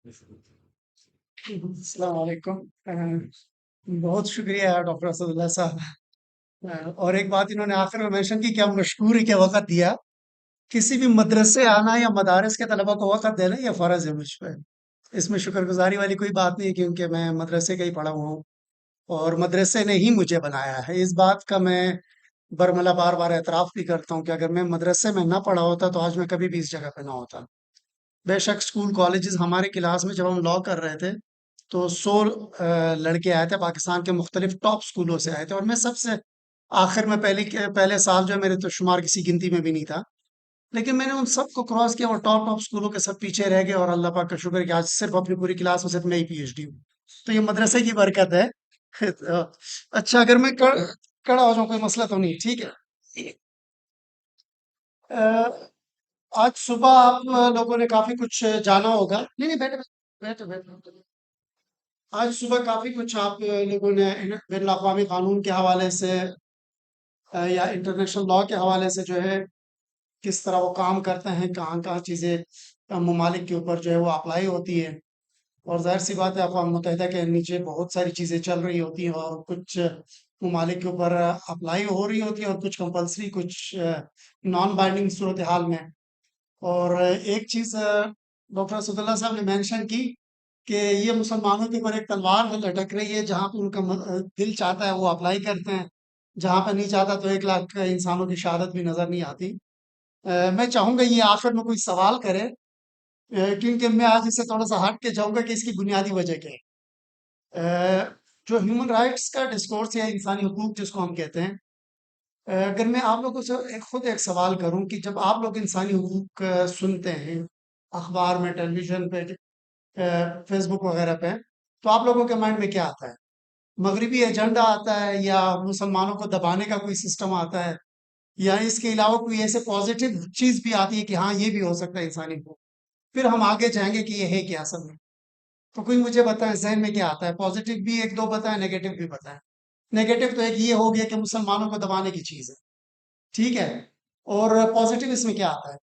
السلام علیکم۔ بہت شکریہ ڈاکٹر اسد اللہ صاحب۔ اور ایک بات انہوں نے آخر میں مینشن کی کہ ہم مشکور کے وقت دیا، کسی بھی مدرسے آنا یا مدارس کے طلبا کو وقت دینا یہ فرض ہے مجھ پہ۔ اس میں شکر گزاری والی کوئی بات نہیں، کیونکہ میں مدرسے کا ہی پڑھا ہوا ہوں اور مدرسے نے ہی مجھے بنایا ہے۔ اس بات کا میں برملا بار بار اعتراف بھی کرتا ہوں کہ اگر میں مدرسے میں نہ پڑھا ہوتا تو آج میں کبھی بھی اس جگہ پہ نہ ہوتا۔ بے شک اسکول کالجز ہمارے کلاس میں جب ہم لا کر رہے تھے تو 100 لڑکے آئے تھے پاکستان کے مختلف ٹاپ اسکولوں سے آئے تھے، اور میں سب سے آخر میں پہلے سال جو ہے میرے تو شمار کسی گنتی میں بھی نہیں تھا، لیکن میں نے ان سب کو کراس کیا اور ٹاپ ٹاپ اسکولوں کے سب پیچھے رہ گئے، اور اللہ پاک کا شکر ہے کہ آج صرف اپنی پوری کلاس میں صرف میں ہی پی ایچ ڈی ہوں۔ تو یہ مدرسے کی برکت ہے۔ تو اچھا، اگر میں کڑا ہو جاؤں کوئی مسئلہ تو نہیں؟ ٹھیک ہے۔ آ، آج صبح آپ لوگوں نے کافی کچھ جانا ہوگا، نہیں نہیں بیٹھے بیٹھے بیٹھے بیٹھے۔ آج صبح کافی کچھ آپ لوگوں نے بین الاقوامی قانون کے حوالے سے یا انٹرنیشنل لا کے حوالے سے جو ہے کس طرح وہ کام کرتے ہیں، کہاں کہاں چیزیں ممالک کے اوپر جو ہے وہ اپلائی ہوتی ہے، اور ظاہر سی بات ہے اقوام متحدہ کے نیچے بہت ساری چیزیں چل رہی ہوتی ہیں، اور کچھ ممالک کے اوپر اپلائی ہو رہی ہوتی ہیں اور کچھ کمپلسری، کچھ نان بائنڈنگ صورتحال میں۔ اور ایک چیز ڈاکٹر اسد اللہ صاحب نے مینشن کی کہ یہ مسلمانوں کے اوپر ایک تلوار لٹک رہی ہے، جہاں پہ ان کا دل چاہتا ہے وہ اپلائی کرتے ہیں، جہاں پہ نہیں چاہتا تو 1 لاکھ انسانوں کی شہادت بھی نظر نہیں آتی۔ میں چاہوں گا یہ آخر میں کوئی سوال کرے، کیونکہ میں آج اس سے تھوڑا سا ہٹ کے جاؤں گا کہ اس کی بنیادی وجہ کیا ہے۔ جو ہیومن رائٹس کا ڈسکورس یا انسانی حقوق جس کو ہم کہتے ہیں، اگر میں آپ لوگوں سے خود ایک سوال کروں کہ جب آپ لوگ انسانی حقوق سنتے ہیں اخبار میں، ٹیلی ویژن پہ، فیس بک وغیرہ پہ، تو آپ لوگوں کے مائنڈ میں کیا آتا ہے؟ مغربی ایجنڈا آتا ہے، یا مسلمانوں کو دبانے کا کوئی سسٹم آتا ہے، یا اس کے علاوہ کوئی ایسے پازیٹیو چیز بھی آتی ہے کہ ہاں یہ بھی ہو سکتا ہے انسانی حقوق؟ پھر ہم آگے جائیں گے کہ یہ ہے کیا اصل میں۔ تو کوئی مجھے بتائیں ذہن میں کیا آتا ہے؟ پازیٹیو بھی ایک دو بتائیں، نیگیٹو بھی بتائیں۔ نیگیٹو تو ایک یہ ہو گیا کہ مسلمانوں کو دبانے کی چیز ہے، ٹھیک ہے، اور پازیٹیو اس میں کیا آتا ہے؟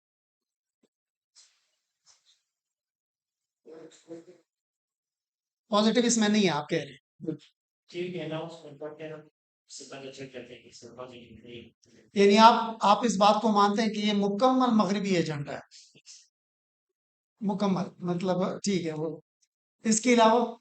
پازیٹیو اس میں نہیں ہے، آپ کہہ رہے ہیں؟ یعنی آپ اس بات کو مانتے ہیں کہ یہ مکمل مغربی ایجنڈا ہے؟ مکمل مطلب ٹھیک ہے وہ، اس کے علاوہ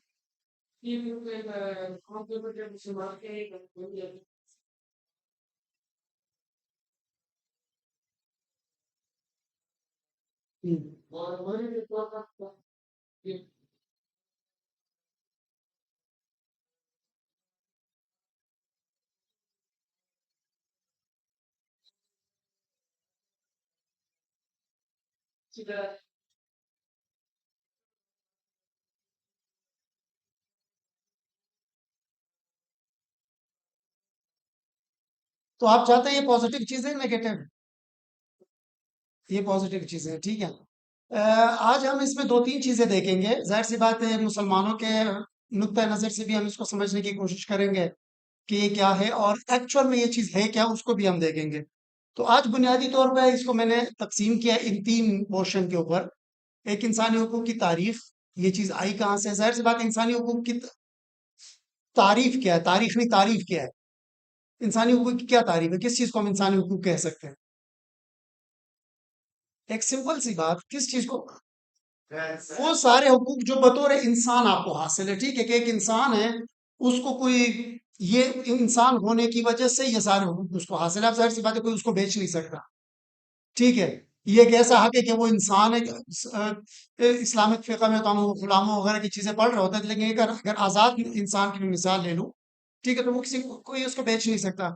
تو آپ چاہتے ہیں یہ پازیٹیو چیزیں نیگیٹو؟ یہ پازیٹیو چیزیں ٹھیک ہے۔ آج ہم اس میں دو تین چیزیں دیکھیں گے، ظاہر سی بات ہے مسلمانوں کے نقطۂ نظر سے بھی ہم اس کو سمجھنے کی کوشش کریں گے کہ یہ کیا ہے، اور ایکچوئل میں یہ چیز ہے کیا اس کو بھی ہم دیکھیں گے۔ تو آج بنیادی طور پہ اس کو میں نے تقسیم کیا ان تین پورشن کے اوپر۔ ایک انسانی حقوق کی تعریف، یہ چیز آئی کہاں سے؟ ظاہر سی بات ہے انسانی حقوق کی تعریف کیا ہے، تاریخ نہیں، تعریف کیا ہے؟ انسانی حقوق کی کیا تعریف ہے؟ کس چیز کو ہم انسانی حقوق کہہ سکتے ہیں؟ ایک سمپل سی بات، کس چیز کو؟ وہ سارے حقوق جو بطور انسان آپ کو حاصل ہے، ٹھیک ہے، کہ ایک انسان ہے، اس کو کوئی، یہ انسان ہونے کی وجہ سے یہ سارے حقوق اس کو حاصل ہے۔ اب ظاہر سی بات ہے کوئی اس کو بیچ نہیں سکتا، ٹھیک ہے۔ یہ ایک ایسا حق ہے کہ وہ انسان ہے اسلامک فقہ میں تو ہم غلاموں وغیرہ کی چیزیں پڑھ رہے ہوتے ہیں، لیکن اگر آزاد انسان کی بھی مثال لے لوں، ٹھیک ہے، تو وہ کسی کوئی اس کو بیچ نہیں سکتا۔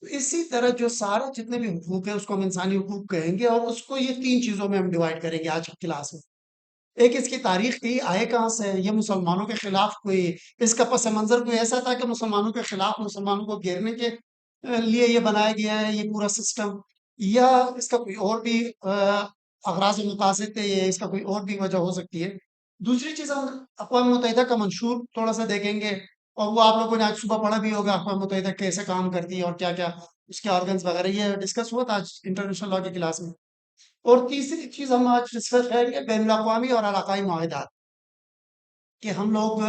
تو اسی طرح جو سارا جتنے بھی حقوق ہیں اس کو ہم انسانی حقوق کہیں گے، اور اس کو یہ تین چیزوں میں ہم ڈیوائڈ کریں گے آج کی کلاس میں۔ ایک اس کی تاریخ کی، آئے کہاں سے ہے؟ یہ مسلمانوں کے خلاف کوئی، اس کا پس منظر کوئی ایسا تھا کہ مسلمانوں کے خلاف، مسلمانوں کو گھیرنے کے لیے یہ بنایا گیا ہے یہ پورا سسٹم، یا اس کا کوئی اور بھی اغراض و مقاصد تھے، یہ اس کا کوئی اور بھی وجہ ہو سکتی ہے؟ دوسری چیز ہم اقوام متحدہ کا منشور تھوڑا سا دیکھیں گے، اور وہ آپ لوگوں نے آج صبح پڑھا بھی ہوگا، اقوام متحدہ کیسے کام کرتی ہے اور کیا کیا اس کے آرگنز وغیرہ، یہ ڈسکس ہوا تھا آج انٹرنیشنل لا کی کلاس میں۔ اور تیسری چیز ہم آج ڈسکس کریں گے بین الاقوامی اور علاقائی معاہدات۔ کہ ہم لوگ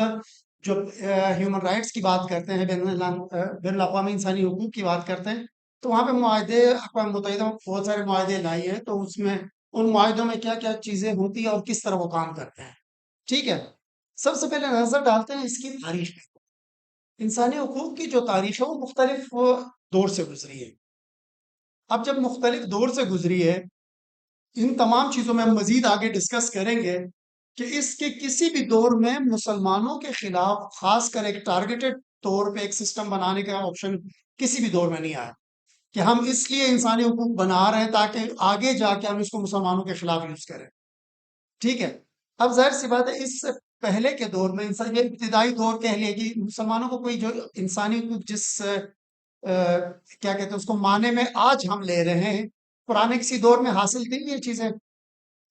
جو ہیومن رائٹس کی بات کرتے ہیں، بین الاقوامی انسانی حقوق کی بات کرتے ہیں، تو وہاں پہ معاہدے اقوام متحدہ میں بہت سارے معاہدے لائی ہیں، تو اس میں ان معاہدوں میں کیا کیا چیزیں ہوتی ہیں اور کس طرح وہ کام کرتے ہیں. ٹھیک ہے. سب سے پہلے نظر ڈالتے ہیں اس کی تاریخ پہ. انسانی حقوق کی جو تاریخ ہے وہ مختلف دور سے گزری ہے. اب جب مختلف دور سے گزری ہے، ان تمام چیزوں میں ہم مزید آگے ڈسکس کریں گے کہ اس کے کسی بھی دور میں مسلمانوں کے خلاف خاص کر ایک ٹارگیٹڈ طور پہ ایک سسٹم بنانے کا آپشن کسی بھی دور میں نہیں آیا کہ ہم اس لیے انسانی حقوق بنا رہے ہیں تاکہ آگے جا کے ہم اس کو مسلمانوں کے خلاف یوز کریں. ٹھیک ہے. اب ظاہر سی بات ہے اس سے پہلے کے دور میں انسان، یہ ابتدائی دور کہہ لیے کہ مسلمانوں کو کوئی جو انسانی حقوق جس کیا کہتے ہیں اس کو معنی میں آج ہم لے رہے ہیں، پرانے کسی دور میں حاصل تھی یہ چیزیں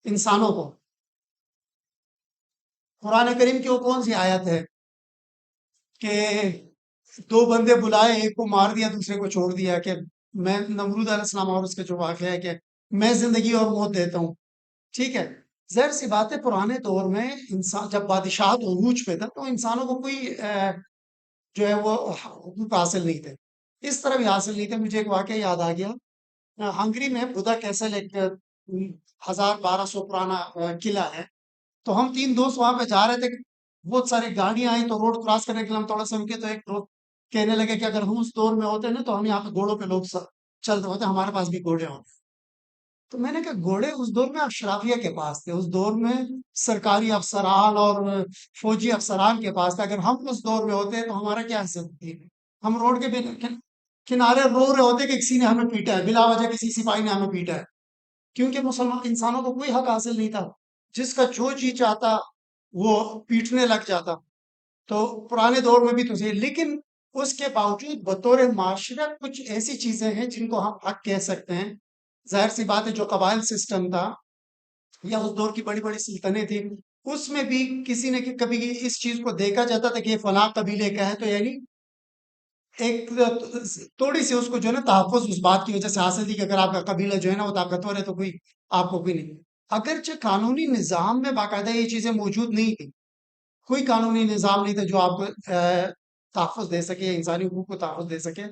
انسانوں کو. قرآن کریم کی وہ کون سی آیت ہے کہ دو بندے بلائے، ایک کو مار دیا دوسرے کو چھوڑ دیا، کہ میں نمرود علیہ السلام اور اس کے جو واقعہ ہے کہ میں زندگی اور موت دیتا ہوں. ٹھیک ہے. ظاہر سی بات ہے پرانے دور میں انسان جب بادشاہت عروج پہ تھا تو انسانوں کو کوئی جو ہے وہ حقوق حاصل نہیں تھے، اس طرح بھی حاصل نہیں تھے. مجھے ایک واقعہ یاد آ گیا. ہنگری میں بدھا کیسل ایک 1200 پرانا قلعہ ہے. تو ہم تین دوست وہاں پہ جا رہے تھے. بہت ساری گاڑیاں آئیں تو روڈ کراس کرنے کے لیے ہم تھوڑا سا رکے، تو ایک لوگ کہنے لگے کہ اگر ہم اس دور میں ہوتے نا تو ہم یہاں پہ گھوڑوں پہ لوگ چلتے ہوتے، ہمارے پاس بھی گھوڑے ہوتے. تو میں نے کہا گھوڑے اس دور میں اشرافیہ کے پاس تھے، اس دور میں سرکاری افسران اور فوجی افسران کے پاس تھے. اگر ہم اس دور میں ہوتے تو ہمارا کیا حیثیت ہوتی؟ ہم روڈ کے کنارے رو رہے ہوتے کہ کسی نے ہمیں پیٹا ہے، بلا وجہ کسی سپاہی نے ہمیں پیٹا ہے، کیونکہ مسلمان انسانوں کو کوئی حق حاصل نہیں تھا. جس کا جو جی چاہتا وہ پیٹنے لگ جاتا. تو پرانے دور میں بھی تو صحیح، لیکن اس کے باوجود بطور معاشرہ کچھ ایسی چیزیں ہیں جن کو ہم حق کہہ سکتے ہیں. ظاہر سی بات ہے جو قبائل سسٹم تھا یا اس دور کی بڑی بڑی سلطنتیں تھیں، اس میں بھی کسی نے کبھی اس چیز کو دیکھا جاتا تھا کہ یہ فلاں قبیلے کا ہے، تو یعنی ایک تھوڑی سی اس کو جو ہے نا تحفظ اس بات کی وجہ سے حاصل تھی کہ اگر آپ کا قبیلہ جو ہے نا وہ طاقتور ہے تو کوئی آپ کو کوئی نہیں. اگرچہ قانونی نظام میں باقاعدہ یہ چیزیں موجود نہیں تھی، کوئی قانونی نظام نہیں تھا جو آپ کو تحفظ دے سکے، انسانی حقوق کو تحفظ دے سکے،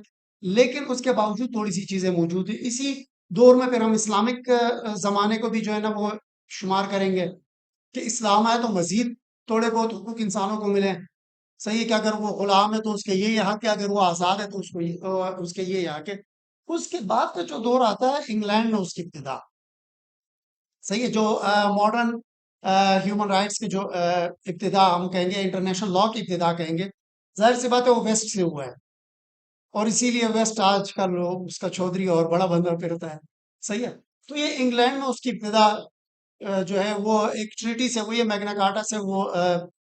لیکن اس کے باوجود تھوڑی سی چیزیں موجود ہیں. اسی دور میں پھر ہم اسلامک زمانے کو بھی جو ہے نا وہ شمار کریں گے کہ اسلام آئے تو مزید تھوڑے بہت حقوق انسانوں کو ملے. صحیح ہے کہ اگر وہ غلام ہے تو اس کے یہ حق ہے، اگر وہ آزاد ہے تو اس کے یہ حق ہے. اس کے بعد کا جو دور آتا ہے انگلینڈ میں اس کی ابتدا. صحیح ہے. جو ماڈرن ہیومن رائٹس کے جو ابتدا ہم کہیں گے، انٹرنیشنل لا کی ابتدا کہیں گے، ظاہر سی بات ہے وہ ویسٹ سے ہوا ہے، اور اسی لیے ویسٹ آج کل اس کا چودھری اور بڑا بندہ پھرتا ہے. صحیح ہے. تو یہ انگلینڈ میں اس کی ابتدا جو ہے وہ ایک ٹریٹی سے ہوئی ہے، میگنا کارٹا سے. وہ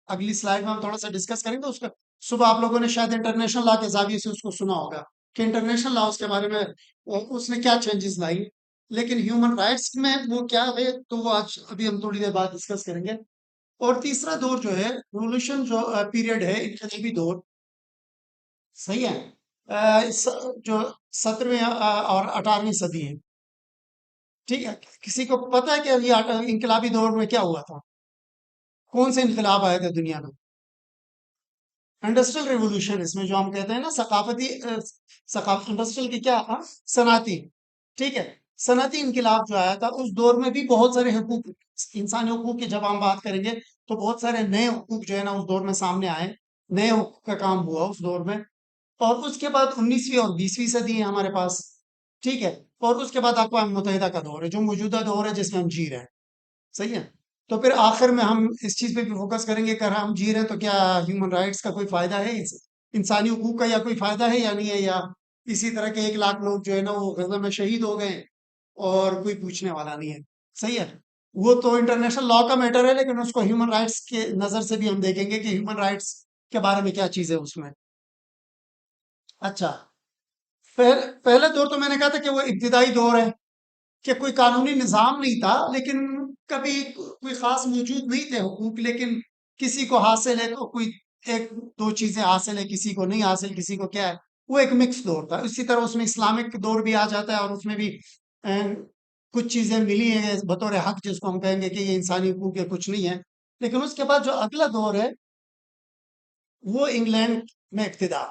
اگلی سلائڈ میں ہم تھوڑا سا ڈسکس کریں گے اس کا. صبح آپ لوگوں نے شاید انٹرنیشنل لا کے زاویے سے اس کو سنا ہوگا کہ انٹرنیشنل لا اس کے بارے میں اس نے کیا چینجز لائی، لیکن ہیومن رائٹس میں وہ کیا ہے تو وہ آج ابھی ہم تھوڑی دیر بعد ڈسکس کریں گے. اور تیسرا دور جو ہے ریولوشن جو پیریڈ ہے، انقلابی دور. صحیح ہے. جو 17ویں اور 18ویں صدی ہے. ٹھیک ہے. کسی کو پتہ ہے کہ یہ انقلابی دور میں کیا ہوا تھا؟ کون سے انقلاب آئے تھے دنیا میں؟ انڈسٹریل ریولوشن، اس میں جو ہم کہتے ہیں نا ثقافتی انڈسٹریل کی کیا تھا؟ صنعتی. ٹھیک ہے. صنعتی انقلاب جو آیا تھا اس دور میں بھی بہت سارے حقوق، انسانی حقوق کی جب ہم بات کریں گے تو بہت سارے نئے حقوق جو ہے نا اس دور میں سامنے آئے، نئے حقوق کا کام ہوا اس دور میں. اور اس کے بعد 19ویں اور 20ویں صدی ہے ہمارے پاس. ٹھیک ہے. اور اس کے بعد اقوام متحدہ کا دور ہے جو موجودہ دور ہے جس میں ہم جی رہے ہیں. صحیح ہے. تو پھر آخر میں ہم اس چیز پہ بھی فوکس کریں گے کہ اگر ہم جی رہے ہیں تو کیا ہیومن رائٹس کا کوئی فائدہ ہے، انسانی حقوق کا یا کوئی فائدہ ہے یا نہیں ہے، یا اسی طرح کے 1 لاکھ لوگ جو ہے نا وہ غزہ میں شہید ہو گئے اور کوئی پوچھنے والا نہیں ہے. صحیح ہے. وہ تو انٹرنیشنل لا کا میٹر ہے، لیکن اس کو ہیومن رائٹس کے نظر سے بھی ہم دیکھیں گے کہ ہیومن رائٹس کے بارے میں کیا چیز ہے اس میں. اچھا. پہلا دور تو میں نے کہا تھا کہ وہ ابتدائی دور ہے کہ کوئی قانونی نظام نہیں تھا، لیکن کبھی کوئی خاص موجود نہیں تھے حقوق، لیکن کسی کو حاصل ہے تو کوئی ایک دو چیزیں حاصل ہے، کسی کو نہیں حاصل، کسی کو کیا ہے. وہ ایک مکس دور تھا. اسی طرح اس میں اسلامک دور بھی آ جاتا ہے اور اس میں بھی کچھ چیزیں ملی ہیں بطور حق جس کو ہم کہیں گے کہ یہ انسانی حقوق ہے، کچھ نہیں ہے. لیکن اس کے بعد جو اگلا دور ہے وہ انگلینڈ میں اقتدار.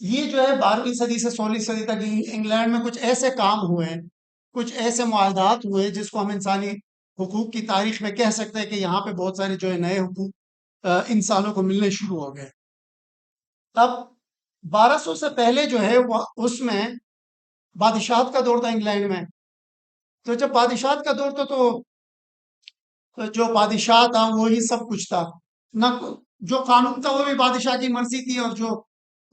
یہ جو ہے 12ویں صدی سے 16ویں صدی تک انگلینڈ میں کچھ ایسے کام ہوئے ہیں، کچھ ایسے معاہدات ہوئے جس کو ہم انسانی حقوق کی تاریخ میں کہہ سکتے ہیں کہ یہاں پہ بہت سارے جو ہے نئے حقوق انسانوں کو ملنے شروع ہو گئے. اب 1200 سے پہلے جو ہے وہ اس میں بادشاہت کا دور تھا انگلینڈ میں. تو جب بادشاہت کا دور تھا تو جو بادشاہ تھا وہی سب کچھ تھا. نہ جو قانون تھا وہ بھی بادشاہ کی مرضی تھی، اور جو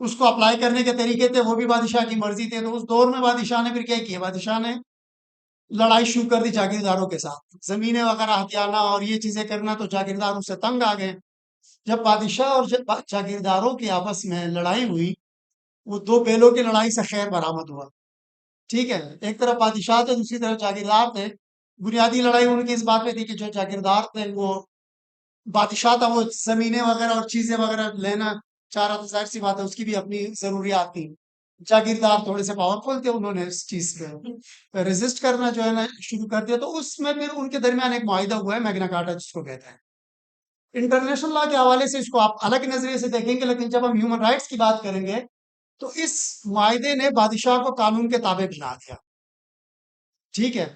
اس کو اپلائی کرنے کے طریقے تھے وہ بھی بادشاہ کی مرضی تھے. تو اس دور میں بادشاہ نے پھر کیا کیا؟ بادشاہ نے لڑائی شروع کر دی جاگیرداروں کے ساتھ، زمینیں وغیرہ ہتھیانا اور یہ چیزیں کرنا. تو جاگیردار اس سے تنگ آ گئے. جب بادشاہ اور جاگیرداروں کی آپس میں لڑائی ہوئی، وہ دو بیلوں کی لڑائی سے خیر برآمد ہوا. ٹھیک ہے، ایک طرف بادشاہ تھے، دوسری طرف جاگیردار تھے. بنیادی لڑائی ان کی اس بات پہ تھی کہ جو جاگیردار تھے وہ بادشاہ تھا، وہ زمینیں وغیرہ اور چیزیں وغیرہ لینا چاہ رہا تھا، ظاہر سی بات ہے اس کی بھی اپنی ضروریات تھیں. جاگیردار تھوڑے سے پاورفل تھے، انہوں نے اس چیز پہ ریزسٹ کرنا جو ہے نا شروع کر دیا. تو اس میں پھر ان کے درمیان ایک معاہدہ ہوا ہے میگنا کارٹا جس کو کہتے ہیں. انٹرنیشنل لا کے حوالے سے اس کو آپ الگ نظریے سے دیکھیں گے، لیکن جب ہم ہیومن رائٹس کی بات کریں گے تو اس معاہدے نے بادشاہ کو قانون کے تابع بنا دیا. ٹھیک ہے،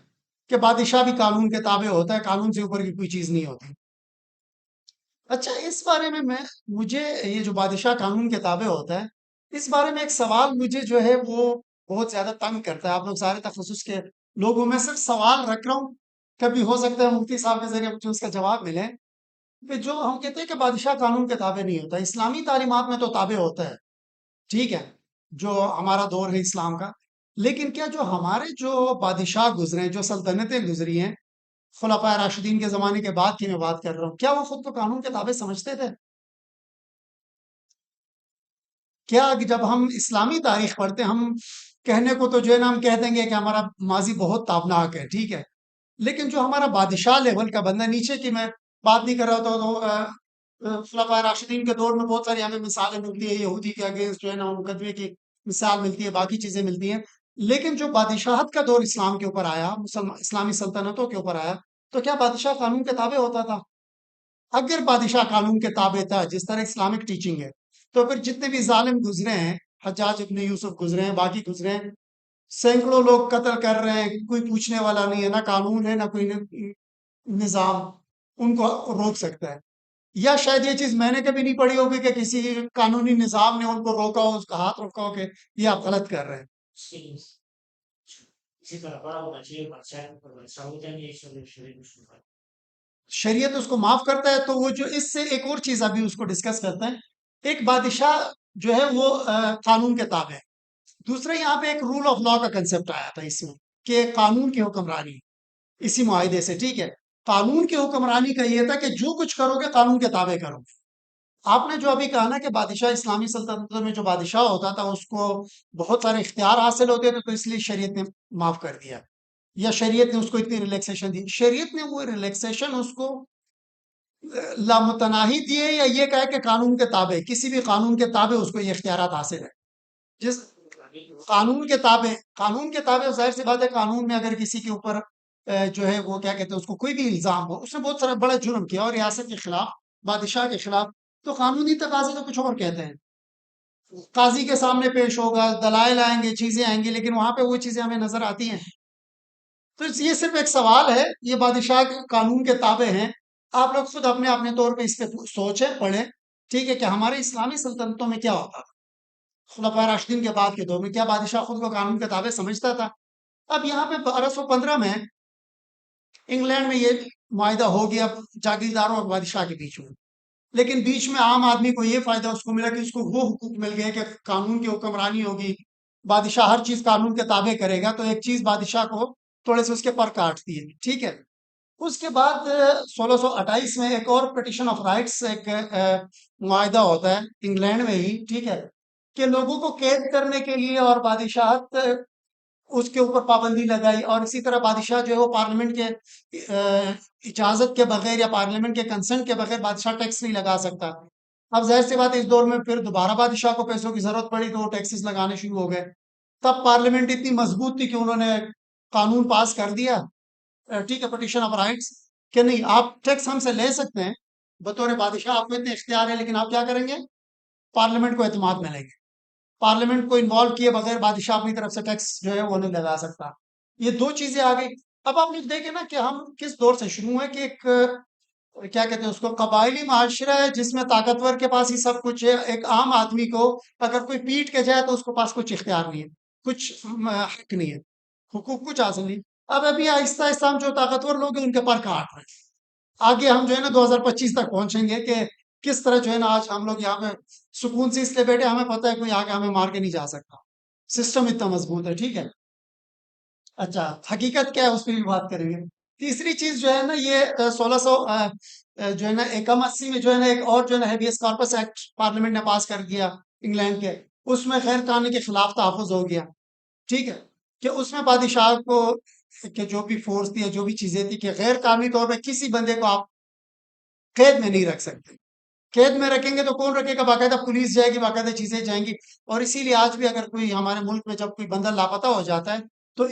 کہ بادشاہ بھی قانون کے تابع ہوتا ہے، قانون سے اوپر کی کوئی چیز نہیں ہوتی. اچھا، اس بارے میں مجھے یہ جو بادشاہ قانون کے تابع ہوتا ہے، اس بارے میں ایک سوال مجھے جو ہے وہ بہت زیادہ تنگ کرتا ہے. آپ لوگ سارے تخصص کے لوگوں میں صرف سوال رکھ رہا ہوں، کبھی ہو سکتا ہے مفتی صاحب کے ذریعے مجھے اس کا جواب ملے. کہ جو ہم کہتے ہیں کہ بادشاہ قانون کے تابع نہیں ہوتا، اسلامی تعلیمات میں تو تابع ہوتا ہے. ٹھیک ہے، جو ہمارا دور ہے اسلام کا. لیکن کیا جو ہمارے جو بادشاہ گزرے ہیں، جو سلطنتیں گزری ہیں خلفائے راشدین کے زمانے کے بعد کی میں بات کر رہا ہوں، کیا وہ خود کو قانون کے تابع سمجھتے تھے؟ کیا جب ہم اسلامی تاریخ پڑھتے ہیں، ہم کہنے کو تو جو ہے نا ہم کہہ دیں گے کہ ہمارا ماضی بہت تابناک ہے، ٹھیک ہے، لیکن جو ہمارا بادشاہ لیول کا بندہ نیچے کی میں بات نہیں کر رہا تھا، تو خلفائے راشدین کے دور میں بہت ساری ہمیں مثالیں ملتی ہیں، یہودی کے اگینسٹ جو ہے نا مقدمے کی مثال ملتی ہے، باقی چیزیں ملتی ہیں. لیکن جو بادشاہت کا دور اسلام کے اوپر آیا، اسلامی سلطنتوں کے اوپر آیا، تو کیا بادشاہ قانون کے تابع ہوتا تھا؟ اگر بادشاہ قانون کے تابع تھا، جس طرح اسلامک ٹیچنگ ہے، تو پھر جتنے بھی ظالم گزرے ہیں، حجاج ابن یوسف گزرے ہیں، باقی گزرے ہیں، سینکڑوں لوگ قتل کر رہے ہیں، کوئی پوچھنے والا نہیں ہے، نہ قانون ہے نہ کوئی نظام ان کو روک سکتا ہے. یا شاید یہ چیز میں نے کبھی نہیں پڑھی ہوگی کہ کسی قانونی نظام نے ان کو روکا ہو، اس کا ہاتھ روکا ہو کہ یہ آپ غلط کر رہے ہیں. شریعت اس کو معاف کرتا ہے. تو وہ جو اس سے ایک اور چیز ابھی اس کو ڈسکس کرتے ہیں. ایک بادشاہ جو ہے وہ قانون کے تابع ہے. دوسرا یہاں پہ ایک رول آف لا کا کنسپٹ آیا تھا اس میں، کہ قانون کی حکمرانی اسی معاہدے سے. ٹھیک ہے، قانون کی حکمرانی کا یہ تھا کہ جو کچھ کرو گے قانون کے تابع کرو گے. آپ نے جو ابھی کہا نا کہ بادشاہ اسلامی سلطنتوں میں جو بادشاہ ہوتا تھا اس کو بہت سارے اختیار حاصل ہوتے تھے، تو اس لیے شریعت نے معاف کر دیا، یا شریعت نے اس کو اتنی ریلیکسیشن دی. شریعت نے وہ ریلیکسیشن اس کو لامتناہی دیے، یا یہ کہا کہ قانون کے تابع، کسی بھی قانون کے تابع اس کو یہ اختیارات حاصل ہے. جس قانون کے تابع ظاہر سی بات ہے، قانون میں اگر کسی کے اوپر جو ہے وہ کیا کہتے ہیں اس کو کوئی بھی الزام ہو، اس نے بہت سارا بڑا جرم کیا اور ریاست کے خلاف، بادشاہ کے خلاف، تو قانونی تقاضے تو کچھ اور کہتے ہیں. قاضی کے سامنے پیش ہوگا، دلائل آئیں گے، چیزیں آئیں گی، لیکن وہاں پہ وہ چیزیں ہمیں نظر آتی ہیں. تو یہ صرف ایک سوال ہے، یہ بادشاہ کے قانون کے تابع ہیں. آپ لوگ خود اپنے اپنے طور پہ اس پہ سوچیں، پڑھیں. ٹھیک ہے، کہ ہمارے اسلامی سلطنتوں میں کیا ہوتا تھا، خلفائے راشدین کے بعد کے دور میں کیا بادشاہ خود کو قانون کے تابع سمجھتا تھا؟ اب یہاں پہ 1215 میں انگلینڈ میں یہ معاہدہ ہو گیا جاگیرداروں اور بادشاہ کے بیچ میں. لیکن بیچ میں عام آدمی کو یہ فائدہ اس کو ملا کہ اس کو وہ حقوق مل گئے کہ قانون کی حکمرانی ہوگی، بادشاہ ہر چیز قانون کے تابع کرے گا. تو ایک چیز بادشاہ کو تھوڑے سے اس کے پر کاٹتی ہے. ٹھیک ہے، اس کے بعد 1628 میں ایک اور پٹیشن آف رائٹس ایک معاہدہ ہوتا ہے انگلینڈ میں ہی. ٹھیک ہے، کہ لوگوں کو قید کرنے کے لیے اور بادشاہت اس کے اوپر پابندی لگائی، اور اسی طرح بادشاہ جو ہے وہ پارلیمنٹ کے اجازت کے بغیر یا پارلیمنٹ کے کنسنٹ کے بغیر بادشاہ ٹیکس نہیں لگا سکتا. اب ظاہر سی بات ہے اس دور میں پھر دوبارہ بادشاہ کو پیسوں کی ضرورت پڑی تو وہ ٹیکسز لگانے شروع ہو گئے. تب پارلیمنٹ اتنی مضبوط تھی کہ انہوں نے قانون پاس کر دیا، ٹھیک ہے، پٹیشن آف رائٹس، کہ نہیں آپ ٹیکس ہم سے لے سکتے ہیں، بطور بادشاہ آپ کو اتنے اختیار ہے، لیکن آپ کیا کریں گے؟ پارلیمنٹ کو اعتماد میں لیں گے۔ پارلیمنٹ کو انوالو کیے بغیر بادشاہ اپنی طرف سے ٹیکس جو ہے وہ نہیں لگا سکتا۔ یہ دو چیزیں آ گئی۔ اب آپ لوگ دیکھیں نا کہ ہم کس دور سے شروع ہیں، کہ ایک کیا کہتے ہیں اس کو، قبائلی معاشرہ ہے جس میں طاقتور کے پاس ہی سب کچھ ہے۔ ایک عام آدمی کو اگر کوئی پیٹ کے جائے تو اس کے پاس کچھ اختیار نہیں ہے، کچھ حق نہیں ہے، حقوق کچھ حاصل نہیں۔ اب ابھی آہستہ آہستہ ہم جو طاقتور لوگ ہیں ان کے پر کاٹ رہے ہیں۔ آگے ہم جو ہے نا 2025 تک پہنچیں گے کہ کس طرح جو ہے نا آج ہم لوگ یہاں پہ سکون سے اس لیے بیٹھے، ہمیں پتہ ہے کوئی آگے ہمیں مار کے نہیں جا سکتا، سسٹم اتنا مضبوط ہے، ٹھیک ہے۔ اچھا، حقیقت کیا ہے اس پہ بھی بات کریں گے۔ تیسری چیز جو ہے نا یہ 1600 جو ہے نا 81 میں جو ہے نا ایک اور جو ہے نا ہیبیس کارپس ایکٹ پارلیمنٹ نے پاس کر دیا انگلینڈ کے، اس میں غیر قانونی کے خلاف تحفظ ہو گیا، ٹھیک ہے، کہ اس میں بادشاہ کو کہ جو بھی فورس تھی یا جو بھی چیزیں تھی کہ غیر قانونی طور پہ کسی بندے کو آپ قید میں نہیں رکھ سکتے۔ قید میں رکھیں گے تو کون رکھے گا؟ باقاعدہ پولیس جائے گی، باقاعدہ چیزیں جائیں گی۔ اور اسی لیے آج بھی اگر کوئی ہمارے ملک میں جب کوئی بندہ لاپتہ ہو جاتا ہے تو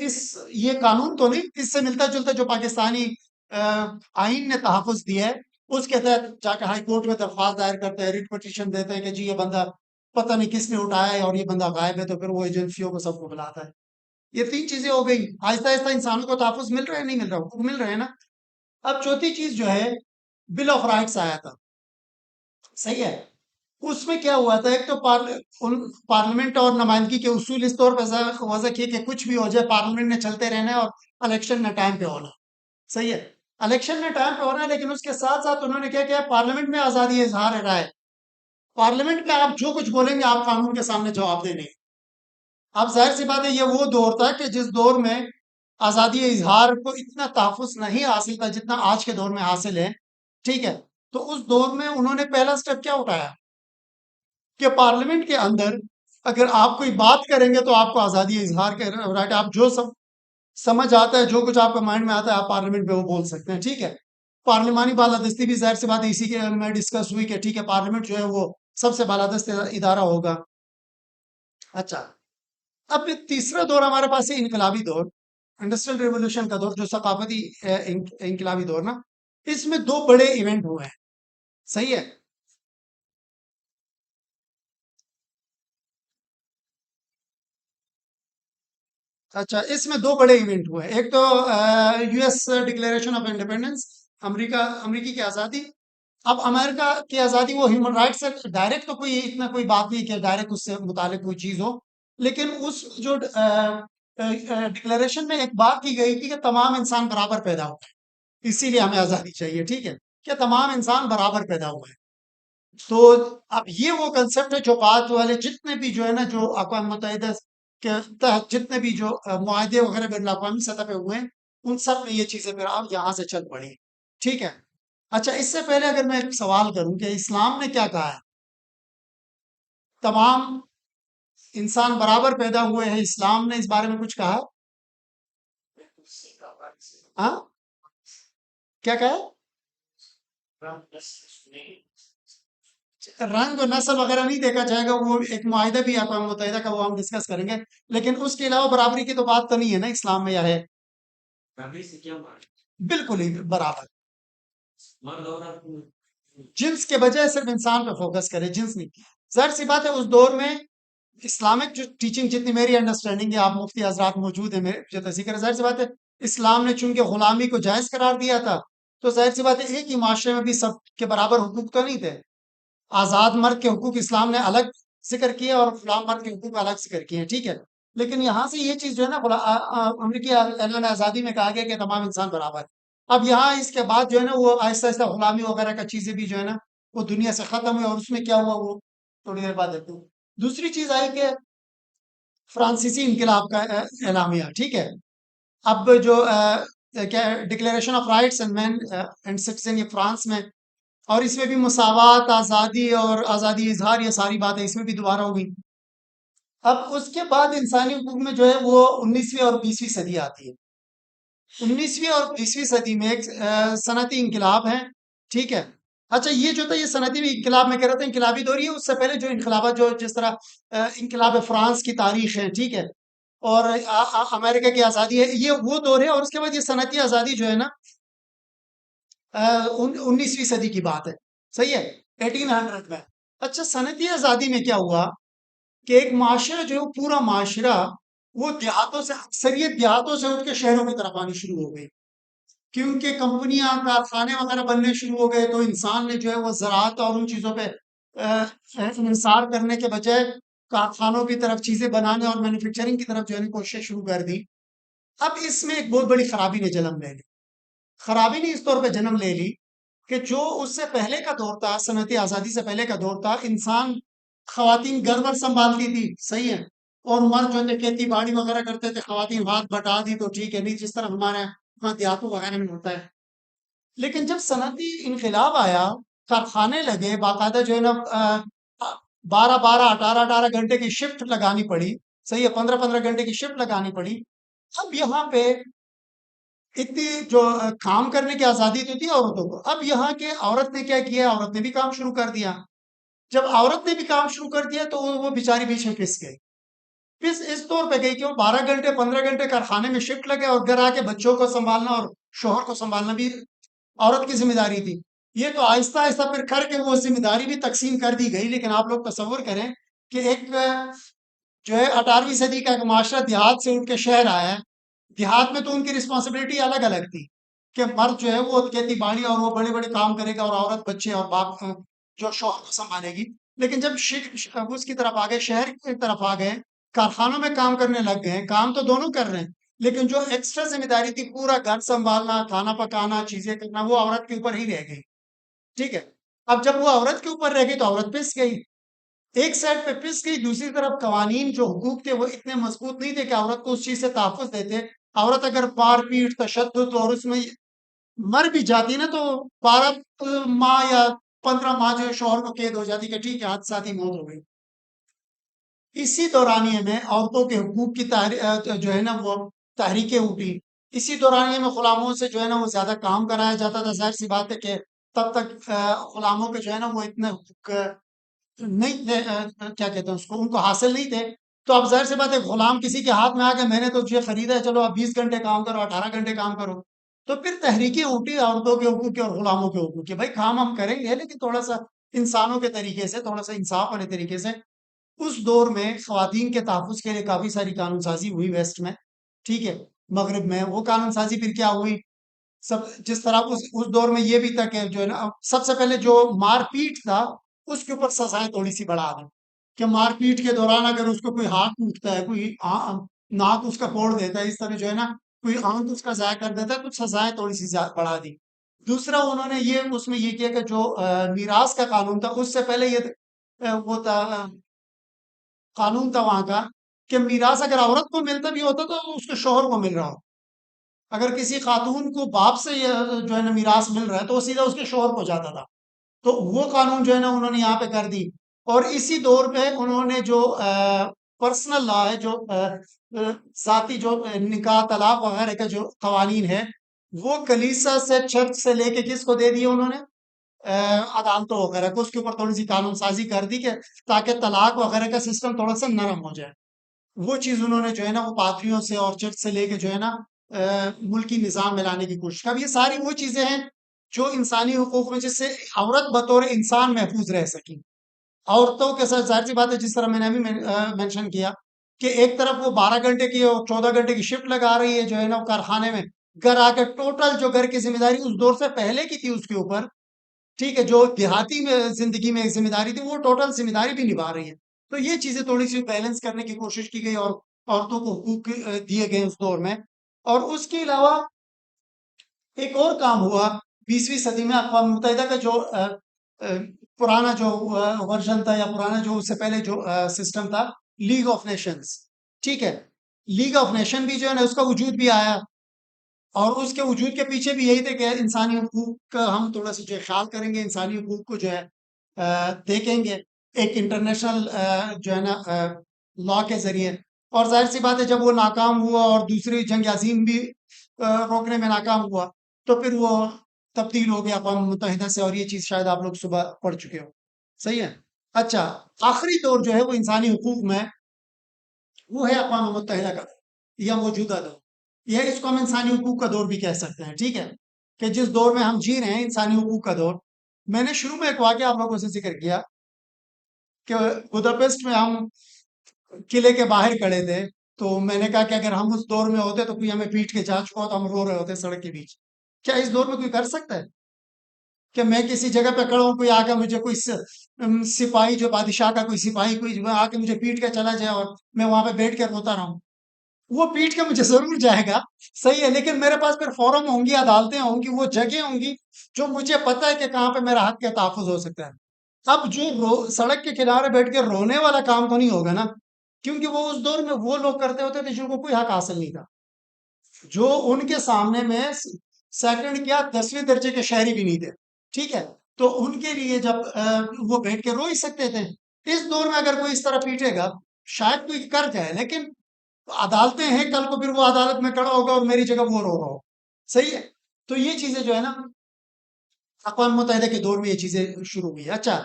یہ قانون تو نہیں، اس سے ملتا جلتا جو پاکستانی آئین نے تحفظ دیا ہے اس کے تحت جا کے ہائی کورٹ میں درخواست دائر کرتے ہیں، ریٹ پٹیشن دیتے ہیں کہ جی یہ بندہ پتہ نہیں کس نے اٹھایا ہے اور یہ بندہ غائب ہے، تو پھر وہ ایجنسیوں کو سب کو بلاتا ہے۔ یہ تین چیزیں ہو گئی، آہستہ آہستہ انسانوں کو تحفظ مل رہا ہے نہیں مل رہا؟ حقوق مل رہے ہیں نا۔ اب چوتھی چیز جو ہے بل آف رائٹس آیا تھا، صحیح ہے۔ اس میں کیا ہوا تھا، ایک تو پارلیمنٹ اور نمائندگی کے اصول اس طور پہ وضع کیے کہ کچھ بھی ہو جائے پارلیمنٹ نے چلتے رہنا ہے اور الیکشن نے ٹائم پہ ہونا، صحیح ہے۔ الیکشن نے ٹائم پہ ہونا ہے، لیکن اس کے ساتھ ساتھ انہوں نے کیا کیا، پارلیمنٹ میں آزادی اظہار رائے، پارلیمنٹ میں آپ جو کچھ بولیں گے آپ قانون کے سامنے جواب دینے۔ اب ظاہر سی بات ہے یہ وہ دور تھا کہ جس دور میں آزادی اظہار کو اتنا تحفظ نہیں حاصل تھا جتنا آج کے دور میں حاصل ہے، ٹھیک ہے۔ تو اس دور میں انہوں نے پہلا سٹیپ کیا اٹھایا کہ پارلیمنٹ کے اندر اگر آپ کوئی بات کریں گے تو آپ کو آزادی اظہار کا رائٹ، آپ جو سمجھ آتا ہے، جو کچھ آپ کے مائنڈ میں آتا ہے آپ پارلیمنٹ میں وہ بول سکتے ہیں، ٹھیک ہے۔ پارلیمانی بالادستی بھی ظاہر سی بات ہے اسی کے میں ڈسکس ہوئی کہ ٹھیک ہے پارلیمنٹ جو ہے وہ سب سے بالادست ادارہ ہوگا۔ اچھا، اب تیسرا دور ہمارے پاس ہے انقلابی دور، انڈسٹریل ریولوشن کا دور، جو ثقافتی انقلابی دور نا، اس میں دو بڑے ایونٹ ہوئے ہیں، صحیح ہے۔ اچھا، اس میں دو بڑے ایونٹ ہوئے، ایک تو U S declaration of independence, امریکی کی آزادی۔ اب امریکہ کی آزادی وہ ہیومن رائٹ سے ڈائریکٹ تو کوئی اتنا کوئی بات نہیں کہ ڈائریکٹ اس سے متعلق کوئی چیز ہو، لیکن اس جو ڈکلیریشن میں ایک بات کی گئی تھی کہ تمام انسان برابر پیدا ہوئے ہیں، اسی لیے ہمیں آزادی چاہیے، ٹھیک ہے، کہ تمام انسان برابر پیدا ہوئے ہیں۔ تو اب یہ وہ کنسپٹ ہے جو بعد والے جتنے بھی جو ہے نا جو اقوام متحدہ کے تحت جتنے بھی جو معاہدے وغیرہ بین الاقوامی سطح پہ ہوئے ہیں ان سب میں یہ چیزیں پھر اب یہاں سے چل پڑی، ٹھیک ہے۔ اچھا، اس سے پہلے اگر میں ایک سوال کروں کہ اسلام نے کیا کہا ہے؟ تمام انسان برابر پیدا ہوئے ہیں، اسلام نے اس بارے میں کچھ کہا؟ ہاں، کیا کہا ہے؟ رنگ و نسل وغیرہ نہیں دیکھا جائے گا، وہ ایک معاہدہ بھی ہے اقوام متحدہ کا، وہ ہم ڈسکس کریں گے، لیکن اس کے علاوہ برابری کی تو بات تو نہیں ہے نا اسلام میں، یا ہے؟ بالکل ہی برابر، جنس کے بجائے صرف انسان پہ فوکس کرے، جنس نہیں۔ ظاہر سی بات ہے اس دور میں اسلامک جو ٹیچنگ جتنی میری انڈرسٹینڈنگ ہے، آپ مفتی حضرات موجود ہیں میرے جو ذکر ہے، ظاہر سی بات ہے اسلام نے چونکہ غلامی کو جائز قرار دیا تھا تو ظاہر سی بات ہے ایک ہی معاشرے میں بھی سب کے برابر حقوق تو نہیں تھے۔ آزاد مرد کے حقوق اسلام نے الگ ذکر کیے اور غلام مرد کے حقوق الگ ذکر کیے ہیں، ٹھیک ہے۔ لیکن یہاں سے یہ چیز جو ہے نا امریکی اعلان آزادی میں کہا گیا کہ تمام انسان برابر ہے۔ اب یہاں اس کے بعد جو ہے نا وہ آہستہ آہستہ غلامی وغیرہ کا چیزیں بھی جو ہے نا وہ دنیا سے ختم ہوئی، اور اس میں کیا ہوا وہ تھوڑی دیر بعد دیکھتے ہیں۔ دوسری چیز آئی کہ فرانسیسی انقلاب کا اعلامیہ، ٹھیک ہے۔ اب جو کیا declaration of rights and man and citizen, یہ فرانس میں، اور اس میں بھی مساوات، آزادی اور آزادی اظہار، یہ ساری باتیں اس میں بھی دوبارہ ہو گئی۔ اب اس کے بعد انسانی حقوق میں جو ہے وہ 19ویں اور 20ویں صدی آتی ہے۔ 19ویں اور 20ویں صدی میں ایک صنعتی انقلاب ہے، ٹھیک ہے۔ اچھا، یہ جو تھا یہ صنعتی انقلاب میں کہہ رہا تھا انقلابی دور، یہ اس سے پہلے جو انقلابات جو جس طرح انقلاب فرانس کی تاریخ ہے، ٹھیک ہے، اور امریکہ کی آزادی ہے، یہ وہ دور ہے، اور اس کے بعد یہ صنعتی آزادی جو ہے نا 19ویں صدی کی بات ہے۔ صحیح ہے، 1800 میں۔ اچھا، صنعتی آزادی میں کیا ہوا کہ ایک معاشرہ جو ہے، وہ پورا معاشرہ وہ دیہاتوں سے، اکثریت دیہاتوں سے اٹھ کے شہروں کی طرف آنی شروع ہو گئی، کیونکہ کمپنیاں کارخانے وغیرہ بننے شروع ہو گئے، تو انسان نے جو ہے وہ زراعت اور ان چیزوں پہ انحصار کرنے کے بجائے کارخانوں کی طرف چیزیں بنانے اور مینوفیکچرنگ کی طرف جو ہے کوشش شروع کر دی۔ اب اس میں ایک بہت بڑی خرابی نے جنم لے لی۔ خرابی نے اس طور پہ جنم لے لی کہ جو اس سے پہلے کا دور تھا، صنعتی آزادی سے پہلے کا دور تھا، انسان، خواتین گھر بر سنبھالتی تھی، صحیح ہے، اور مرد جو ہے کھیتی باڑی وغیرہ کرتے تھے، خواتین ہاتھ بٹا دی تو ٹھیک ہے، نہیں جس طرح ہمارے یہاں دیہاتوں وغیرہ میں ہوتا ہے۔ لیکن جب صنعتی انقلاب آیا، کارخانے لگے، باقاعدہ جو ہے نا 12 12 18 18 گھنٹے کی شفٹ لگانی پڑی، صحیح ہے، 15 15 گھنٹے کی شفٹ لگانی پڑی۔ اب یہاں پہ اتنی جو کام کرنے کی آزادی تو تھی عورتوں کو، اب یہاں کے عورت نے کیا کیا، عورت نے بھی کام شروع کر دیا۔ جب عورت نے بھی کام شروع کر دیا تو وہ بیچاری بیچ میں پس گئی، پس اس طور پہ گئی کہ وہ 12 گھنٹے 15 گھنٹے کارخانے میں شفٹ لگے، اور گھر آ کے بچوں کو سنبھالنا اور شوہر کو سنبھالنا بھی عورت کی ذمہ داری تھی۔ یہ تو آہستہ آہستہ پھر کر کے وہ ذمہ داری بھی تقسیم کر دی گئی، لیکن آپ لوگ تصور کریں کہ ایک جو ہے 18ویں صدی کا ایک معاشرہ دیہات سے اٹھ کے شہر آیا ہے۔ دیہات میں تو ان کی رسپانسبلٹی الگ الگ تھی کہ مرد جو ہے وہ کھیتی باڑی اور وہ بڑے بڑے کام کرے گا، اور عورت بچے اور باپ جو شوہر کو سنبھالے گی۔ لیکن جب اس کی طرف آ گئے، شہر کی طرف آ گئے، کارخانوں میں کام کرنے لگ گئے، کام تو دونوں کر رہے ہیں، لیکن جو ایکسٹرا ذمہ داری تھی، پورا گھر سنبھالنا، کھانا پکانا، چیزیں کرنا، وہ عورت کے اوپر ہی رہ گئی، ٹھیک ہے۔ اب جب وہ عورت کے اوپر رہ گئی تو عورت پس گئی، ایک سائڈ پہ پس گئی، دوسری طرف قوانین جو حقوق تھے وہ اتنے مضبوط نہیں تھے کہ عورت کو اس چیز سے تحفظ دیتے۔ عورت اگر مار پیٹ، تشدد اور اس میں مر بھی جاتی نا، تو 12 ماہ یا 15 ماہ جو ہے شوہر کو قید ہو جاتی کہ ٹھیک ہے، حادثاتی موت ہو گئی۔ اسی دورانیے میں عورتوں کے حقوق کی جو ہے نا وہ تحریکیں اٹھی۔ اسی دورانیے میں غلاموں سے جو ہے نا وہ زیادہ کام کرایا جاتا تھا۔ ظاہر سی بات ہے کہ تب تک غلاموں کے جو ہے نا وہ اتنے حقوق نہیں تھے، کیا کہتے ہیں اس کو، ان کو حاصل نہیں تھے۔ تو اب ظاہر سی بات ہے، غلام کسی کے ہاتھ میں آ کے میں نے تو تجھے خریدا ہے، چلو اب 20 گھنٹے کام کرو، 18 گھنٹے کام کرو۔ تو پھر تحریکیں اٹھی عورتوں کے حقوق کی اور غلاموں کے حقوق کی، بھائی کام ہم کریں گے لیکن تھوڑا سا انسانوں کے طریقے سے، تھوڑا سا انصاف والے طریقے سے۔ اس دور میں خواتین کے تحفظ کے لیے کافی ساری قانون سازی ہوئی ویسٹ میں، ٹھیک ہے، مغرب میں۔ وہ قانون سازی پھر کیا ہوئی، سب جس طرح اس دور میں یہ بھی تھا کہ جو ہے نا سب سے پہلے جو مار پیٹ تھا اس کے اوپر سزائیں تھوڑی سی بڑھا دیں، کہ مار پیٹ کے دوران اگر اس کو کوئی ہاتھ ٹوٹتا ہے، کوئی ناک اس کا توڑ دیتا ہے، اس طرح جو ہے نا کوئی آنت اس کا ضائع کر دیتا ہے، تو سزائیں تھوڑی سی بڑھا دی۔ دوسرا انہوں نے یہ اس میں یہ کیا کہ جو میراث کا قانون تھا، اس سے پہلے یہ وہ تھا، قانون تھا وہاں کا کہ میراث اگر عورت کو ملتا بھی ہوتا تو اس کے شوہر کو مل رہا ہو۔ اگر کسی خاتون کو باپ سے جو ہے نا میراث مل رہا ہے تو وہ سیدھا اس کے شوہر کو جاتا تھا۔ تو وہ قانون جو ہے نا انہوں نے یہاں پہ کر دی۔ اور اسی دور پہ انہوں نے جو پرسنل لا ہے، جو ذاتی جو نکاح طلاق وغیرہ کا جو قوانین ہے، وہ کلیسا سے، چرچ سے لے کے کس کو دے دیے انہوں نے، عدالتوں وغیرہ کو، اس کے اوپر تھوڑی سی قانون سازی کر دی کہ تاکہ طلاق وغیرہ کا سسٹم تھوڑا سا نرم ہو جائے۔ وہ چیز انہوں نے جو ہے نا وہ پادریوں سے اور چرچ سے لے کے جو ہے نا ملکی نظام میں لانے کی کوشش کی۔ اب یہ ساری وہ چیزیں ہیں جو انسانی حقوق میں، جس سے عورت بطور انسان محفوظ رہ سکی۔ عورتوں کے ساتھ ظاہر سی بات ہے، جس طرح میں نے ابھی مینشن کیا کہ ایک طرف وہ 12 گھنٹے کی اور 14 گھنٹے کی شفٹ لگا رہی ہے جو ہے نا وہ کارخانے میں، گھر آ کے ٹوٹل جو گھر کی ذمہ داری اس دور سے پہلے کی تھی اس کے اوپر، ٹھیک ہے، جو دیہاتی میں زندگی میں ایک ذمہ داری تھی وہ ٹوٹل ذمہ داری بھی نبھا رہی ہے۔ تو یہ چیزیں تھوڑی سی بیلنس کرنے کی کوشش کی گئی، اور عورتوں کو حقوق دیے گئے اس دور میں۔ اور اس کے علاوہ ایک اور کام ہوا 20ویں صدی میں، اقوام متحدہ کا جو پرانا جو ورژن تھا، یا پرانا جو اس سے پہلے جو سسٹم تھا، لیگ آف نیشنز، ٹھیک ہے، لیگ آف نیشن بھی جو ہے نا اس کا وجود بھی آیا، اور اس کے وجود کے پیچھے بھی یہی تھے کہ انسانی حقوق کا ہم تھوڑا سا جو ہے خیال کریں گے، انسانی حقوق کو جو ہے دیکھیں گے ایک انٹرنیشنل جو ہے نا لا کے ذریعے۔ اور ظاہر سی بات ہے جب وہ ناکام ہوا اور دوسری جنگ عظیم بھی روکنے میں ناکام ہوا، تو پھر وہ تبدیل ہو گیا اقوام متحدہ سے، اور یہ چیز شاید آپ لوگ صبح پڑھ چکے ہو، صحیح ہے۔ اچھا، آخری دور جو ہے وہ انسانی حقوق میں وہ ہے اقوام متحدہ کا، یا موجودہ دور، یہ اس کو ہم انسانی حقوق کا دور بھی کہہ سکتے ہیں، ٹھیک ہے، کہ جس دور میں ہم جی رہے ہیں، انسانی حقوق کا دور۔ میں نے شروع میں ایک واقعہ آپ لوگوں سے ذکر کیا کہ بداپیسٹ میں ہم قلعے کے باہر کھڑے تھے، تو میں نے کہا کہ اگر ہم اس دور میں ہوتے تو کوئی ہمیں پیٹ کے جا چکا ہو تو ہم رو رہے ہوتے سڑک کے بیچ. کیا اس دور میں کوئی کر سکتا ہے کہ میں کسی جگہ پہ کھڑا ہوں، کوئی آ کے مجھے کوئی سپاہی، جو بادشاہ کا کوئی سپاہی کوئی جو آ کے مجھے پیٹ کے چلا جائے اور میں وہاں پہ بیٹھ کے روتا رہا ہوں؟ وہ پیٹ کے مجھے ضرور جائے گا، صحیح ہے، لیکن میرے پاس پھر فورم ہوں گی، عدالتیں ہوں گی، وہ جگہیں ہوں گی جو مجھے پتہ ہے کہ کہاں پہ میرا حق کا تحفظ ہو سکتا ہے. اب جو سڑک کے کنارے بیٹھ کے رونے والا کام تو نہیں ہوگا نا، کیونکہ وہ اس دور میں وہ لوگ کرتے ہوتے تھے جن کو کوئی حق حاصل نہیں تھا، جو ان کے سامنے میں سیکنڈ کیا 10ویں درجے کے شہری بھی نہیں تھے. ٹھیک ہے، تو ان کے لیے جب وہ بیٹھ کے رو ہی سکتے تھے. اس دور میں اگر کوئی اس طرح پیٹے گا شاید کوئی کر جائے، لیکن عدالتیں ہیں، کل کو پھر وہ عدالت میں کھڑا ہوگا اور میری جگہ وہ رو رہا ہو. صحیح ہے، تو یہ چیزیں جو ہے نا اقوام متحدہ کے دور میں یہ چیزیں شروع ہوئی. اچھا،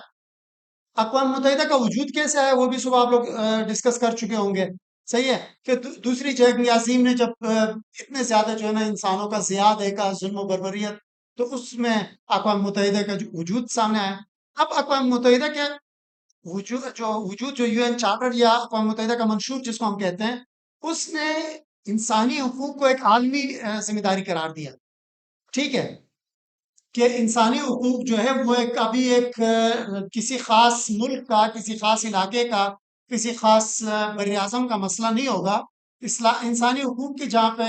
اقوام متحدہ کا وجود کیسے ہے وہ بھی صبح آپ لوگ ڈسکس کر چکے ہوں گے. صحیح ہے کہ دوسری جنگ عظیم نے جب اتنے زیادہ جو ہے نا انسانوں کا زیاہ دیکھا، ظلم و بربریت، تو اس میں اقوام متحدہ کا جو وجود سامنے آیا. اب اقوام متحدہ کے وجود جو یو این چارٹر یا اقوام متحدہ کا منشور جس کو ہم کہتے ہیں، اس نے انسانی حقوق کو ایک عالمی ذمہ داری قرار دیا. ٹھیک ہے، کہ انسانی حقوق جو ہے وہ ایک ابھی ایک کسی خاص ملک کا، کسی خاص علاقے کا، کسی خاص بر اعظم کا مسئلہ نہیں ہوگا. انسانی حقوق کی جہاں پہ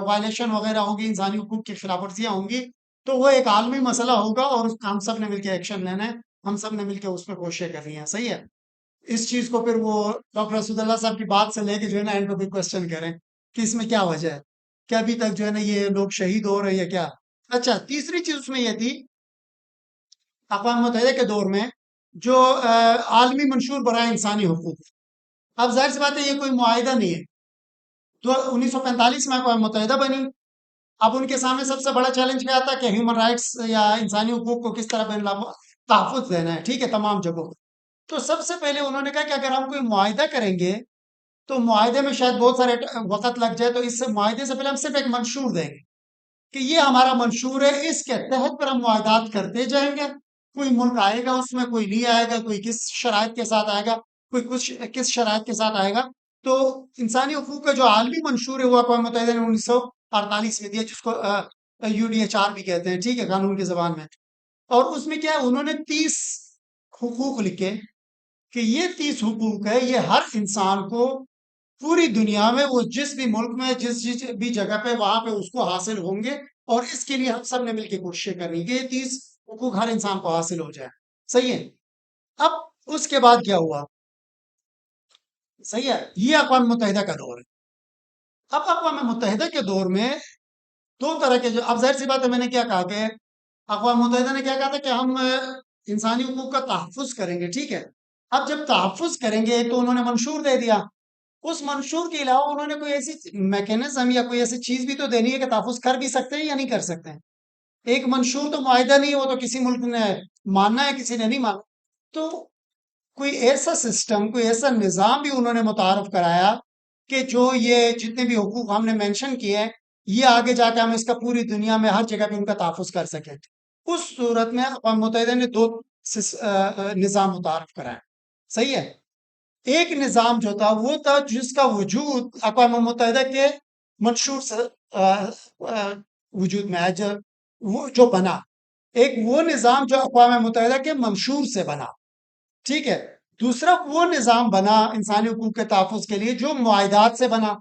وائلیشن وغیرہ ہوگی، انسانی حقوق کی خلاف ورزیاں ہوں گی، تو وہ ایک عالمی مسئلہ ہوگا اور ہم سب نے مل کے ایکشن لینا ہے، ہم سب نے مل کے اس پہ کوششیں کرنی ہیں. صحیح ہے، اس چیز کو پھر وہ ڈاکٹر اسد اللہ صاحب کی بات سے لے کے جو ہے نا اینڈ پہ بھی کوشچن کریں کہ اس میں کیا وجہ ہے کہ ابھی تک جو ہے نا یہ لوگ شہید ہو رہے ہیں کیا. اچھا، تیسری چیز اس میں یہ تھی اقوام متحدہ کے دور میں جو عالمی منشور برائے انسانی حقوق. اب ظاہر سی بات ہے یہ کوئی معاہدہ نہیں ہے، تو 1945 میں اقوام متحدہ بنی. اب ان کے سامنے سب سے بڑا چیلنج کیا تھا کہ ہیومن رائٹس یا انسانی حقوق کو کس طرح بین تحفظ دینا ہے. ٹھیک ہے، تمام جگہوں پہ. تو سب سے پہلے انہوں نے کہا کہ اگر ہم کوئی معاہدہ کریں گے تو معاہدے میں شاید بہت سارے وقت لگ جائے، تو اس سے معاہدے سے پہلے ہم صرف ایک منشور دیں گے کہ یہ ہمارا منشور ہے، اس کے تحت پر ہم معاہدات کرتے جائیں گے. کوئی ملک آئے گا اس میں، کوئی نہیں آئے گا، کوئی کس شرائط کے ساتھ آئے گا، کوئی کچھ کس شرائط کے ساتھ آئے گا. تو انسانی حقوق کا جو عالمی منشور ہے وہ اقوام متحدہ نے 1948 میں دیا، جس کو یو ڈی ایچ آر بھی کہتے ہیں. ٹھیک ہے، قانون کی زبان میں. اور اس میں کیا ہے، انہوں نے 30 حقوق لکھے کہ یہ 30 حقوق ہے، یہ ہر انسان کو پوری دنیا میں وہ جس بھی ملک میں جس بھی جگہ پہ وہاں پہ اس کو حاصل ہوں گے، اور اس کے لیے ہم سب نے مل کے کوششیں کرنی کہ یہ 30 حقوق ہر انسان کو حاصل ہو جائے. صحیح ہے. اب اس کے بعد کیا ہوا؟ صحیح ہے، یہ اقوام متحدہ کا دور ہے. اب اقوام متحدہ کے دور میں دو طرح کے اب ظاہر سی بات ہے، میں نے کیا کہا کہ اقوام متحدہ نے کیا کہا تھا کہ ہم انسانی حقوق کا تحفظ کریں گے. ٹھیک ہے، اب جب تحفظ کریں گے تو انہوں نے منشور دے دیا. اس منشور کے علاوہ انہوں نے کوئی ایسی میکینزم یا کوئی ایسی چیز بھی تو دینی ہے کہ تحفظ کر بھی سکتے ہیں یا نہیں کر سکتے ہیں. ایک منشور تو معاہدہ نہیں، وہ تو کسی ملک نے ماننا ہے، کسی نے نہیں ماننا. تو کوئی ایسا سسٹم، کوئی ایسا نظام بھی انہوں نے متعارف کرایا کہ جو یہ جتنے بھی حقوق ہم نے مینشن کیے ہیں، یہ آگے جا کے ہم اس کا پوری دنیا میں ہر جگہ پہ ان کا تحفظ کر سکیں. اس صورت میں اقوام متحدہ نے دو نظام متعارف کرایا. صحیح ہے. ایک نظام جو تھا وہ تھا جس کا وجود اقوام متحدہ کے منشور سے وجود میں آیا، جو بنا ایک وہ نظام جو اقوام متحدہ کے منشور سے بنا. ٹھیک ہے. دوسرا وہ نظام بنا انسانی حقوق کے تحفظ کے لیے جو معاہدات سے بنا.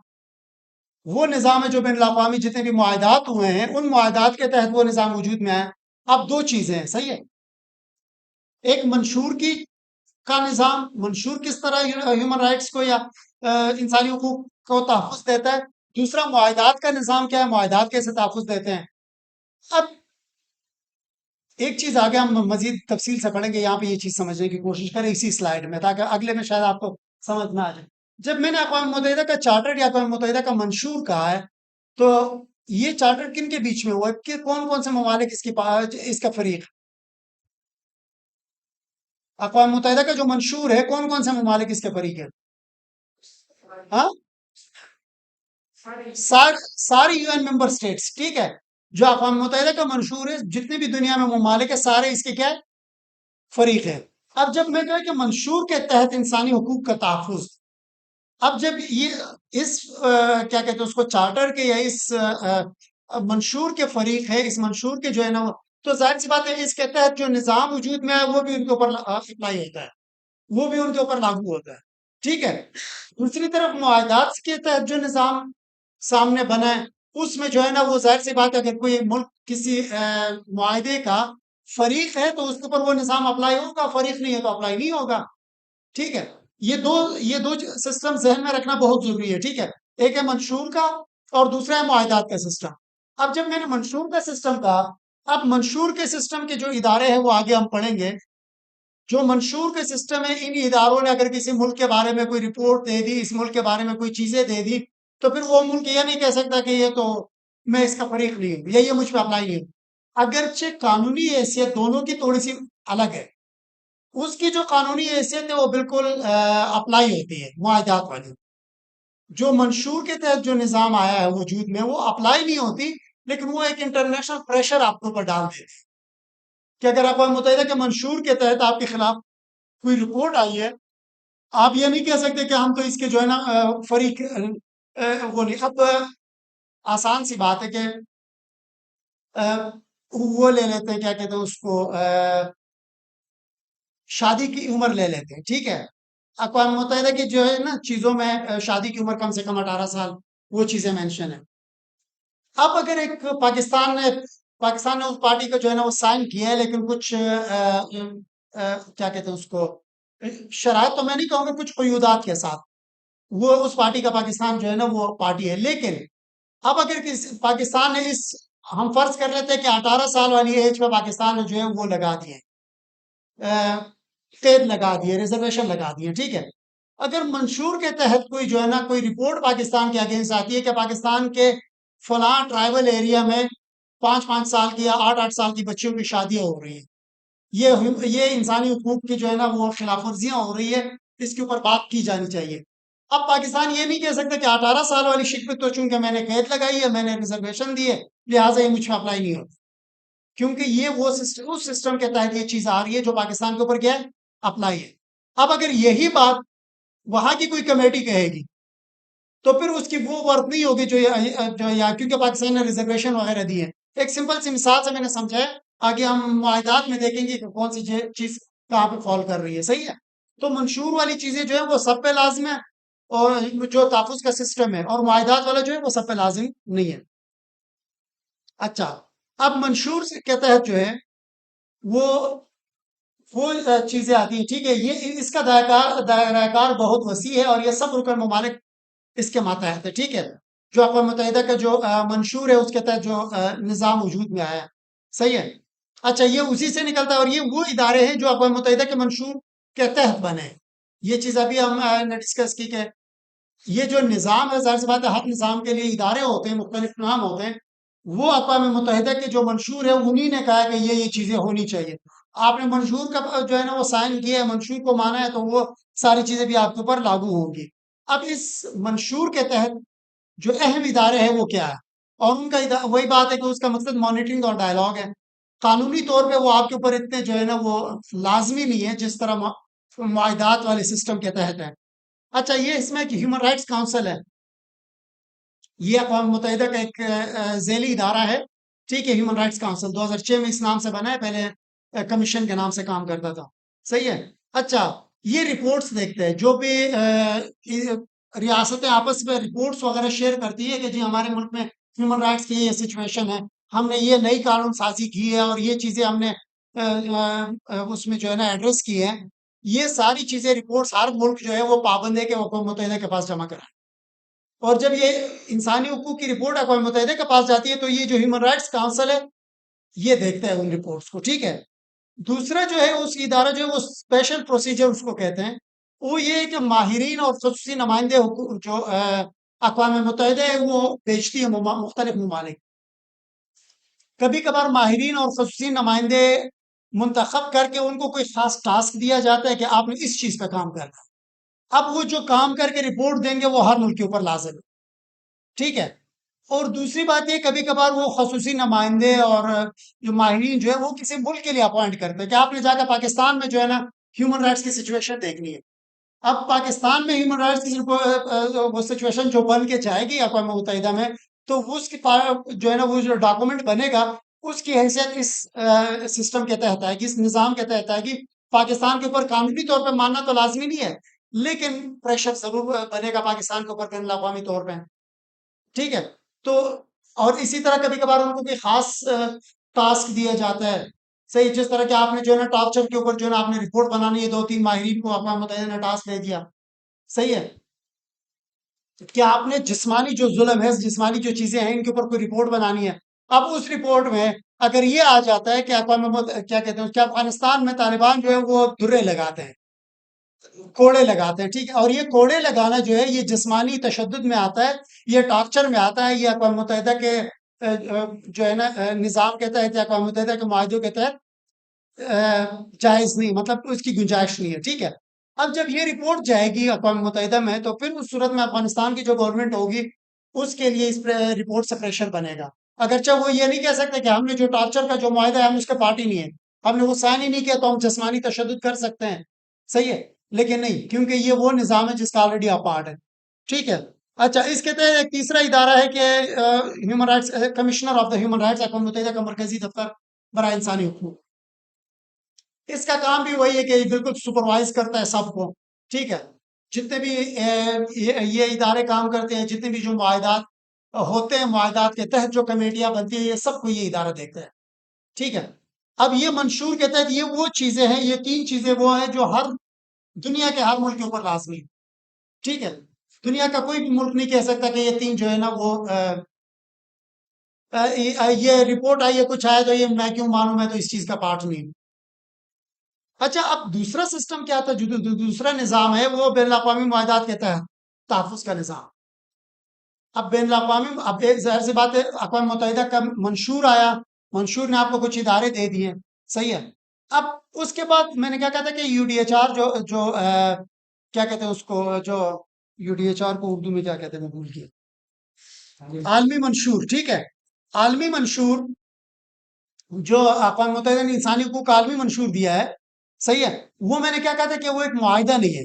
وہ نظام ہے جو بین الاقوامی جتنے بھی معاہدات ہوئے ہیں ان معاہدات کے تحت وہ نظام وجود میں آیا. اب دو چیزیں ہیں. صحیح ہے. ایک منشور کا نظام، منشور کس طرح ہیومن رائٹس کو یا انسانی حقوق کو تحفظ دیتا ہے. دوسرا معاہدات کا نظام کیا ہے، معاہدات کیسے تحفظ دیتے ہیں. اب ایک چیز آگے ہم مزید تفصیل سے پڑھیں گے، یہاں پہ یہ چیز سمجھنے کی کوشش کریں اسی سلائیڈ میں، تاکہ اگلے میں شاید آپ کو سمجھ میں آ جائے. جب میں نے اقوام متحدہ کا چارٹر یا اقوام متحدہ کا منشور کہا ہے، تو یہ چارٹر کن کے بیچ میں ہوا ہے کہ کون کون سے ممالک اس کا فریق. اقوام متحدہ کا جو منشور ہے کون کون سے ممالک اس کے فریق ہے؟ ہاں، ساری یو این ممبر سٹیٹس. ٹھیک ہے، جو اقوام متحدہ کا منشور ہے جتنے بھی دنیا میں ممالک ہے سارے اس کے کیا ہے فریق ہے۔ اب جب میں کہا کہ منشور کے تحت انسانی حقوق کا تحفظ، اب جب یہ اس کیا کہتے ہیں اس کو چارٹر کے یا اس منشور کے فریق ہے، اس منشور کے جو ہے نا، تو ظاہر سی بات ہے اس کے تحت جو نظام وجود میں ہے وہ بھی ان کے اوپر اپلائی ہوتا ہے، وہ بھی ان کے اوپر لاگو ہوتا ہے، ٹھیک ہے۔ دوسری طرف معاہدات کے تحت جو نظام سامنے بنا ہے، اس میں جو ہے نا وہ ظاہر سی بات ہے اگر کوئی ملک کسی معاہدے کا فریق ہے تو اس کے اوپر وہ نظام اپلائی ہوگا، فریق نہیں ہے تو اپلائی نہیں ہوگا، ٹھیک ہے۔ یہ دو سسٹم ذہن میں رکھنا بہت ضروری ہے، ٹھیک ہے۔ ایک ہے منشور کا اور دوسرا ہے معاہدات کا سسٹم۔ اب جب میں نے منشور کا سسٹم کہا، اب منشور کے سسٹم کے جو ادارے ہیں وہ آگے ہم پڑھیں گے۔ جو منشور کے سسٹم ہے، ان اداروں نے اگر کسی ملک کے بارے میں کوئی رپورٹ دے دی، اس ملک کے بارے میں کوئی چیزیں دے دی، تو پھر وہ ملک یہ نہیں کہہ سکتا کہ یہ تو میں اس کا فریق نہیں ہوں یا یہ مجھ پہ اپلائی نہیں ہوں، اگرچہ قانونی حیثیت دونوں کی تھوڑی سی الگ ہے۔ اس کی جو قانونی حیثیت ہے وہ بالکل اپلائی ہوتی ہے معاہدات والی۔ جو منشور کے تحت جو نظام آیا ہے وجود میں وہ اپلائی نہیں ہوتی، لیکن وہ ایک انٹرنیشنل پریشر آپ کے اوپر ڈال دیتی ہے کہ اگر اقوام متحدہ کے منشور کے تحت آپ کے خلاف کوئی رپورٹ آئی ہے، آپ یہ نہیں کہہ سکتے کہ ہم تو اس کے جو ہے نا فریق وہ نہیں۔ اب آسان سی بات ہے کہ وہ لے لیتے ہیں، کیا کہتے ہیں اس کو، شادی کی عمر لے لیتے ہیں، ٹھیک ہے۔ اقوام متحدہ کی جو ہے نا چیزوں میں شادی کی عمر کم سے کم 18 سال، وہ چیزیں مینشن ہیں۔ اب اگر ایک پاکستان نے اس پارٹی کا جو ہے نا وہ سائن کیا ہے، لیکن کچھ کیا کہتے ہیں اس کو، شرائط تو میں نہیں کہوں گا، کچھ قیودات کے ساتھ وہ اس پارٹی کا پاکستان جو ہے نا وہ پارٹی ہے، لیکن اب اگر پاکستان نے ہم فرض کر لیتے ہیں کہ 18 سال والی ایج پہ پاکستان نے جو ہے وہ لگا دیے، قید لگا دیے، ریزرویشن لگا دیے، ٹھیک ہے۔ اگر منشور کے تحت کوئی جو ہے نا کوئی رپورٹ پاکستان کے اگینسٹ آتی ہے کہ پاکستان کے فلاں ٹرائبل ایریا میں 5 5 سال کی یا 8 8 سال کی بچیوں کی شادیاں ہو رہی ہیں، یہ انسانی حقوق کی جو ہے نا وہ خلاف ورزیاں ہو رہی ہے، اس کے اوپر بات کی جانی چاہیے۔ اب پاکستان یہ نہیں کہہ سکتا کہ 18 سال والی شک پہ تو چونکہ میں نے قید لگائی ہے، میں نے ریزرویشن دی ہے، لہٰذا یہ مجھ پہ اپلائی نہیں ہوتی، کیونکہ یہ وہ سسٹم، اس سسٹم کے تحت یہ چیز آ رہی ہے جو پاکستان کے اوپر کیا ہے، اپلائی ہے۔ اب اگر یہی بات وہاں کی کوئی کمیٹی کہے گی تو پھر اس کی وہ ورت نہیں ہوگی جو کیونکہ پاکستان نے ریزرویشن وغیرہ دی ہے۔ ایک سمپل سی مثال سے میں نے سمجھا ہے، آگے ہم معاہدات میں دیکھیں گے کہ کون سی چیز کہاں پہ فال کر رہی ہے، صحیح ہے۔ تو منشور والی چیزیں جو ہے وہ سب پہ لازم ہے، اور جو تحفظ کا سسٹم ہے، اور معاہدات والا جو ہے وہ سب پہ لازم نہیں ہے۔ اچھا، اب منشور کے تحت جو ہے وہ چیزیں آتی ہیں، ٹھیک ہے۔ یہ اس کا دائرہ کار بہت وسیع ہے، اور یہ سب رکن ممالک اس کے ماتحت ہے، ٹھیک ہے۔ جو اقوام متحدہ کا جو منشور ہے اس کے تحت جو نظام وجود میں آیا، صحیح ہے۔ اچھا، یہ اسی سے نکلتا ہے، اور یہ وہ ادارے ہیں جو اقوام متحدہ کے منشور کے تحت بنے ہیں۔ یہ چیز ابھی ہم نے ڈسکس کی کہ یہ جو نظام ہے، ظاہر سی بات ہے ہر نظام کے لیے ادارے ہوتے ہیں، مختلف نام ہوتے ہیں، وہ اقوام متحدہ کے جو منشور ہے انہی نے کہا کہ یہ چیزیں ہونی چاہیے۔ آپ نے منشور کا جو ہے نا وہ سائن کیا ہے، منشور کو مانا ہے، تو وہ ساری چیزیں بھی آپ کے اوپر لاگو ہوں گی۔ اب اس منشور کے تحت جو اہم ادارے ہیں وہ کیا ہے، اور ان کا وہی بات ہے کہ اس کا مقصد مانیٹرنگ اور ڈائلاگ ہے۔ قانونی طور پہ وہ آپ کے اوپر اتنے جو ہے نا وہ لازمی نہیں ہے جس طرح معاہدات والے سسٹم کے تحت ہے۔ اچھا، یہ اس میں ہیومن رائٹس کاؤنسل ہے، یہ اقوام متحدہ کا ایک ذیلی ادارہ ہے، ٹھیک ہے۔ ہیومن رائٹس کاؤنسل 2006 میں اس نام سے بنا ہے، پہلے کمیشن کے نام سے کام کرتا تھا، صحیح ہے۔ اچھا، یہ رپورٹس دیکھتے ہیں، جو بھی ریاستیں آپس میں رپورٹس وغیرہ شیئر کرتی ہے کہ جی ہمارے ملک میں ہیومن رائٹس کی یہ سچویشن ہے، ہم نے یہ نئی قانون سازی کی ہے، اور یہ چیزیں ہم نے اس میں جو ہے نا ایڈریس کی ہے۔ یہ ساری چیزیں رپورٹس ہر ملک جو ہے وہ پابند ہے کہ وہ اقوام متحدہ کے پاس جمع کرائے، اور جب یہ انسانی حقوق کی رپورٹ اقوام متحدہ کے پاس جاتی ہے تو یہ جو ہیومن رائٹس کاؤنسل ہے یہ دیکھتا ہے ان رپورٹس کو، ٹھیک ہے۔ دوسرا جو ہے اس ادارہ جو ہے وہ اسپیشل پروسیجر اس کو کہتے ہیں، وہ یہ ہے کہ ماہرین اور خصوصی نمائندے جو اقوام متحدہ ہے وہ بھیجتی ہے مختلف ممالک۔ کبھی کبھار ماہرین اور خصوصی نمائندے منتخب کر کے ان کو کوئی خاص ٹاسک دیا جاتا ہے کہ آپ نے اس چیز پہ کام کرنا ہے۔ اب وہ جو کام کر کے رپورٹ دیں گے وہ ہر ملک کے اوپر لازم ہے، ٹھیک ہے۔ اور دوسری بات یہ کبھی کبھار وہ خصوصی نمائندے اور جو ماہرین جو ہے وہ کسی ملک کے لیے اپوائنٹ کرتے ہیں کہ آپ نے جا کے پاکستان میں جو ہے نا ہیومن رائٹس کی سچویشن دیکھنی ہے. اب پاکستان میں ہیومن رائٹس کی وہ سچویشن جو بن کے جائے گی اقوام متحدہ میں، تو اس کی جو ہے نا وہ جو ڈاکومنٹ بنے گا اس کی حیثیت اس سسٹم کے تحت آئے گی، اس نظام کے تحت آئے گی. پاکستان کے اوپر قانونی طور پہ ماننا تو لازمی نہیں ہے، لیکن پریشر ضرور بنے گا پاکستان کے اوپر بین الاقوامی طور پہ. ٹھیک ہے. تو اور اسی طرح کبھی کبھار ان کو کوئی خاص ٹاسک دیا جاتا ہے. صحیح، جس طرح کہ آپ نے جو ہے نا ٹارچر کے اوپر جو ہے نا آپ نے رپورٹ بنانی ہے، 2-3 ماہرین کو اقوام متحدہ نے ٹاسک دے دیا. صحیح ہے. کہ آپ نے جسمانی جو ظلم ہے، جسمانی جو چیزیں ہیں، ان کے اوپر کوئی رپورٹ بنانی ہے. اب اس رپورٹ میں اگر یہ آ جاتا ہے کہ کیا کہتے ہیں کہ افغانستان میں طالبان جو ہے وہ درے لگاتے ہیں، کوڑے لگاتے ہیں. ٹھیک ہے. اور یہ کوڑے لگانا جو ہے یہ جسمانی تشدد میں آتا ہے، یہ ٹارچر میں آتا ہے، یہ اقوام متحدہ کے جو ہے نا نظام کے تحت یا اقوام متحدہ کے معاہدوں کے تحت جائز نہیں، مطلب اس کی گنجائش نہیں ہے. ٹھیک ہے. اب جب یہ رپورٹ جائے گی اقوام متحدہ میں تو پھر اس صورت میں افغانستان کی جو گورنمنٹ ہوگی اس کے لیے اس رپورٹ سے پریشر بنے گا. اگرچہ وہ یہ نہیں کہہ سکتے کہ ہم نے جو ٹارچر کا جو معاہدہ ہے ہم اس کے پارٹی نہیں ہے، ہم نے وہ سائن ہی نہیں کیا تو ہم جسمانی تشدد کر سکتے ہیں. صحیح ہے. لیکن نہیں، کیونکہ یہ وہ نظام ہے جس کا آلریڈی آپ پارٹ ہے. ٹھیک ہے. اچھا، اس کے تحت ایک تیسرا ادارہ ہے کہ human rights commissioner of the human rights, اقوام متحدہ کا مرکزی دفتر برائے انسانی حقوق. اس کا کام بھی وہی ہے کہ یہ بالکل سپروائز کرتا ہے سب کو. ٹھیک ہے. جتنے بھی یہ ادارے کام کرتے ہیں، جتنے بھی جو معاہدات ہوتے ہیں، معاہدات کے تحت جو کمیٹیاں بنتی ہیں، یہ سب کو یہ ادارہ دیکھتا ہے. ٹھیک ہے. اب یہ منشور کے تحت یہ وہ چیزیں ہیں، یہ 3 چیزیں وہ ہیں جو ہر دنیا کے ہر ملک کے اوپر لازمی ہے. ٹھیک ہے. دنیا کا کوئی بھی ملک نہیں کہہ سکتا کہ یہ 3 جو ہے نا وہ یہ رپورٹ آئی ہے کچھ آیا تو یہ میں کیوں مانوں، میں تو اس چیز کا پارٹ نہیں ہوں. اچھا، اب دوسرا سسٹم کیا تھا، جو دوسرا نظام ہے وہ بین الاقوامی معاہدات کے تحت تحفظ کا نظام. اب بین الاقوامی، اب ایک ظاہر سی بات ہے، اقوام متحدہ کا منشور آیا، منشور نے آپ کو کچھ ادارے دے دیے. صحیح ہے. اب اس کے بعد میں نے کیا کہا تھا کہ یو ڈی ایچ آر جو کیا کہتے ہیں اس کو، جو یو ڈی ایچ آر کو اردو میں کیا کہتے ہیں میں بھول گیا، عالمی منشور. ٹھیک ہے. عالمی منشور جو اقوام متحدہ نے انسانی حقوق کا عالمی منشور دیا ہے، صحیح ہے، وہ میں نے کیا کہا تھا کہ وہ ایک معاہدہ نہیں ہے،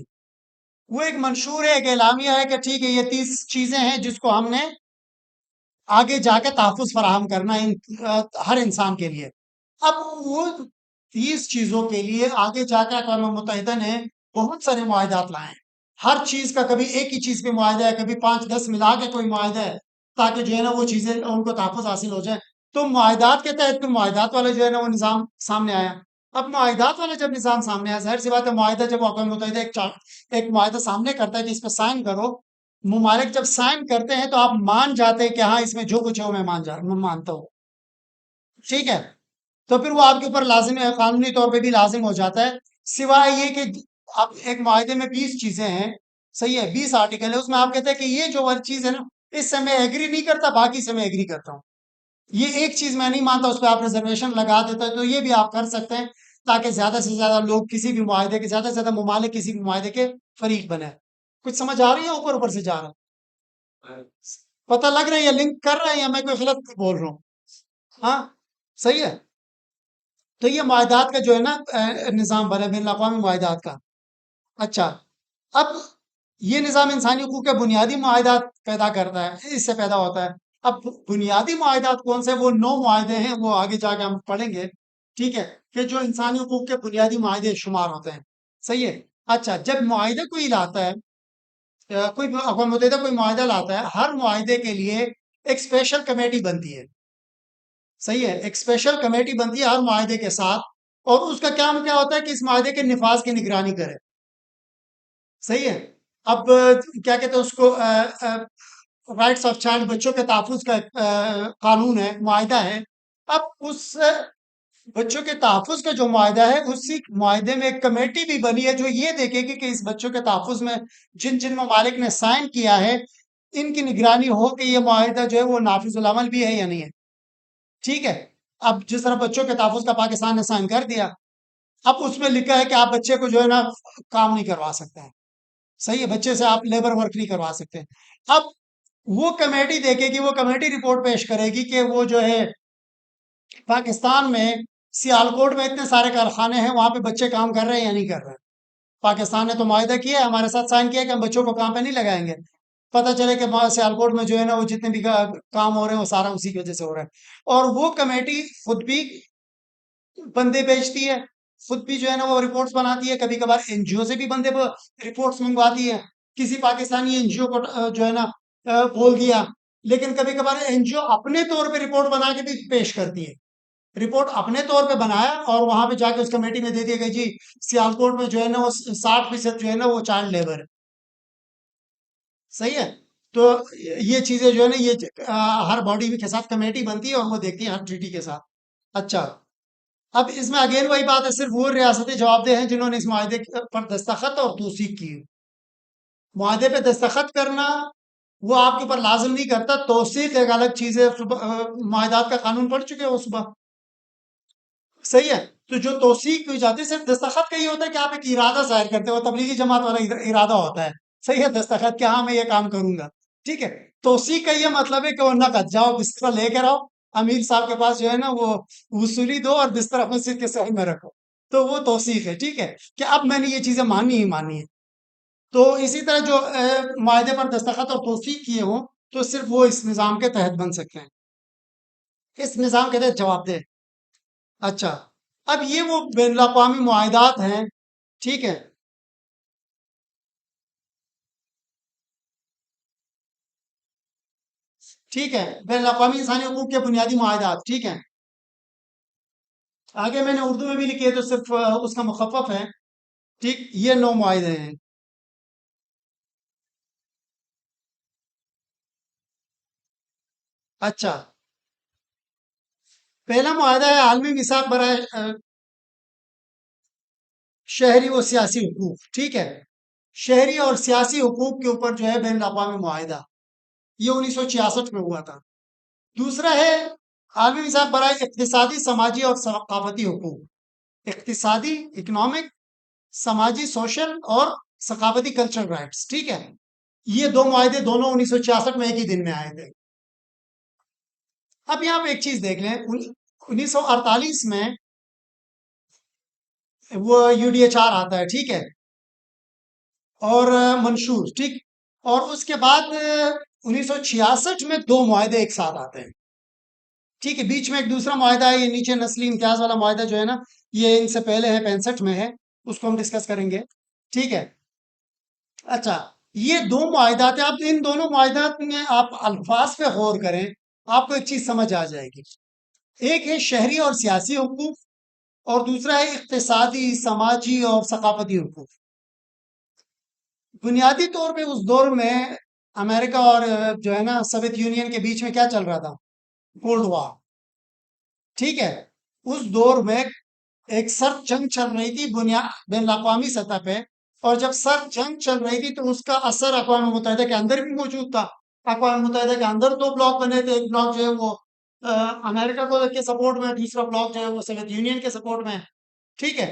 وہ ایک منشور ہے، ایک اعلامیہ ہے کہ ٹھیک ہے یہ 30 چیزیں ہیں جس کو ہم نے آگے جا کے تحفظ فراہم کرنا ہے ہر انسان کے لیے. اب وہ 30 چیزوں کے لیے آگے جا کے اقوام متحدہ نے بہت سارے معاہدات لائے ہیں. ہر چیز کا کبھی ایک ہی چیز پہ معاہدہ ہے، کبھی 5-10 ملا کے کوئی معاہدہ ہے، تاکہ جو ہے نا وہ چیزیں ان کو تحفظ حاصل ہو جائے. تو معاہدات کے تحت پھر معاہدات والا جو ہے نا وہ نظام سامنے آیا. اب معاہدات والا جب نظام سامنے آیا، ظاہر سی بات ہے معاہدہ جب اقوام متحدہ ایک معاہدہ سامنے کرتا ہے کہ اس پہ سائن کرو، ممالک جب سائن کرتے ہیں تو آپ مان جاتے ہیں کہ ہاں اس میں جو کچھ ہے وہ میں مانتا ہوں. ٹھیک ہے. تو پھر وہ آپ کے اوپر لازم ہے، قانونی طور پہ بھی لازم ہو جاتا ہے، سوائے یہ کہ اب ایک معاہدے میں 20 چیزیں ہیں. صحیح ہے. 20 آرٹیکل ہے، اس میں آپ کہتے ہیں کہ یہ جو ہر چیز ہے نا اس سے میں ایگری نہیں کرتا، باقی سے میں ایگری کرتا ہوں. یہ ایک چیز میں نہیں مانتا، اس پہ آپ ریزرویشن لگا دیتا ہے، تو یہ بھی آپ کر سکتے ہیں تاکہ زیادہ سے زیادہ لوگ کسی بھی معاہدے کے، زیادہ سے زیادہ ممالک کسی بھی معاہدے کے فریق بنے. کچھ سمجھ آ رہی ہے؟ اوپر اوپر سے جا رہا ہے، پتہ لگ رہا ہے یا لنک کر رہا ہے یا میں کوئی غلط بول رہا ہوں؟ ہاں، صحیح ہے. تو یہ معاہدات کا جو ہے نا نظام بنا، بین الاقوامی معاہدات کا. اچھا، اب یہ نظام انسانی حقوق کے بنیادی معاہدات پیدا کرتا ہے، اس سے پیدا ہوتا ہے. اب بنیادی معاہدات کون سے؟ وہ 9 معاہدے ہیں، وہ آگے جا کے ہم پڑھیں گے. ٹھیک ہے. کہ جو انسانی حقوق کے بنیادی معاہدے شمار ہوتے ہیں. صحیح ہے. اچھا، جب معاہدہ کوئی لاتا ہے، کوئی اقوام متحدہ کوئی معاہدہ لاتا ہے، ہر معاہدے کے لیے ایک اسپیشل کمیٹی بنتی ہے. صحیح ہے. ایک اسپیشل کمیٹی بنتی ہے ہر معاہدے کے ساتھ، اور اس کا کام کیا ہوتا ہے کہ اس معاہدے کے نفاذ کی نگرانی کرے. صحیح ہے. اب کیا کہتے ہیں اس کو، رائٹس آف چائلڈ، بچوں کے تحفظ کا قانون ہے، معاہدہ ہے. اب اس بچوں کے تحفظ کا جو معاہدہ ہے، اسی معاہدے میں ایک کمیٹی بھی بنی ہے جو یہ دیکھے گی کہ اس بچوں کے تحفظ میں جن جن ممالک نے سائن کیا ہے ان کی نگرانی ہو کہ یہ معاہدہ جو ہے وہ نافذ العمل بھی ہے یا نہیں ہے. ٹھیک ہے. اب جس طرح بچوں کے تحفظ کا پاکستان نے سائن کر دیا، اب اس میں لکھا ہے کہ آپ بچے کو جو ہے نا کام نہیں کروا سکتے ہیں. صحیح ہے. بچے سے آپ لیبر ورک نہیں کروا سکتے. اب وہ کمیٹی دیکھے گی، وہ کمیٹی رپورٹ پیش کرے گی کہ وہ جو ہے پاکستان میں سیالکوٹ میں اتنے سارے کارخانے ہیں، وہاں پہ بچے کام کر رہے ہیں یا نہیں کر رہے ہیں۔ پاکستان نے تو معاہدہ کیا ہے، ہمارے ساتھ سائن کیا ہے کہ ہم بچوں کو کام پہ نہیں لگائیں گے۔ پتہ چلے کہ سیالکوٹ میں جو ہے نا وہ جتنے بھی کام ہو رہے ہیں وہ سارا اسی کی وجہ سے ہو رہا ہے۔ اور وہ کمیٹی خود بھی بندے بھیجتی ہے، خود بھی جو ہے نا وہ رپورٹس بناتی ہے، کبھی کبھار این جی او سے بھی بندے رپورٹس منگواتی ہے۔ کسی پاکستانی این جی او کو جو ہے نا بول دیا، لیکن کبھی کبھار این جی او اپنے طور پہ رپورٹ بنا کے بھی پیش کرتی ہے۔ رپورٹ اپنے طور پہ بنایا اور وہاں پہ جا کے اس کمیٹی میں دے دیا کہ جی سیالکوٹ میں جو ہے نا وہ 60% جو ہے نا وہ چائلڈ لیبر ہے۔ صحیح ہے؟ تو یہ چیزیں جو ہے نا یہ ہر باڈی کے ساتھ کمیٹی بنتی ہے اور وہ دیکھتی ہے ہر ٹریٹی کے ساتھ۔ اچھا، اب اس میں اگین وہی بات ہے، صرف وہ ریاستیں جواب دہ ہیں جنہوں نے اس معاہدے پر دستخط اور توثیق کی۔ معاہدے پہ دستخط کرنا وہ آپ کے اوپر لازم نہیں کرتا، توثیق ایک الگ چیز ہے۔ معاہدات کا قانون پڑھ چکے ہو صبح؟ صحیح ہے؟ تو جو توثیق ہوئی جاتی ہے صرف دستخط کا یہ ہوتا ہے کہ آپ ایک ارادہ ظاہر کرتے ہو، تبلیغی جماعت والا ارادہ ہوتا ہے۔ صحیح ہے؟ دستخط کہ ہاں میں یہ کام کروں گا، ٹھیک ہے۔ توثیق کا یہ مطلب ہے کہ وہ نقد جاؤ بستر لے کے آؤ، امیر صاحب کے پاس جو ہے نا وہ وصولی دو اور بستر اپنے سر کے صحیح میں رکھو، تو وہ توثیق ہے، ٹھیک ہے، کہ اب میں نے یہ چیزیں مانی ہی مانی ہے۔ تو اسی طرح جو معاہدے پر دستخط اور توثیق کیے ہوں تو صرف وہ اس نظام کے تحت بن سکتے ہیں، اس نظام کے تحت جواب دہ۔ اچھا، اب یہ وہ بین الاقوامی معاہدات ہیں، ٹھیک ہے۔ ٹھیک ہے، بین الاقوامی انسانی حقوق کے بنیادی معاہدات، ٹھیک ہے۔ آگے میں نے اردو میں بھی لکھی ہے تو صرف اس کا مخفف ہے، ٹھیک۔ یہ 9 معاہدے ہیں۔ اچھا، پہلا معاہدہ ہے عالمی میثاق برائے شہری و سیاسی حقوق، ٹھیک ہے۔ شہری اور سیاسی حقوق کے اوپر جو ہے بین الاقوامی معاہدہ، یہ 1966 میں ہوا تھا۔ دوسرا ہے عالمی میثاق برائے اقتصادی، سماجی اور ثقافتی حقوق۔ اقتصادی، اکنامک، سماجی، سوشل اور ثقافتی کلچرل رائٹس، ٹھیک ہے۔ یہ دو معاہدے دونوں 1966 میں ایک ہی دن میں آئے تھے۔ اب یہاں پہ ایک چیز دیکھ لیں، 1948 میں وہ یو ڈی ایچ آر آتا ہے، ٹھیک ہے، اور منشور، ٹھیک۔ اور اس کے بعد 1966 میں 2 معاہدے ایک ساتھ آتے ہیں، ٹھیک ہے۔ بیچ میں ایک دوسرا معاہدہ ہے، یہ نیچے نسلی امتیاز والا معاہدہ جو ہے نا یہ ان سے پہلے ہے، 65 میں ہے، اس کو ہم ڈسکس کریں گے، ٹھیک ہے۔ اچھا، یہ 2 معاہدات ہیں، اب ان دونوں معاہدات میں آپ الفاظ پہ غور کریں، آپ کو ایک چیز سمجھ آ جائے گی۔ ایک ہے شہری اور سیاسی حقوق اور دوسرا ہے اقتصادی، سماجی اور ثقافتی حقوق۔ بنیادی طور پہ اس دور میں امریکہ اور جو ہے نا سوویت یونین کے بیچ میں کیا چل رہا تھا؟ کولڈ وار، ٹھیک ہے۔ اس دور میں ایک سرد جنگ چل رہی تھی بین الاقوامی سطح پہ، اور جب سرد جنگ چل رہی تھی تو اس کا اثر اقوام متحدہ کے اندر بھی موجود تھا۔ اقوام متحدہ کے اندر 2 بلاک بنے تھے، ایک بلاک جو ہے وہ امریکہ کو کے سپورٹ میں، دوسرا بلاک جو ہے وہ سوویت یونین کے سپورٹ میں، ٹھیک ہے۔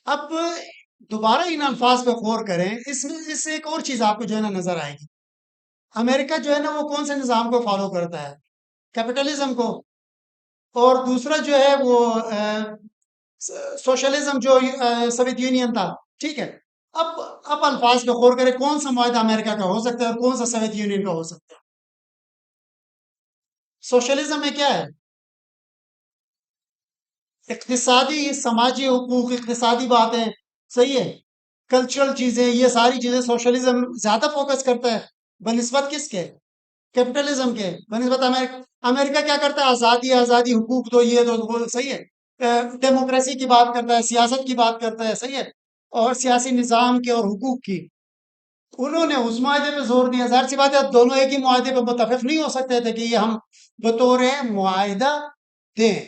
اب دوبارہ ان الفاظ پہ غور کریں، اس میں اس سے ایک اور چیز آپ کو جو ہے نا نظر آئے گی۔ امریکہ جو ہے نا وہ کون سے نظام کو فالو کرتا ہے؟ کیپٹلزم کو، اور دوسرا جو ہے وہ سوشلزم جو سوویت یونین تھا، ٹھیک ہے۔ اب اب الفاظ پہ غور کریں، کون سا معاہدہ امریکہ کا ہو سکتا ہے اور کون سا سوویت یونین کا ہو سکتا ہے؟ سوشلزم میں کیا ہے؟ اقتصادی، سماجی حقوق، اقتصادی باتیں، صحیح ہے، کلچرل چیزیں، یہ ساری چیزیں سوشلزم زیادہ فوکس کرتا ہے بنسبت کس کے؟ کیپٹلزم کے، بنسبت امریکہ۔ امریکہ کیا کرتا ہے؟ آزادی، آزادی، حقوق دو، یہ دو، وہ صحیح ہے، ڈیموکریسی کی بات کرتا ہے، سیاست کی بات کرتا ہے، صحیح ہے، اور سیاسی نظام کے اور حقوق کی۔ انہوں نے اس معاہدے پہ زور دیا، ظاہر سی بات ہے دونوں ایک ہی معاہدے پہ متفق نہیں ہو سکتے تھے کہ یہ ہم بطور معاہدہ دیں۔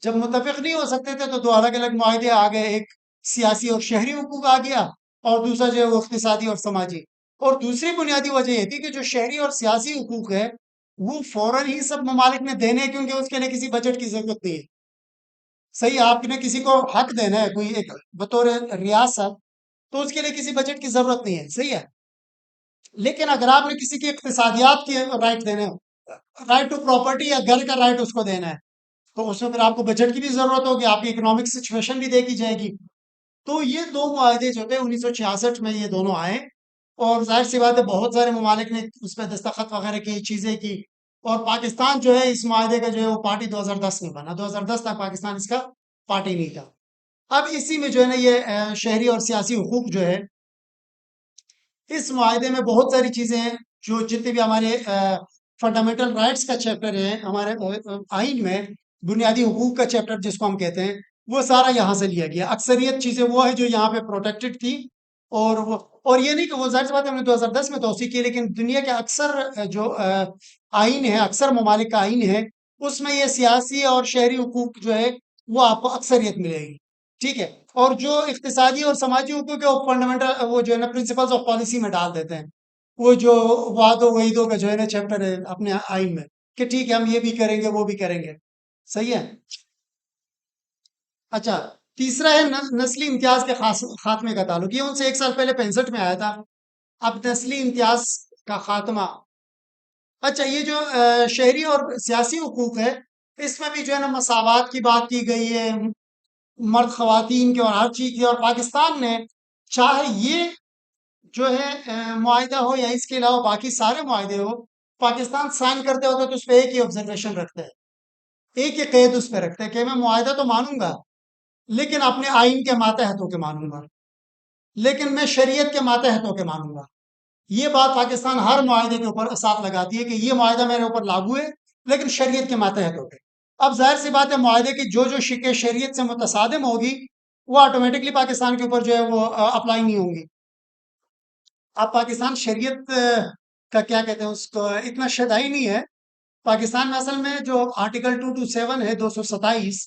جب متفق نہیں ہو سکتے تھے تو 2 الگ الگ معاہدے آ گئے، ایک سیاسی اور شہری حقوق آ گیا، اور دوسرا جو ہے وہ اقتصادی اور سماجی۔ اور دوسری بنیادی وجہ یہ تھی کہ جو شہری اور سیاسی حقوق ہے وہ فوراً ہی سب ممالک نے دینے ہیں، کیونکہ اس کے لیے کسی بجٹ کی ضرورت نہیں ہے۔ صحیح، آپ نے کسی کو حق دینا ہے کوئی ایک بطور ریاست، تو اس کے لیے کسی بجٹ کی ضرورت نہیں ہے، صحیح ہے۔ لیکن اگر آپ نے کسی کی اقتصادیات کی رائٹ دینے رائٹ ٹو پراپرٹی یا گھر کا رائٹ اس کو دینا ہے، تو اس میں پھر آپ کو بجٹ کی بھی ضرورت ہوگی، آپ کی اکنامک سچویشن بھی دیکھی جائے گی۔ تو یہ دو معاہدے جو تھے 1966 میں یہ دونوں آئے، اور ظاہر سی بات ہے بہت سارے ممالک نے اس پہ دستخط وغیرہ کی، چیزیں کی، اور پاکستان جو ہے اس معاہدے کا جو ہے وہ پارٹی 2010 میں بنا، 2010 تک پاکستان اس کا پارٹی نہیں تھا۔ اب اسی میں جو ہے نا یہ شہری اور سیاسی حقوق جو ہے، اس معاہدے میں بہت ساری چیزیں ہیں، جو جتنے بھی ہمارے فنڈامنٹل رائٹس کا چیپٹر ہے ہمارے آئین میں، بنیادی حقوق کا چیپٹر جس کو ہم کہتے ہیں، وہ سارا یہاں سے لیا گیا۔ اکثریت چیزیں وہ ہے جو یہاں پہ پروٹیکٹڈ تھی، اور وہ اور یہ نہیں کہ وہ ظاہر سی بات ہے ہم نے 2010 میں توسیع کی، لیکن دنیا کے اکثر جو آئین ہے، اکثر ممالک کا آئین ہے، اس میں یہ سیاسی اور شہری حقوق جو ہے وہ آپ کو اکثریت ملے گی، ٹھیک ہے۔ اور جو اقتصادی اور سماجی حقوق ہے وہ فنڈامنٹل وہ جو ہے نا پرنسپلز آف پالیسی میں ڈال دیتے ہیں، وہ جو وعد و وعیدوں کا جو ہے نا چیپٹر ہے اپنے آئین میں، کہ ٹھیک ہے ہم یہ بھی کریں گے وہ بھی کریں گے، صحیح ہے۔ اچھا، تیسرا ہے نسلی امتیاز کے خاتمے کا تعلق، یہ ان سے 1 سال پہلے 65 میں آیا تھا۔ اب نسلی امتیاز کا خاتمہ، اچھا یہ جو شہری اور سیاسی حقوق ہے، اس میں بھی جو ہے نا مساوات کی بات کی گئی ہے، مرد خواتین کے اور ہر چیز کی، اور پاکستان نے چاہے یہ جو ہے معاہدہ ہو یا اس کے علاوہ باقی سارے معاہدے ہو، پاکستان سائن کرتے ہوتے تو اس پہ ایک ہی آبزرویشن رکھتا ہے، ایک ہی قید اس پہ رکھتا ہے کہ میں معاہدہ تو مانوں گا لیکن اپنے آئین کے ماتحت ہو کے مانوں گا، لیکن میں شریعت کے ماتحت ہو کے مانوں گا۔ یہ بات پاکستان ہر معاہدے کے اوپر ساتھ لگاتی ہے کہ یہ معاہدہ میرے اوپر لاگو ہے لیکن شریعت کے ماتحت ہو کے۔ اب ظاہر سی بات ہے معاہدے کی جو شکیں شریعت سے متصادم ہوگی وہ آٹومیٹکلی پاکستان کے اوپر جو ہے وہ اپلائی نہیں ہوں گی۔ اب پاکستان شریعت کا کیا کہتے ہیں اس کو اتنا شدائی نہیں ہے، پاکستان میں اصل میں جو آرٹیکل 227 ہے 227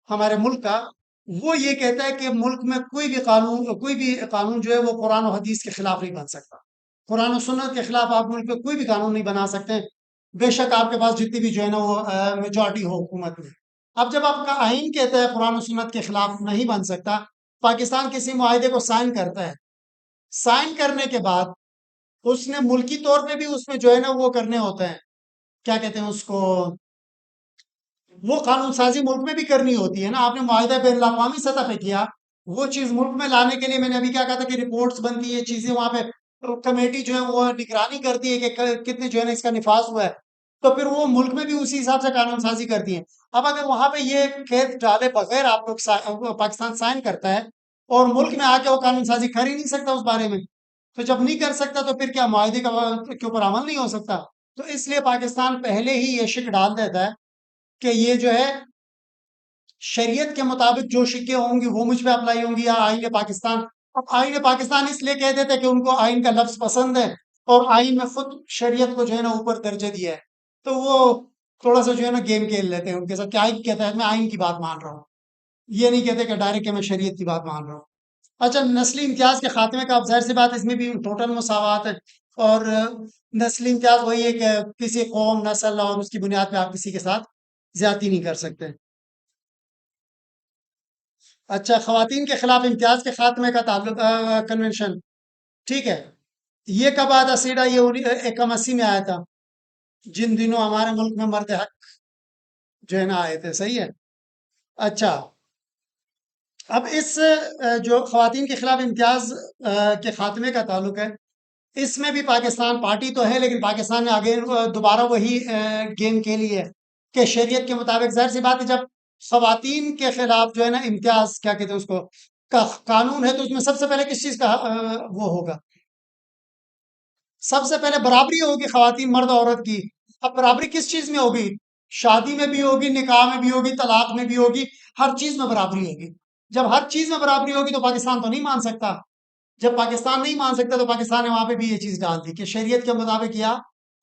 ہمارے ملک کا، وہ یہ کہتا ہے کہ ملک میں کوئی بھی قانون جو ہے وہ قرآن و حدیث کے خلاف نہیں بن سکتا، قرآن و سنت کے خلاف آپ ملک میں کوئی بھی قانون نہیں بنا سکتے، بے شک آپ کے پاس جتنی بھی جو ہے نا وہ میجورٹی ہو حکومت میں۔ اب جب آپ کا آئین کہتا ہے قرآن و سنت کے خلاف نہیں بن سکتا، پاکستان کسی معاہدے کو سائن کرتا ہے، سائن کرنے کے بعد اس نے ملکی طور پہ بھی اس میں جو ہے نا وہ کرنے ہوتے ہیں، کیا کہتے ہیں اس کو، وہ قانون سازی ملک میں بھی کرنی ہوتی ہے نا۔ آپ نے معاہدہ بین الاقوامی سطح پہ کیا، وہ چیز ملک میں لانے کے لیے میں نے ابھی کیا کہا تھا کہ رپورٹس بنتی ہے، چیزیں وہاں پہ کمیٹی جو ہے وہ نگرانی کرتی ہے کہ کتنے جو ہے نا اس کا نفاذ ہوا ہے، تو پھر وہ ملک میں بھی اسی حساب سے قانون سازی کرتی ہیں۔ اب اگر وہاں پہ یہ قید ڈالے بغیر آپ لوگ پاکستان سائن کرتا ہے اور ملک میں آ کے وہ قانون سازی کر ہی نہیں سکتا اس بارے میں، تو جب نہیں کر سکتا تو پھر کیا معاہدے کے اوپر عمل نہیں ہو سکتا؟ تو اس لیے پاکستان پہلے ہی یہ شک ڈال دیتا ہے کہ یہ جو ہے شریعت کے مطابق جو شکیں ہوں گی وہ مجھ پہ اپلائی ہوں گی، یا آئین پاکستان۔ اب آئین پاکستان اس لیے کہہ دیتے ہیں کہ ان کو آئین کا لفظ پسند ہے، اور آئین میں خود شریعت کو جو ہے نا اوپر درجہ دیا ہے، تو وہ تھوڑا سا جو ہے نا گیم کھیل لیتے ہیں ان کے ساتھ کہ آئین کہتا ہے میں آئین کی بات مان رہا ہوں، یہ نہیں کہتے کہ ڈائریکٹ کہ میں شریعت کی بات مان رہا ہوں۔ اچھا، نسلی امتیاز کے خاتمے کا اب ظاہر سی بات ہے اس میں بھی ٹوٹل مساوات ہے، اور نسلی امتیاز وہی ہے کہ کسی قوم، نسل اور اس کی بنیاد پہ آپ کسی کے ساتھ زیادتی نہیں کر سکتے۔ اچھا، خواتین کے خلاف امتیاز کے خاتمے کا تعلق کنونشن، ٹھیک ہے، یہ کب آیا تھا سیڈا؟ یہ 81 میں آیا تھا، جن دنوں ہمارے ملک میں مرد حق جو ہے نا آئے تھے، صحیح ہے۔ اچھا، اب اس جو خواتین کے خلاف امتیاز کے خاتمے کا تعلق ہے، اس میں بھی پاکستان پارٹی تو ہے لیکن پاکستان نے آگے دوبارہ وہی گیم کھیلی ہے کہ شریعت کے مطابق ظاہر سی بات ہے جب خواتین کے خلاف جو ہے نا امتیاز کیا کہتے ہیں اس کو کا قانون ہے، تو اس میں سب سے پہلے کس چیز کا وہ ہوگا؟ سب سے پہلے برابری ہوگی خواتین مرد اور عورت کی۔ اب برابری کس چیز میں ہوگی؟ شادی میں بھی ہوگی، نکاح میں بھی ہوگی، طلاق میں بھی ہوگی، ہر چیز میں برابری ہوگی۔ جب ہر چیز میں برابری ہوگی تو پاکستان تو نہیں مان سکتا، جب پاکستان نہیں مان سکتا تو پاکستان نے وہاں پہ بھی یہ چیز ڈال دی کہ شریعت کے مطابق یا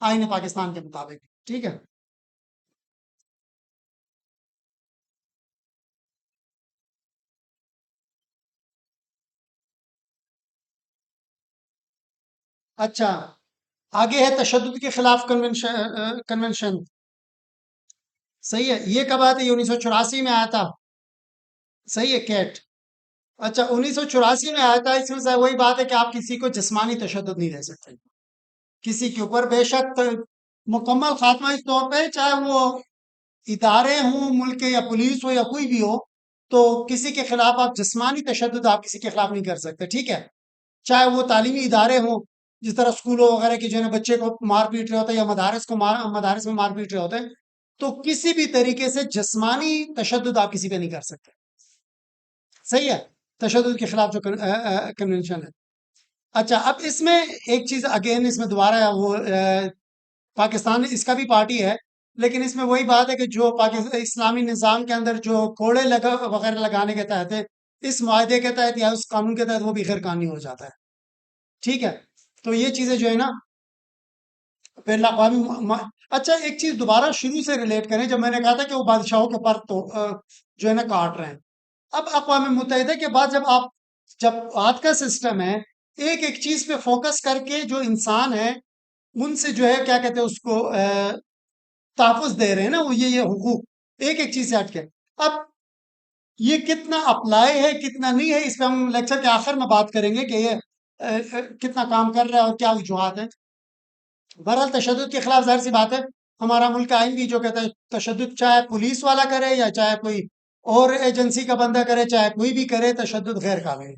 آئین پاکستان کے مطابق، ٹھیک ہے۔ اچھا، آگے ہے تشدد کے خلاف کنونشن، صحیح ہے، یہ کب آیا تھا؟ یہ 1984 میں آیا تھا، صحیح ہے، کیٹ۔ اچھا، 1984 میں آیا تھا، اس میں سے وہی بات ہے کہ آپ کسی کو جسمانی تشدد نہیں دے سکتے، کسی کے اوپر بے شک مکمل خاتمہ اس طور پہ، چاہے وہ ادارے ہوں ملک کے یا پولیس ہو یا کوئی بھی ہو، تو کسی کے خلاف آپ جسمانی تشدد آپ کسی کے خلاف نہیں کر سکتے، ٹھیک ہے؟ چاہے وہ تعلیمی ادارے ہوں، جس طرح اسکولوں وغیرہ کے جو ہے نا بچے کو مار پیٹ رہے ہوتے ہیں، یا مدارس میں مار پیٹ رہے ہوتے ہیں، تو کسی بھی طریقے سے جسمانی تشدد آپ کسی پہ نہیں کر سکتے، صحیح ہے؟ تشدد کے خلاف جو کنونشن ہے۔ اچھا، اب اس میں ایک چیز اگین اس میں دوبارہ وہ پاکستان اس کا بھی پارٹی ہے، لیکن اس میں وہی بات ہے کہ جو پاکستان اسلامی نظام کے اندر جو کوڑے وغیرہ لگانے کے تحت ہے، اس معاہدے کے تحت یا اس قانون کے تحت وہ بھی غیر قانونی ہو جاتا ہے، ٹھیک ہے؟ تو یہ چیزیں جو ہے نا بین الاقوامی اچھا، ایک چیز دوبارہ شروع سے ریلیٹ کریں، جب میں نے کہا تھا کہ وہ بادشاہوں کے پر تو جو ہے نا کاٹ رہے ہیں، اب اقوام متحدہ کے بعد جب آج کا سسٹم ہے، ایک ایک چیز پہ فوکس کر کے جو انسان ہے ان سے جو ہے کیا کہتے ہیں اس کو تحفظ دے رہے ہیں نا، وہ یہ حقوق ایک ایک چیز سے ہٹ کے، اب یہ کتنا اپلائی ہے کتنا نہیں ہے، اس پہ ہم لیکچر کے آخر میں بات کریں گے کہ یہ کتنا کام کر رہا ہے اور کیا وجوہات ہیں۔ بہرحال تشدد کے خلاف ظاہر سی بات ہے، ہمارا ملک کا آئین بھی جو کہتا ہے تشدد چاہے پولیس والا کرے یا چاہے کوئی اور ایجنسی کا بندہ کرے، چاہے کوئی بھی کرے، تشدد غیر قابل ہے،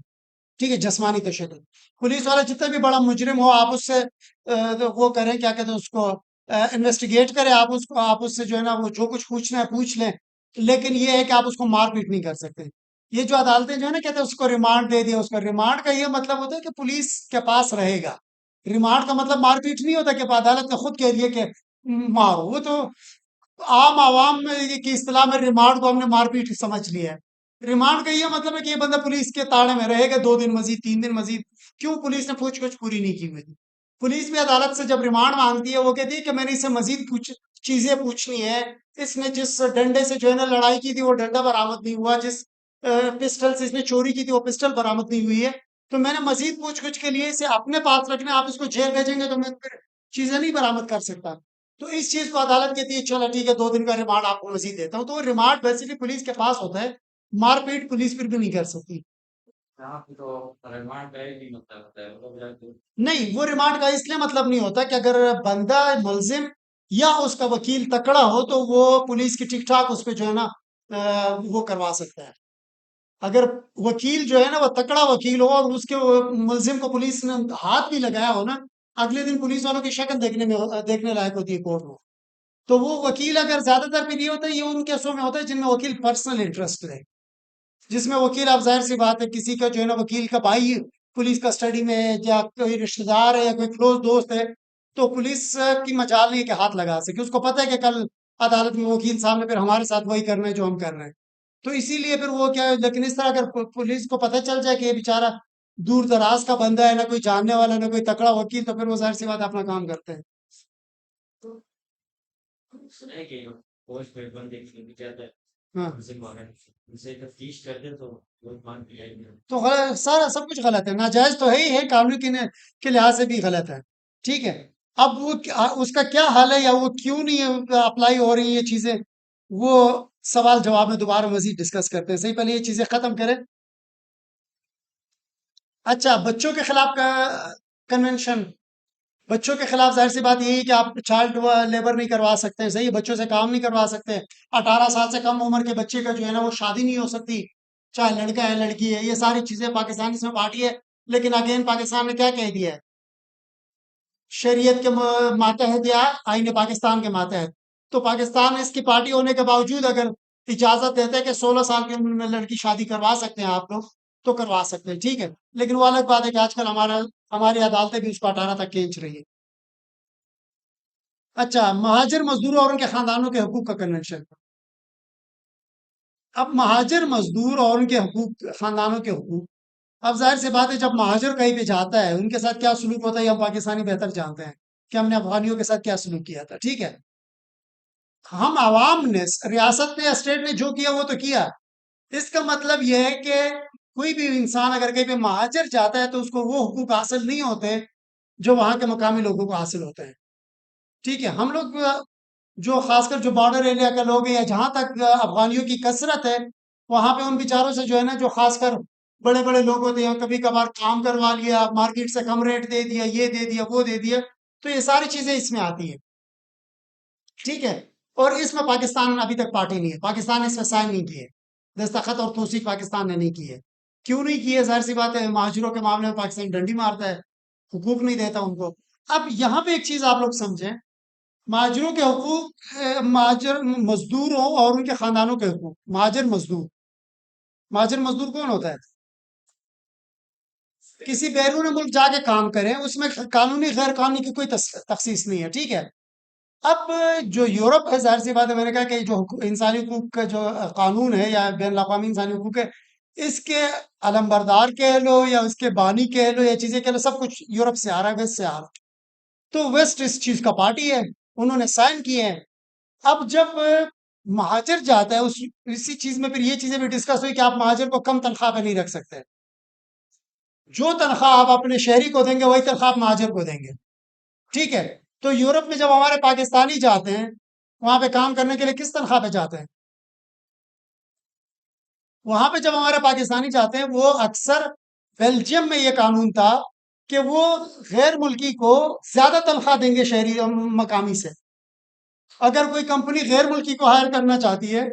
ٹھیک ہے؟ جسمانی تشدد، پولیس والا جتنا بھی بڑا مجرم ہو، آپ اس سے وہ کریں، کیا کہتے ہیں اس کو انویسٹیگیٹ کریں، آپ اس سے جو ہے نا وہ جو کچھ پوچھنا ہے پوچھ لیں، لیکن یہ ہے کہ آپ اس کو مار پیٹ نہیں کر سکتے۔ یہ جو عدالتیں جو ہے نا کہتے ہیں اس کو ریمانڈ دے دیا، اس کا ریمانڈ کا یہ مطلب ہوتا ہے کہ پولیس کے پاس رہے گا، ریمانڈ کا مطلب مار پیٹ نہیں ہوتا کہ عدالت نے خود کہہ دیا کہ مارو، وہ تو عام عوام میں کی اصطلاح میں ریمانڈ کو ہم نے مار پیٹ سمجھ لیا ہے۔ ریمانڈ کا یہ مطلب ہے کہ یہ بندہ پولیس کے تاڑے میں رہے گا 2 دن مزید 3 دن مزید، کیوں؟ پولیس نے پوچھ گچھ پوری نہیں کی ہوئی تھی۔ پولیس بھی عدالت سے جب ریمانڈ مانگتی ہے، وہ کہتی ہے کہ میں نے اس سے مزید چیزیں پوچھنی ہے، اس نے جس ڈنڈے سے جو ہے نا لڑائی کی تھی وہ ڈنڈا برآمد نہیں ہوا، جس پسٹل سے اس نے چوری کی تھی وہ پسٹل برآمد نہیں ہوئی ہے، تو میں نے مزید پوچھ گچھ کے لیے اسے اپنے پاس رکھنا، آپ اس کو جیل بھیجیں گے تو میں پھر چیزیں نہیں برآمد کر سکتا، تو اس چیز کو عدالت کہتی ہے چلو ٹھیک ہے 2 دن کا ریمانڈ آپ کو مزید دیتا ہوں، تو وہ ریمانڈ بیسیکلی پولیس کے پاس ہوتا ہے، مار پیٹ پولیس پھر بھی نہیں کر سکتی۔ نہیں، وہ ریمانڈ کا اس لیے مطلب نہیں ہوتا کہ اگر بندہ ملزم یا اس کا وکیل تکڑا ہو تو وہ پولیس کی ٹھیک ٹھاک اس پہ جو ہے نا وہ کروا سکتا ہے۔ اگر وکیل جو ہے نا وہ تکڑا وکیل ہو اور اس کے ملزم کو پولیس نے ہاتھ بھی لگایا ہو نا، اگلے دن پولیس والوں کی شکل دیکھنے لائق ہوتی ہے کورٹ میں، تو وہ وکیل اگر زیادہ تر پہ نہیں ہوتا، یہ ان کیسوں میں ہوتا ہے جن میں وکیل پرسنل انٹرسٹ ہے، جس میں وکیل اب ظاہر سی بات ہے کسی کا جو ہے نا وکیل کا بھائی پولیس کسٹڈی میں ہے یا کوئی رشتہ دار ہے یا کوئی کلوز دوست ہے، تو پولیس کی مجال نہیں کہ ہاتھ لگا سکے، اس کو پتہ ہے کہ کل عدالت میں وکیل صاحب نے پھر ہمارے ساتھ وہی کرنا ہے جو ہم کر رہے ہیں، تو اسی لیے پھر وہ کیا ہے، لیکن اس طرح اگر پولیس کو پتہ چل جائے کہ یہ بیچارہ دور دراز کا بندہ ہے، نہ کوئی جاننے والا نہ کوئی تکڑا وکیل، تو پھر وہ ظاہر سی بات اپنا کام کرتے ہیں۔ ہاں، تو سارا سب کچھ غلط ہے، ناجائز تو ہے ہی ہے، قانون کے لحاظ سے بھی غلط ہے، ٹھیک ہے؟ اب وہ اس کا کیا حل ہے یا وہ کیوں نہیں اپلائی ہو رہی یہ چیزیں، وہ سوال جواب میں دوبارہ مزید ڈسکس کرتے ہیں، صحیح؟ پہلے یہ چیزیں ختم کریں۔ اچھا، بچوں کے خلاف کا کنونشن، بچوں کے خلاف ظاہر سی بات یہی ہے کہ آپ چائلڈ لیبر نہیں کروا سکتے، صحیح ہے؟ بچوں سے کام نہیں کروا سکتے، 18 سال سے کم عمر کے بچے کا جو ہے نا وہ شادی نہیں ہو سکتی، چاہے لڑکا ہے لڑکی ہے، یہ ساری چیزیں پاکستان اس میں پارٹی ہے، لیکن اگین پاکستان نے کیا کہہ دیا ہے؟ شریعت کے ماتحت یا آئین پاکستان کے ماتحت، تو پاکستان اس کی پارٹی ہونے کے باوجود اگر اجازت دیتے ہیں کہ 16 سال کی عمر میں لڑکی شادی کروا سکتے ہیں آپ لوگ، تو کروا سکتے ہیں، ٹھیک ہے؟ لیکن وہ الگ بات ہے کہ آج کل ہماری عدالتیں بھی اس کو 18 تک کھینچ رہی ہے۔ اچھا، مہاجر مزدوروں اور ان کے خاندانوں کے حقوق کا کنونشن، اب مہاجر مزدور اور ان کے حقوق، خاندانوں کے حقوق، اب ظاہر سی بات ہے جب مہاجر کہیں پہ جاتا ہے ان کے ساتھ کیا سلوک ہوتا ہے، یہ ہم پاکستانی بہتر جانتے ہیں کہ ہم نے افغانیوں کے ساتھ کیا سلوک کیا تھا، ٹھیک ہے؟ ہم عوام نے، ریاست نے، اسٹیٹ نے جو کیا وہ تو کیا، اس کا مطلب یہ ہے کہ کوئی بھی انسان اگر کہیں پہ مہاجر جاتا ہے تو اس کو وہ حقوق حاصل نہیں ہوتے جو وہاں کے مقامی لوگوں کو حاصل ہوتے ہیں، ٹھیک ہے؟ ہم لوگ جو خاص کر جو بارڈر ایریا کے لوگ ہیں یا جہاں تک افغانیوں کی کثرت ہے، وہاں پہ ان بیچاروں سے جو ہے نا جو خاص کر بڑے بڑے لوگ ہوتے ہیں، کبھی کبھار کام کروا لیا، مارکیٹ سے کم ریٹ دے دیا، یہ دے دیا وہ دے دیا، تو یہ ساری چیزیں اس میں آتی ہیں، ٹھیک ہے۔ اور اس میں پاکستان ابھی تک پارٹی نہیں ہے، پاکستان نے اس میں سائن نہیں کیے، دستخط اور توثیق پاکستان نے نہیں کی ہے۔ کیوں نہیں کی ہے؟ ظاہر سی بات ہے، مہاجروں کے معاملے میں پاکستان ڈنڈی مارتا ہے، حقوق نہیں دیتا ان کو۔ اب یہاں پہ ایک چیز آپ لوگ سمجھیں، مہاجروں کے حقوق، مہاجر مزدوروں اور ان کے خاندانوں کے حقوق۔ مہاجر مزدور، مہاجر مزدور کون ہوتا ہے؟ کسی بیرون ملک جا کے کام کریں، اس میں قانونی غیر قانونی کی کوئی تخصیص نہیں ہے، ٹھیک ہے۔ اب جو یورپ ہے، ظاہر سی بات ہے، میں نے کہا کہ جو انسانی حقوق کا جو قانون ہے یا بین الاقوامی انسانی حقوق ہے، اس کے علمبردار کہہ لو یا اس کے بانی کہہ لو یا چیزیں کہہ لو، سب کچھ یورپ سے آ رہا ہے، ویسٹ سے آ رہا ہے۔ تو ویسٹ اس چیز کا پارٹی ہے، انہوں نے سائن کیے ہیں۔ اب جب مہاجر جاتا ہے اسی چیز میں پھر یہ چیزیں بھی ڈسکس ہوئی کہ آپ مہاجر کو کم تنخواہ پہ نہیں رکھ سکتے، جو تنخواہ آپ اپنے شہری کو دیں گے وہی تنخواہ آپ مہاجر کو دیں گے، ٹھیک ہے۔ تو یورپ میں جب ہمارے پاکستانی جاتے ہیں وہاں پہ کام کرنے کے لیے، کس تنخواہ پہ جاتے ہیں؟ وہاں پہ جب ہمارے پاکستانی جاتے ہیں، وہ اکثر، بیلجیم میں یہ قانون تھا کہ وہ غیر ملکی کو زیادہ تنخواہ دیں گے شہری مقامی سے۔ اگر کوئی کمپنی غیر ملکی کو ہائر کرنا چاہتی ہے،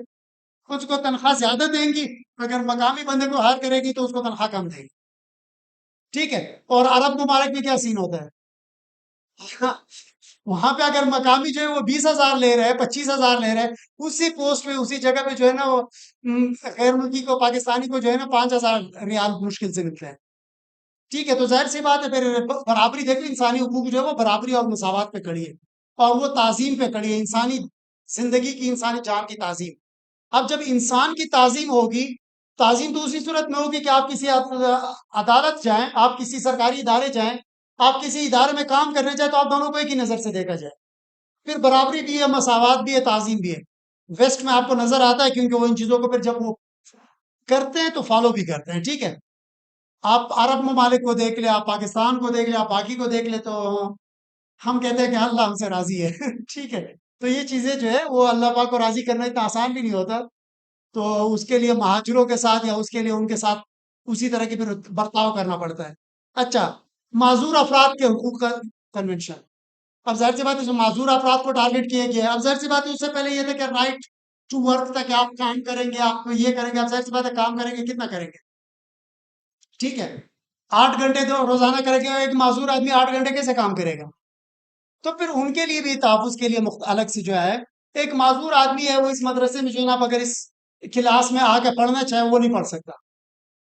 اس کو تنخواہ زیادہ دیں گی، اگر مقامی بندے کو ہائر کرے گی تو اس کو تنخواہ کم دے گی، ٹھیک ہے۔ اور عرب ممالک میں کیا سین ہوتا ہے؟ وہاں پہ اگر مقامی جو ہے وہ 20,000 لے رہے ہیں، 25,000 لے رہے ہیں، اسی پوسٹ پہ اسی جگہ پہ جو ہے نا وہ غیر ملکی کو، پاکستانی کو جو ہے نا 5,000 ریال مشکل سے ملتے ہیں، ٹھیک ہے۔ تو ظاہر سی بات ہے، پھر برابری دیکھو، انسانی حقوق جو ہے وہ برابری اور مساوات پہ کھڑی ہے، اور وہ تعظیم پہ کھڑی ہے، انسانی زندگی کی، انسانی جان کی تعظیم۔ اب جب انسان کی تعظیم ہوگی، تعظیم تو اسی صورت میں ہوگی کہ آپ کسی عدالت جائیں، آپ کسی سرکاری ادارے جائیں، آپ کسی ادارے میں کام کرنے جائیں، تو آپ دونوں کو ایک ہی نظر سے دیکھا جائے، پھر برابری بھی ہے، مساوات بھی ہے، تعظیم بھی ہے۔ ویسٹ میں آپ کو نظر آتا ہے، کیونکہ وہ ان چیزوں کو پھر جب وہ کرتے ہیں تو فالو بھی کرتے ہیں، ٹھیک ہے۔ آپ عرب ممالک کو دیکھ لیں، آپ پاکستان کو دیکھ لیں، آپ باقی کو دیکھ لیں، تو ہم کہتے ہیں کہ اللہ ہم سے راضی ہے ٹھیک ہے۔ تو یہ چیزیں جو ہے وہ اللہ پاک کو راضی کرنا اتنا آسان بھی نہیں ہوتا، تو اس کے لیے مہاجروں کے ساتھ یا اس کے لیے ان کے ساتھ اسی طرح کی پھر برتاؤ کرنا پڑتا ہے۔ اچھا، معذور افراد کے حقوق کا کنونشن۔ اب ظاہر سی بات ہے، جو معذور افراد کو ٹارگٹ کیا گیا ہے، اب ظاہر سی بات ہے، اس سے پہلے یہ تھا کہ رائٹ ٹو ورک تک آپ کام کریں گے، آپ یہ کریں گے، اب ظاہر سی بات ہے کام کریں گے، کتنا کریں گے، ٹھیک ہے۔ 8 گھنٹے تو روزانہ کریں گے، ایک معذور آدمی 8 گھنٹے کیسے کام کرے گا؟ تو پھر ان کے لیے بھی تحفظ کے لیے الگ سے جو ہے، ایک معذور آدمی ہے، وہ اس مدرسے میں جو ہے نا، اگر اس کلاس میں آ کے پڑھنا چاہے، وہ نہیں پڑھ سکتا۔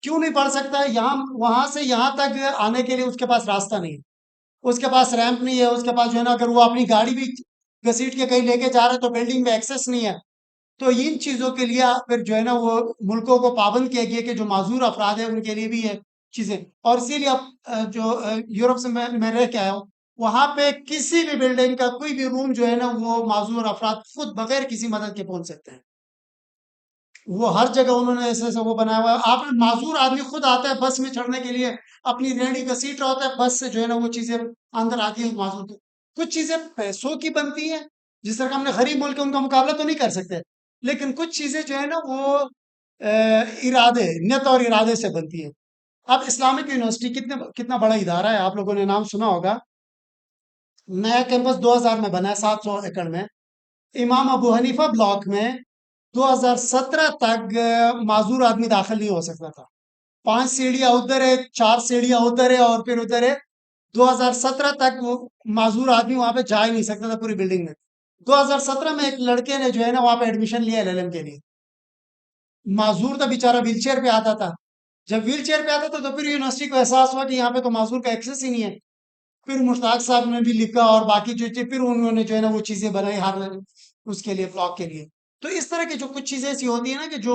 کیوں نہیں پڑھ سکتا؟ یہاں، وہاں سے یہاں تک آنے کے لیے اس کے پاس راستہ نہیں ہے، اس کے پاس ریمپ نہیں ہے، اس کے پاس جو ہے نا، اگر وہ اپنی گاڑی بھی گھسیٹ کے کہیں لے کے جا رہا ہے تو بلڈنگ میں ایکسیس نہیں ہے۔ تو ان چیزوں کے لیے پھر جو ہے نا وہ ملکوں کو پابند کیا گیا کہ جو معذور افراد ہیں ان کے لیے بھی یہ چیزیں، اور اسی لیے اب جو یورپ سے میں رہ کے آیا ہوں، وہاں پہ کسی بھی بلڈنگ کا کوئی بھی روم جو ہے نا، وہ معذور افراد خود بغیر کسی مدد کے پہنچ سکتے ہیں۔ وہ ہر جگہ انہوں نے ایسے ایسے وہ بنایا ہوا ہے، آپ معذور آدمی خود آتا ہے بس میں چڑھنے کے لیے، اپنی ریڑھی کا سیٹ رہا ہوتا ہے، بس سے جو ہے نا وہ چیزیں اندر آتی ہیں معذور کو۔ کچھ چیزیں پیسوں کی بنتی ہیں، جس طرح ہم نے غریب ملک ان کا مقابلہ تو نہیں کر سکتے، لیکن کچھ چیزیں جو ہے نا وہ ارادے، نیت اور ارادے سے بنتی ہیں۔ اب اسلامک یونیورسٹی کتنا بڑا ادارہ ہے، آپ لوگوں نے نام سنا ہوگا، نیا کیمپس 2000 میں بنا ہے، 700 ایکڑ میں۔ امام ابو حنیفہ بلاک میں 2017 تک معذور آدمی داخل نہیں ہو سکتا تھا، 5 سیڑھیاں ادھر ہے، 4 سیڑھیاں ادھر ہے، اور پھر ادھر ہے۔ 2017 تک وہ معذور آدمی وہاں پہ جا ہی نہیں سکتا تھا پوری بلڈنگ میں۔ 2017 میں ایک لڑکے نے جو ہے نا وہاں پہ ایڈمیشن لیا LLM کے لیے، معذور تھا بیچارہ، ویل چیئر پہ آتا تھا۔ جب ویل چیئر پہ آتا تھا تو پھر یونیورسٹی کو احساس ہوا کہ یہاں پہ تو معذور کا ایکسس ہی نہیں ہے۔ پھر مشتاق صاحب نے بھی لکھا، اور باقی جو پھر انہوں نے جو ہے نا وہ چیزیں بنائی ہر اس کے لیے، بلاک کے لیے۔ تو اس طرح کی جو کچھ چیزیں ایسی ہوتی ہیں نا کہ جو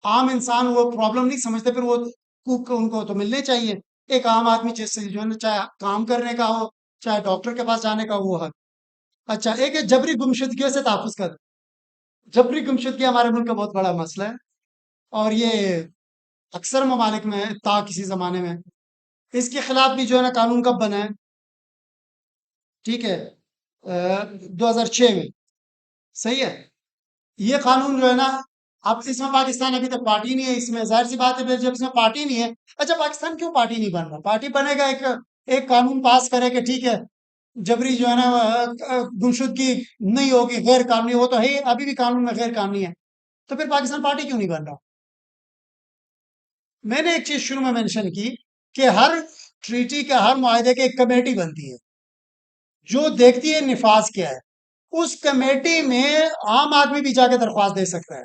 عام انسان وہ پرابلم نہیں سمجھتے، پھر وہ حقوق ان کو تو ملنے چاہیے۔ ایک عام آدمی جس سے جو ہے نا، چاہے کام کرنے کا ہو، چاہے ڈاکٹر کے پاس جانے کا، وہ حق۔ اچھا، ایک ہے جبری گمشدگیوں سے تحفظ کا۔ جبری گمشدگی ہمارے ملک کا بہت بڑا مسئلہ ہے، اور یہ اکثر ممالک میں تھا کسی زمانے میں۔ اس کے خلاف بھی جو ہے نا قانون کب بنا ہے؟ ٹھیک ہے، 2006 میں، صحیح ہے۔ یہ قانون جو ہے نا، اب اس میں پاکستان ابھی تک پارٹی نہیں ہے، اس میں ظاہر سی بات ہے، پھر جب اس میں پارٹی نہیں ہے، اچھا پاکستان کیوں پارٹی نہیں بن رہا؟ پارٹی بنے گا، ایک قانون پاس کرے کہ ٹھیک ہے جبری جو ہے نا گمشدگی نہیں ہوگی، غیر قانونی، وہ تو ہے ہی، ابھی بھی قانون میں غیر قانونی ہے، تو پھر پاکستان پارٹی کیوں نہیں بن رہا؟ میں نے ایک چیز شروع میں مینشن کی کہ ہر ٹریٹی کا، ہر معاہدے کی ایک کمیٹی بنتی ہے جو دیکھتی ہے نفاذ کیا ہے، اس کمیٹی میں عام آدمی بھی جا کے درخواست دے سکتا ہے،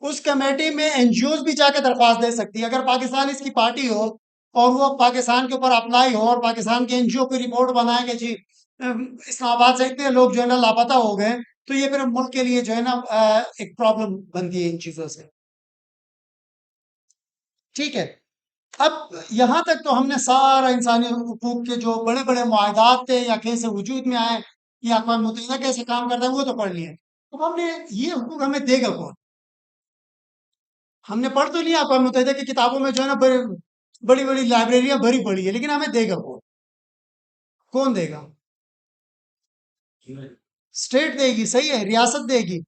اس کمیٹی میں این جی اوز بھی جا کے درخواست دے سکتی ہے، اگر پاکستان اس کی پارٹی ہو اور وہ پاکستان کے اوپر اپلائی ہو اور پاکستان کے این جی او کی رپورٹ بنائے کہ جی اسلام آباد سے اتنے لوگ جو ہے نا لاپتہ ہو گئے، تو یہ پھر ملک کے لیے جو ہے نا ایک پرابلم بنتی ہے ان چیزوں سے، ٹھیک ہے؟ اب یہاں تک تو ہم نے سارا انسانی حقوق کے جو بڑے بڑے معاہدات تھے یا کیسے وجود میں آئے یا اقوام متحدہ کیسے کام کرتا ہے وہ تو پڑھ لیے، اب ہم نے یہ حقوق ہمیں دے گا کون؟ ہم نے پڑھ تو لیا اقوام متحدہ کی کتابوں میں جو ہے نا بڑی بڑی لائبریریاں بھری پڑی ہے، لیکن ہمیں دے گا کون؟ کون دے گا؟ اسٹیٹ دے گی، صحیح ہے، ریاست دے گی،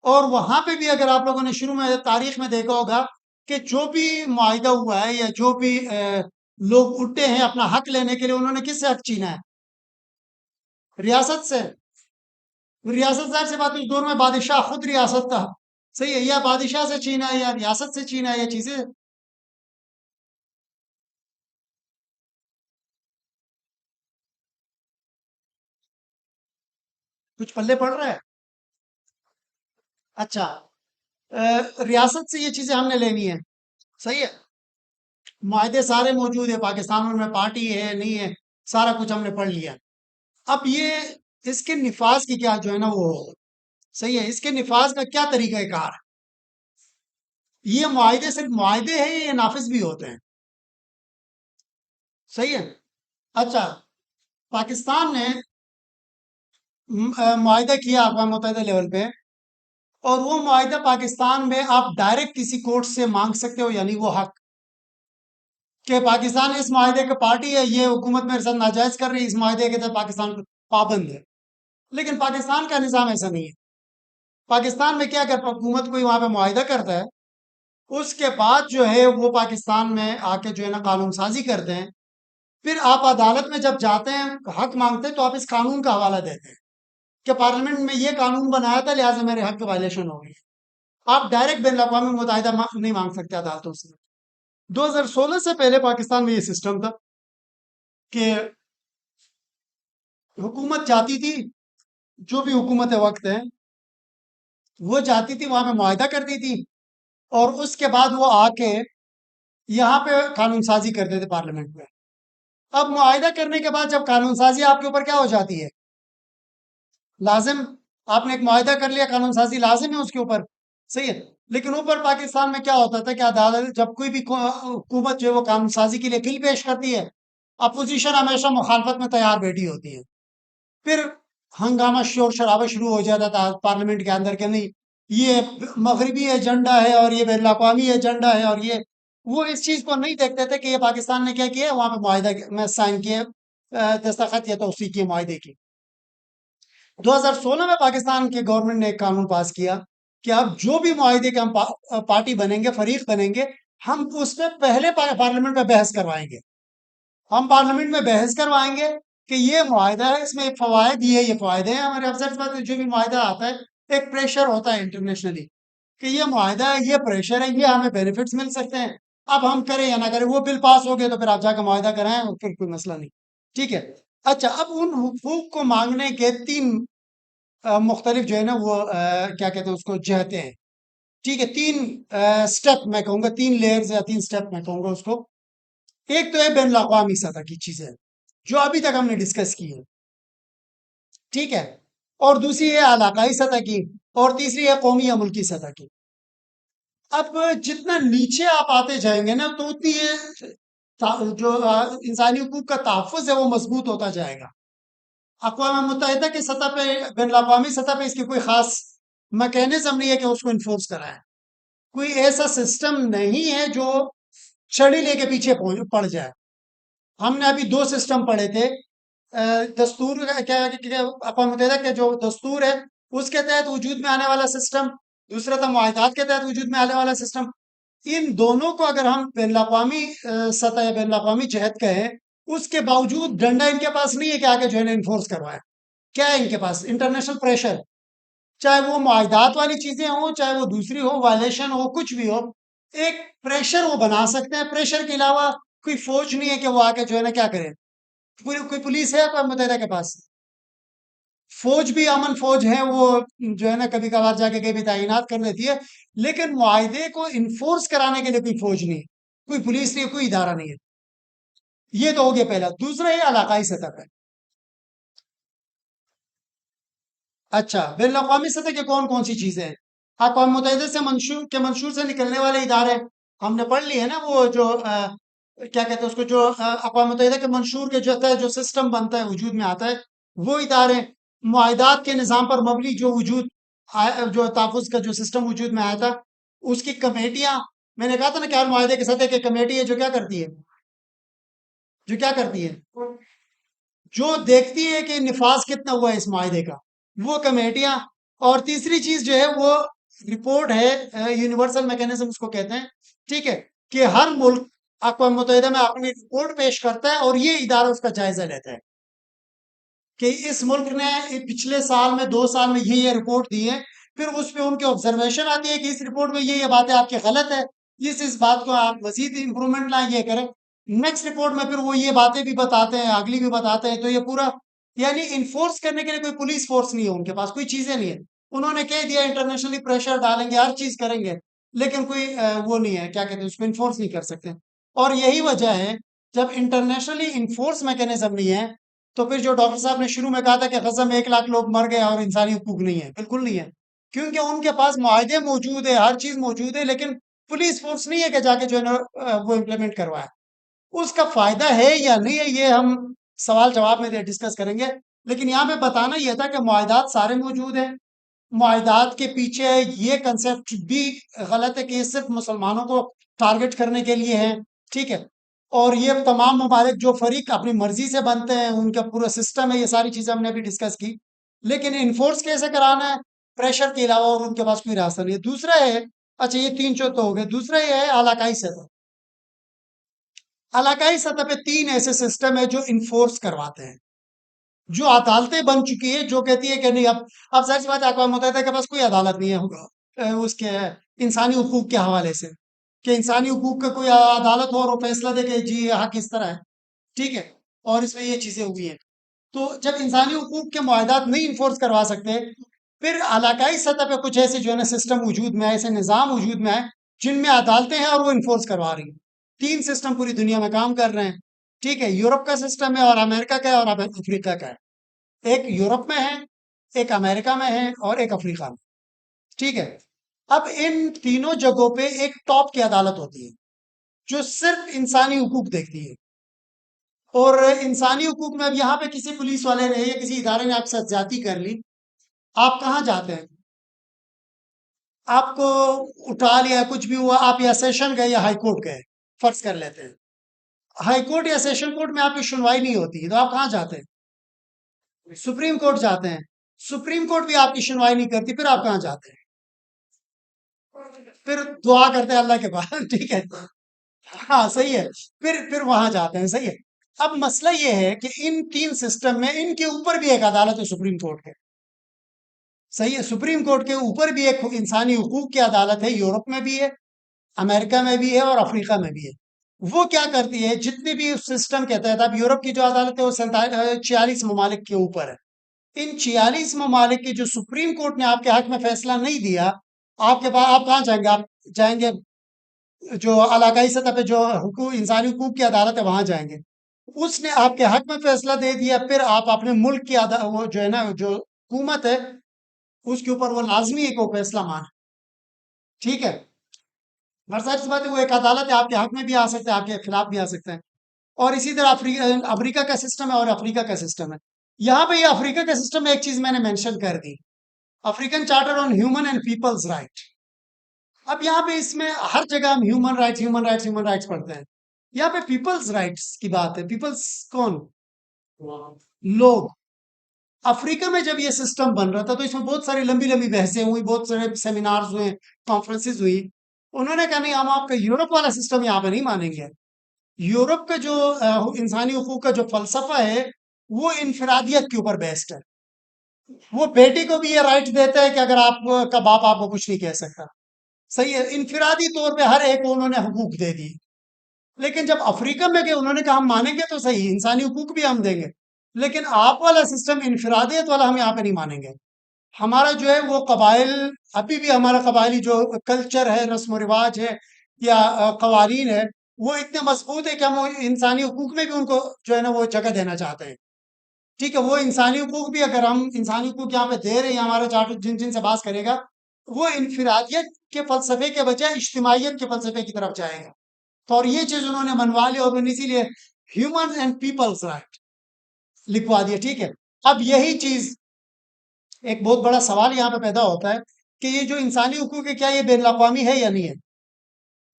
اور وہاں پہ بھی اگر آپ لوگوں نے شروع میں تاریخ میں دیکھا ہوگا کہ جو بھی معاہدہ ہوا ہے یا جو بھی لوگ اٹھے ہیں اپنا حق لینے کے لیے، انہوں نے کس سے حق چھینا ہے؟ ریاست سے، ریاست ظاہر سی بات ہے، اس دور میں بادشاہ خود ریاست تھا، صحیح ہے، یا بادشاہ سے چھینا ہے یا ریاست سے چھینا ہے، یہ چیزیں کچھ پلے پڑ رہا ہے؟ اچھا، ریاست سے یہ چیزیں ہم نے لینی ہے، صحیح ہے، معاہدے سارے موجود ہیں پاکستان میں، پارٹی ہے نہیں ہے، سارا کچھ ہم نے پڑھ لیا، اب یہ اس کے نفاذ کی کیا جو ہے نا وہ، صحیح ہے، اس کے نفاذ کا کیا طریقہ کار ہے؟ یہ معاہدے صرف معاہدے ہیں، یہ نافذ بھی ہوتے ہیں، صحیح ہے، اچھا، پاکستان نے معاہدہ کیا اقوام متحدہ لیول پہ، اور وہ معاہدہ پاکستان میں آپ ڈائریکٹ کسی کورٹ سے مانگ سکتے ہو، یعنی وہ حق کہ پاکستان اس معاہدے کا پارٹی ہے، یہ حکومت میرے ساتھ ناجائز کر رہی ہے، اس معاہدے کے تحت پاکستان پابند ہے، لیکن پاکستان کا نظام ایسا نہیں ہے، پاکستان میں کیا اگر حکومت کوئی وہاں پہ معاہدہ کرتا ہے، اس کے بعد جو ہے وہ پاکستان میں آ کے جو ہے نا قانون سازی کرتے ہیں، پھر آپ عدالت میں جب جاتے ہیں حق مانگتے ہیں تو آپ اس قانون کا حوالہ دیتے ہیں کہ پارلیمنٹ میں یہ قانون بنایا تھا لہٰذا میرے حق کی وائلیشن ہو گئی، آپ ڈائریکٹ بین الاقوامی متحدہ نہیں مانگ سکتے عدالتوں سے۔ 2016 سے پہلے پاکستان میں یہ سسٹم تھا کہ حکومت جاتی تھی، جو بھی حکومت وقت ہے وہ جاتی تھی وہاں پہ معاہدہ کرتی تھی، اور اس کے بعد وہ آ کے یہاں پہ قانون سازی کرتے تھے پارلیمنٹ میں، اب معاہدہ کرنے کے بعد جب قانون سازی آپ کے اوپر کیا ہو جاتی ہے؟ لازم، آپ نے ایک معاہدہ کر لیا، قانون سازی لازم ہے اس کے اوپر، صحیح ہے، لیکن اوپر پاکستان میں کیا ہوتا تھا کہ عدالت جب کوئی بھی حکومت جو ہے وہ قانون سازی کے لیے بل پیش کرتی ہے، اپوزیشن ہمیشہ مخالفت میں تیار بیٹھی ہوتی ہے، پھر ہنگامہ شور شرابہ شروع ہو جاتا تھا پارلیمنٹ کے اندر کہ نہیں یہ مغربی ایجنڈا ہے اور یہ بین الاقوامی ایجنڈا ہے، اور یہ وہ اس چیز کو نہیں دیکھتے تھے کہ یہ پاکستان نے کیا کیا ہے، وہاں پہ معاہدہ میں سائن کیے، دستخط یا توثیق کیے معاہدے کی۔ 2016 میں پاکستان کے گورنمنٹ نے ایک قانون پاس کیا کہ اب جو بھی معاہدے کے ہم پارٹی بنیں گے، فریق بنیں گے، ہم اس میں پہلے پارلیمنٹ میں بحث کروائیں گے، ہم پارلیمنٹ میں بحث کروائیں گے کہ یہ معاہدہ ہے، اس میں ایک فوائد یہ فوائدے ہیں ہمارے افسر بات، جو بھی معاہدہ آتا ہے ایک پریشر ہوتا ہے انٹرنیشنلی کہ یہ معاہدہ ہے، یہ پریشر ہے، یہ ہمیں بینیفٹس مل سکتے ہیں، اب ہم کریں یا نہ کریں، وہ بل پاس ہو گئے تو پھر آپ جا کے معاہدہ کرائیں اور پھر کوئی مسئلہ نہیں، ٹھیک ہے، اچھا، اب ان حقوق کو مانگنے کے تین مختلف جو ہے نا وہ کیا کہتے ہیں اس کو جہتے ہیں، ٹھیک ہے، تین سٹیپ میں کہوں گا، تین لیئرز یا تین سٹیپ میں کہوں گا اس کو، ایک تو ہے بین الاقوامی سطح کی چیزیں جو ابھی تک ہم نے ڈسکس کی ہے، ٹھیک ہے، اور دوسری ہے علاقائی سطح کی، اور تیسری ہے قومی یا ملکی سطح کی۔ اب جتنا نیچے آپ آتے جائیں گے نا تو اتنی یہ جو انسانی حقوق کا تحفظ ہے وہ مضبوط ہوتا جائے گا، اقوام متحدہ کی سطح پہ، بین الاقوامی سطح پہ اس کی کوئی خاص میکینزم نہیں ہے کہ اس کو انفورس کرائے، کوئی ایسا سسٹم نہیں ہے جو چھڑی لے کے پیچھے پڑ جائے، ہم نے ابھی دو سسٹم پڑھے تھے، دستور اقوام متحدہ کے جو دستور ہے اس کے تحت وجود میں آنے والا سسٹم، دوسرا تھا معاہدات کے تحت وجود میں آنے والا سسٹم، ان دونوں کو اگر ہم بین الاقوامی سطح یا بین الاقوامی جہت کہیں اس کے باوجود ڈنڈا ان کے پاس نہیں ہے کہ آگے جو ہے نا انفورس کروائے. کیا ہے ان کے پاس؟ International pressure. چاہے وہ معاہدات والی چیزیں ہوں، چاہے وہ دوسری ہو، وائلیشن ہو، کچھ بھی ہو، ایک پریشر وہ بنا سکتے ہیں. پریشر کے علاوہ کوئی فوج نہیں ہے کہ وہ آگے جو ہے نا کیا کرے. کوئی پولیس ہے اقوام متحدہ کے پاس؟ فوج بھی امن فوج ہے، وہ جو ہے نا کبھی کبھار جا کے کہیں بھی تعینات کر دیتی ہے، لیکن معاہدے کو انفورس کرانے کے لیے کوئی فوج نہیں ہے، کوئی پولیس نہیں ہے، کوئی ادارہ نہیں ہے. یہ تو ہو گیا پہلا. دوسرا یہ علاقائی سطح پہ. اچھا، بین الاقوامی سطح کے کون کون سی چیزیں ہیں؟ اقوام متحدہ سے منشور سے نکلنے والے ادارے ہم نے پڑھ لی ہے نا، وہ جو کیا کہتے ہیں اس کو، جو اقوام متحدہ کے منشور کے جو جو سسٹم بنتا ہے، وجود میں آتا ہے، وہ ادارے. معاہدات کے نظام پر مبنی جو جو تحفظ کا جو سسٹم وجود میں آیا تھا، اس کی کمیٹیاں. میں نے کہا تھا نا کہ ہر معاہدے کے سطح کی کمیٹی ہے جو کیا کرتی ہے، جو کیا کرتی ہے، جو دیکھتی ہے کہ نفاذ کتنا ہوا ہے اس معاہدے کا، وہ کمیٹیاں. اور تیسری چیز جو ہے وہ رپورٹ ہے، یونیورسل میکینزم اس کو کہتے ہیں. ٹھیک ہے، کہ ہر ملک اقوام متحدہ میں اپنی رپورٹ پیش کرتا ہے اور یہ ادارہ اس کا جائزہ لیتا ہے کہ اس ملک نے پچھلے سال میں 2 سال میں یہ رپورٹ دی ہے. پھر اس پہ ان کی آبزرویشن آتی ہے کہ اس رپورٹ میں یہ باتیں آپ کی غلط ہے، اس بات کو آپ مزید امپرومنٹ لائیں، یہ کریں. نیکسٹ رپورٹ میں پھر وہ یہ باتیں بھی بتاتے ہیں، اگلی بھی بتاتے ہیں. تو یہ پورا یعنی انفورس کرنے کے لیے کوئی پولیس فورس نہیں ہے ان کے پاس، کوئی چیزیں نہیں ہے. انہوں نے کہہ دیا انٹرنیشنلی پریشر ڈالیں گے، ہر چیز کریں گے، لیکن کوئی وہ نہیں ہے، کیا کہتے ہیں اس کو، انفورس نہیں کر سکتے. اور یہی وجہ ہے جب انٹرنیشنلی انفورس میکینزم نہیں ہے، تو پھر جو ڈاکٹر صاحب نے شروع میں کہا تھا کہ غزہ میں 1 لاکھ لوگ مر گئے اور انسانی حقوق نہیں ہے، بالکل نہیں ہے. کیونکہ ان کے پاس معاہدے موجود ہے، ہر چیز موجود ہے، لیکن پولیس فورس نہیں ہے کہ جا کے جو ہے نا وہ امپلیمنٹ کروائے. اس کا فائدہ ہے یا نہیں ہے، یہ ہم سوال جواب میں ڈسکس کریں گے. لیکن یہاں پہ بتانا یہ تھا کہ معاہدات سارے موجود ہیں. معاہدات کے پیچھے یہ کنسیپٹ بھی غلط ہے کہ یہ صرف مسلمانوں کو ٹارگٹ کرنے کے لیے ہے. ٹھیک ہے، اور یہ تمام ممالک جو فریق اپنی مرضی سے بنتے ہیں، ان کا پورا سسٹم ہے. یہ ساری چیزیں ہم نے ابھی ڈسکس کی. لیکن انفورس کیسے کرانا ہے، پریشر کے علاوہ اور ان کے پاس کوئی راستہ نہیں ہے. دوسرا ہے، اچھا یہ 3 تو ہو گئے. دوسرا یہ ہے علاقائی سطح. علاقائی سطح پہ 3 ایسے سسٹم ہے جو انفورس کرواتے ہیں، جو عدالتیں بن چکی ہے، جو کہتی ہے کہ نہیں، اب ظاہر سی بات ہے اقوام متحدہ کے پاس کوئی عدالت نہیں ہے اس کے انسانی حقوق کے حوالے سے، کہ انسانی حقوق کا کوئی عدالت ہو اور وہ فیصلہ دے کہ جی یہ حق اس طرح ہے. ٹھیک ہے، اور اس میں یہ چیزیں ہوئی ہیں. تو جب انسانی حقوق کے معاہدات نہیں انفورس کروا سکتے، پھر علاقائی سطح پہ کچھ ایسے جو ہے نا سسٹم وجود میں آئے، ایسے نظام وجود میں آئے جن میں عدالتیں ہیں اور وہ انفورس کروا رہی ہیں. 3 سسٹم پوری دنیا میں کام کر رہے ہیں. ٹھیک ہے، یورپ کا سسٹم ہے، اور امریکہ کا ہے، اور اب افریقہ کا ہے. ایک یورپ میں ہے، ایک امریکہ میں ہے، اور ایک افریقہ میں. ٹھیک ہے، اب ان تینوں جگہوں پہ ایک ٹاپ کی عدالت ہوتی ہے جو صرف انسانی حقوق دیکھتی ہے. اور انسانی حقوق میں اب یہاں پہ کسی پولیس والے نے یا کسی ادارے نے آپ سے زیادتی کر لی، آپ کہاں جاتے ہیں؟ آپ کو اٹھا لیا، کچھ بھی ہوا، آپ یا سیشن گئے یا ہائی کورٹ گئے، فرض کر لیتے ہیں. ہائی کورٹ یا سیشن کورٹ میں آپ کی سنوائی نہیں ہوتی، تو آپ کہاں جاتے ہیں؟ سپریم کورٹ جاتے ہیں. سپریم کورٹ بھی آپ کی سنوائی نہیں کرتی، پھر آپ کہاں جاتے ہیں؟ پھر دعا کرتے ہیں اللہ کے پاس. ٹھیک ہے، ہاں صحیح ہے، پھر وہاں جاتے ہیں. صحیح ہے. اب مسئلہ یہ ہے کہ ان 3 سسٹم میں ان کے اوپر بھی ایک عدالت ہے، سپریم کورٹ کے. صحیح ہے، سپریم کورٹ کے اوپر بھی ایک انسانی حقوق کی عدالت ہے، یورپ میں بھی ہے، امریکہ میں بھی ہے، اور افریقہ میں بھی ہے. وہ کیا کرتی ہے، جتنے بھی اس سسٹم کے تحت، اب یورپ کی جو عدالت ہے وہ 46 ممالک کے اوپر ہے. ان 46 ممالک کی جو سپریم کورٹ نے آپ کے حق میں فیصلہ نہیں دیا، آپ کے پاس آپ کہاں جائیں گے؟ آپ جائیں گے جو علاقائی سطح پہ جو انسانی حقوق کی عدالت ہے وہاں جائیں گے. اس نے آپ کے حق میں فیصلہ دے دیا، پھر آپ اپنے ملک کی وہ جو ہے نا جو حکومت ہے اس کے اوپر وہ لازمی ہے کہ وہ فیصلہ مانے. ٹھیک ہے، ظاہر سی بات ہے وہ ایک عدالت ہے، آپ کے حق میں بھی آ سکتے ہیں، آپ کے خلاف بھی آ سکتے ہیں. اور اسی طرح امریکہ کا سسٹم ہے اور افریقہ کا سسٹم ہے. یہاں پہ یہ افریقہ کا سسٹم میں ایک چیز میں نے مینشن کر دی، African charter on human and peoples right. اب یہاں پہ اس میں ہر جگہ ہم human rights human rights human rights پڑھتے ہیں. یہاں پہ پیپلز رائٹس کی بات ہے. پیپلز کون؟ لوگ. افریقہ میں جب یہ سسٹم بن رہا تھا تو اس میں بہت ساری لمبی لمبی بحثیں ہوئی، بہت سارے سیمینارز ہوئے، کانفرنسز ہوئی. انہوں نے کہا نہیں، ہم آپ کا یورپ والا سسٹم یہاں پہ نہیں مانیں گے. یورپ کا جو انسانی حقوق کا جو فلسفہ ہے وہ انفرادیت کے اوپر بیسڈ ہے. وہ بیٹی کو بھی یہ رائٹ دیتا ہے کہ اگر آپ کا باپ آپ کو کچھ نہیں کہہ سکتا. صحیح ہے، انفرادی طور پہ ہر ایک کو انہوں نے حقوق دے دی. لیکن جب افریقہ میں گئے انہوں نے کہا ہم مانیں گے تو صحیح، انسانی حقوق بھی ہم دیں گے، لیکن آپ والا سسٹم انفرادیت والا ہم یہاں پہ نہیں مانیں گے. ہمارا جو ہے وہ قبائل، ابھی بھی ہمارا قبائلی جو کلچر ہے، رسم و رواج ہے یا قوانین ہے، وہ اتنے مضبوط ہے کہ ہم وہ انسانی حقوق میں بھی ان کو جو ہے نا وہ جگہ دینا چاہتے ہیں. ٹھیک ہے، وہ انسانی حقوق بھی اگر ہم انسانی حقوق یہاں پہ دے رہے ہیں، ہمارا چارٹر جن جن سے بات کرے گا وہ انفرادیت کے فلسفے کے بجائے اجتماعیت کے فلسفے کی طرف جائے گا. تو اور یہ چیز انہوں نے منوا لی اور انہوں نے اسی لیے ہیومن اینڈ پیپلز رائٹ لکھوا دیا. ٹھیک ہے، اب یہی چیز ایک بہت بڑا سوال یہاں پہ پیدا ہوتا ہے کہ یہ جو انسانی حقوق ہے کیا یہ بین الاقوامی ہے یا نہیں ہے؟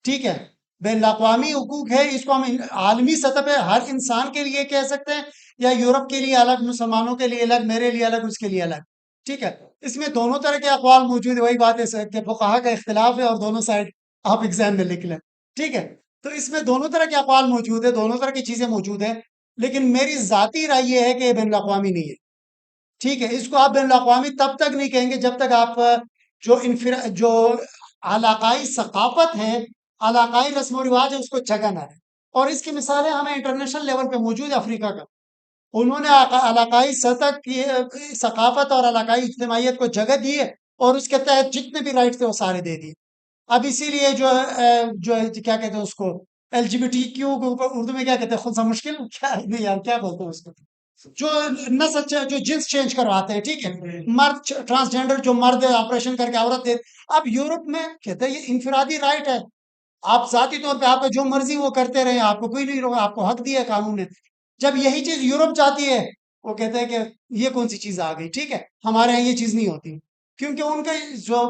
ٹھیک ہے، بین الاقوامی حقوق ہے، اس کو ہم عالمی سطح پہ ہر انسان کے لیے کہہ سکتے ہیں یا یورپ کے لیے الگ، مسلمانوں کے لیے الگ، میرے لیے الگ، اس کے لیے الگ. ٹھیک ہے، اس میں دونوں طرح کے اقوال موجود ہے. وہی بات ہے کہ فقہا کا اختلاف ہے اور دونوں سائڈ آپ ایگزام میں لکھ لیں. ٹھیک ہے، تو اس میں دونوں طرح کے اقوال موجود ہے، دونوں طرح کی چیزیں موجود ہیں، لیکن میری ذاتی رائے یہ ہے کہ یہ بین الاقوامی نہیں ہے. ٹھیک ہے، اس کو آپ بین الاقوامی تب تک نہیں کہیں گے جب تک آپ جو علاقائی ثقافت ہے، علاقائی رسم و رواج ہے، اس کو جگہ نہ دیں. اور اس کی مثالیں ہمیں انٹرنیشنل لیول پہ موجود ہے. افریقہ کا انہوں نے علاقائی سطح کی ثقافت اور علاقائی اجتماعیت کو جگہ دی ہے اور اس کے تحت جتنے بھی رائٹس تھے وہ سارے دے دیے. اب اسی لیے جو ہے کیا کہتے ہیں اس کو، L G B T Q کو اردو میں کیا کہتے ہیں، خود سا مشکل کیا نہیں یار کیا بولتے ہیں اس کو، جو جو جنس چینج کرواتے ہیں. ٹھیک ہے، مرد ٹرانسجینڈر جو مرد آپریشن کر کے عورت دے. اب یورپ میں کہتے ہیں یہ انفرادی رائٹ ہے، آپ ذاتی طور پہ آپ کا جو مرضی وہ کرتے رہے، آپ کو کوئی نہیں روکا، آپ کو حق دیا ہے قانون نے. جب یہی چیز یورپ چاہتی ہے وہ کہتے ہیں کہ یہ کون سی چیز آ گئی. ٹھیک ہے، ہمارے یہاں یہ چیز نہیں ہوتی کیونکہ ان کا جو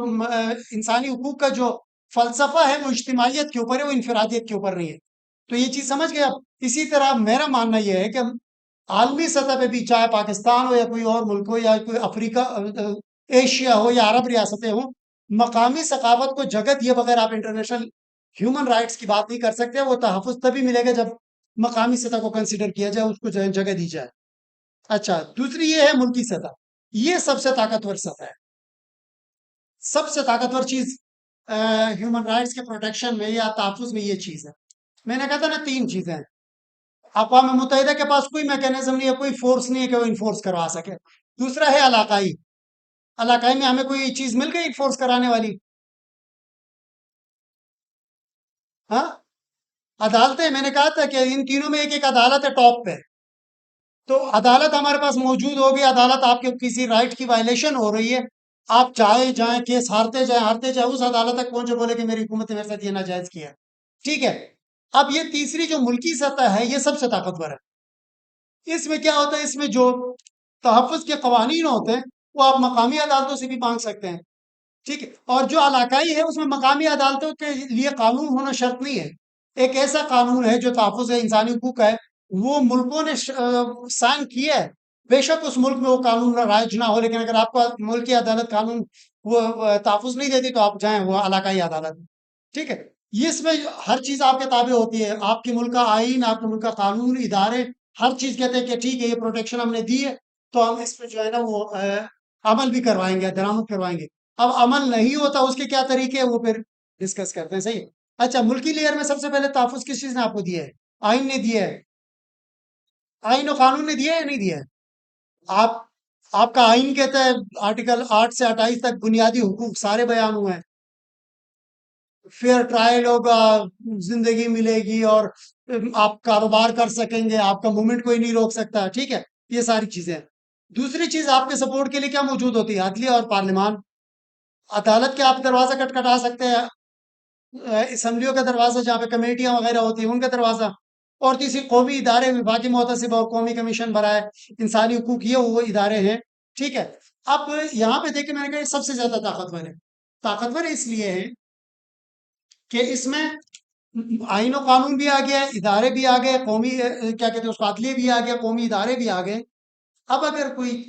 انسانی حقوق کا جو فلسفہ ہے وہ اجتماعیت کے اوپر ہے، وہ انفرادیت کے اوپر نہیں ہے. تو یہ چیز سمجھ گئے آپ. اسی طرح میرا ماننا یہ ہے کہ عالمی سطح پہ بھی چاہے پاکستان ہو یا کوئی اور ملک ہو یا کوئی افریقہ ایشیا ہو یا عرب ریاستیں ہوں، مقامی ثقافت کو جگہ دیے بغیر آپ انٹرنیشنل ہیومن رائٹس کی بات نہیں کر سکتے. وہ تحفظ تبھی ملے گا جب مقامی سطح کو کنسیڈر کیا جائے، اس کو جگہ دی جائے. اچھا، دوسری یہ ہے ملکی سطح. یہ سب سے طاقتور سطح ہے، سب سے طاقتور چیز ہیومن رائٹس کے پروٹیکشن میں یا تحفظ میں یہ چیز ہے. میں نے کہا تھا نا تین چیزیں ہیں. اقوام متحدہ کے پاس کوئی میکینزم نہیں ہے، کوئی فورس نہیں ہے کہ وہ انفورس کروا سکے. دوسرا ہے علاقائی. علاقائی میں ہمیں کوئی چیز مل گئی انفورس کرانے والی؟ ہاں، عدالتیں. میں نے کہا تھا کہ ان تینوں میں ایک ایک عدالت ہے ٹاپ پہ. تو عدالت ہمارے پاس موجود ہوگی، عدالت آپ کے کسی رائٹ کی وائلیشن ہو رہی ہے، آپ چاہے جائیں کیس ہارتے جائیں اس عدالت تک پہنچے، بولے کہ میری حکومت نے میرے ساتھ یہ ناجائز کیا ہے. ٹھیک ہے، اب یہ تیسری جو ملکی سطح ہے یہ سب سے طاقتور ہے. اس میں کیا ہوتا ہے، اس میں جو تحفظ کے قوانین ہوتے ہیں وہ آپ مقامی عدالتوں سے بھی مانگ سکتے ہیں. ٹھیک ہے، اور جو علاقائی ہے اس میں مقامی عدالتوں کے لیے قانون ہونا شرط نہیں ہے. ایک ایسا قانون ہے جو تحفظ انسانی حقوق ہے، وہ ملکوں نے سائن کیا ہے. بے شک اس ملک میں وہ قانون رائج نہ ہو، لیکن اگر آپ کا ملک کی عدالت قانون وہ تحفظ نہیں دیتی تو آپ جائیں وہ علاقائی عدالت. ٹھیک ہے، یہ اس میں ہر چیز آپ کے تابع ہوتی ہے. آپ کے ملک کا آئین، آپ کے ملک کا قانون، ادارے، ہر چیز کہتے ہیں کہ ٹھیک ہے یہ پروٹیکشن ہم نے دی ہے تو ہم اس پہ جو ہے نا وہ عمل بھی کروائیں گے، درآمد کروائیں گے. اب عمل نہیں ہوتا اس کے کیا طریقے ہیں وہ پھر ڈسکس کرتے ہیں. صحیح ہے. اچھا، ملکی لیئر میں سب سے پہلے تحفظ کس چیز نے آپ کو دیا ہے؟ آئین نے دیا ہے. آئین و قانون نے دیا ہے یا نہیں دیا ہے؟ آپ آپ کا آئین کہتا ہے آرٹیکل 8 سے 28 تک بنیادی حقوق سارے بیان ہوئے ہیں. فیئر ٹرائل ہوگا، زندگی ملے گی اور آپ کاروبار کر سکیں گے، آپ کا موومنٹ کوئی نہیں روک سکتا. ٹھیک ہے، یہ ساری چیزیں ہیں. دوسری چیز آپ کے سپورٹ کے لیے کیا موجود ہوتی ہے؟ عدلیہ اور پارلیمان. عدالت کے آپ دروازہ کٹکھٹا سکتے ہیں، اسمبلیوں کا دروازہ جہاں پہ کمیٹیاں وغیرہ ہوتی ہیں ان کا دروازہ. اور تیسری قومی ادارے، وفاقی محتسب اور قومی کمیشن برائے انسانی حقوق، یہ وہ ادارے ہیں. ٹھیک ہے، اب یہاں پہ دیکھیں میں نے کہا یہ سب سے زیادہ طاقتور ہے. طاقتور اس لیے ہے کہ اس میں آئین و قانون بھی آ گیا ہے، ادارے بھی آ گئے، قومی کیا کہتے ہیں اس کو، عدلیہ بھی آ گیا، قومی ادارے بھی آ گئے. اب اگر کوئی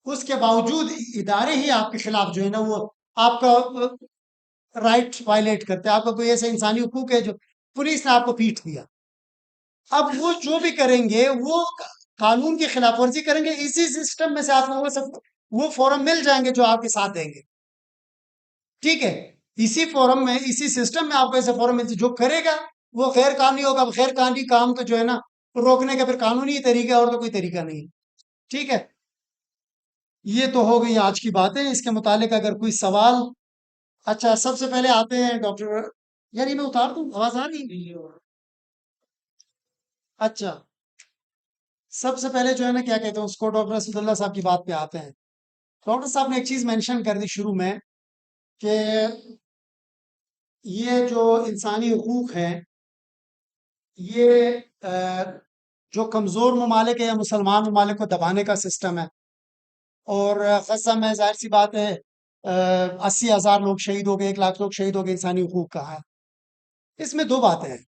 اس کے باوجود ادارے ہی آپ کے خلاف جو ہے نا وہ آپ کا رائٹ وائلیٹ کرتے ہیں، آپ کا کوئی ایسا انسانی حقوق ہے جو پولیس نے آپ کو پیٹ دیا، اب وہ جو بھی کریں گے وہ قانون کی خلاف ورزی کریں گے، اسی سسٹم میں سے آپ کو وہ فورم مل جائیں گے جو آپ کے ساتھ دیں گے، ٹھیک ہے؟ اسی فورم میں، اسی سسٹم میں آپ کو ایسے فورم ملتے، جو کرے گا وہ غیر قانونی ہوگا، غیر قانونی کام تو جو ہے نا روکنے کا پھر قانونی طریقہ اور تو کوئی طریقہ نہیں، ٹھیک ہے؟ یہ تو ہو گئی آج کی باتیں، اس کے متعلق اگر کوئی سوال؟ اچھا، سب سے پہلے آتے ہیں ڈاکٹر، یعنی میں اتار دوں، آواز آ رہی ہے؟ اچھا، سب سے پہلے جو ہے نا کیا کہتے ہیں اس کو، ڈاکٹر اسد اللہ صاحب کی بات پہ آتے ہیں۔ ڈاکٹر صاحب نے ایک چیز مینشن کر دی شروع میں کہ یہ جو انسانی حقوق ہیں، یہ جو کمزور ممالک ہے یا مسلمان ممالک کو دبانے کا سسٹم ہے، اور غزہ میں ظاہر سی بات ہے 80,000 لوگ شہید ہو گئے، 1 لاکھ لوگ شہید ہو گئے، انسانی حقوق کا ہے۔ اس میں دو باتیں ہیں۔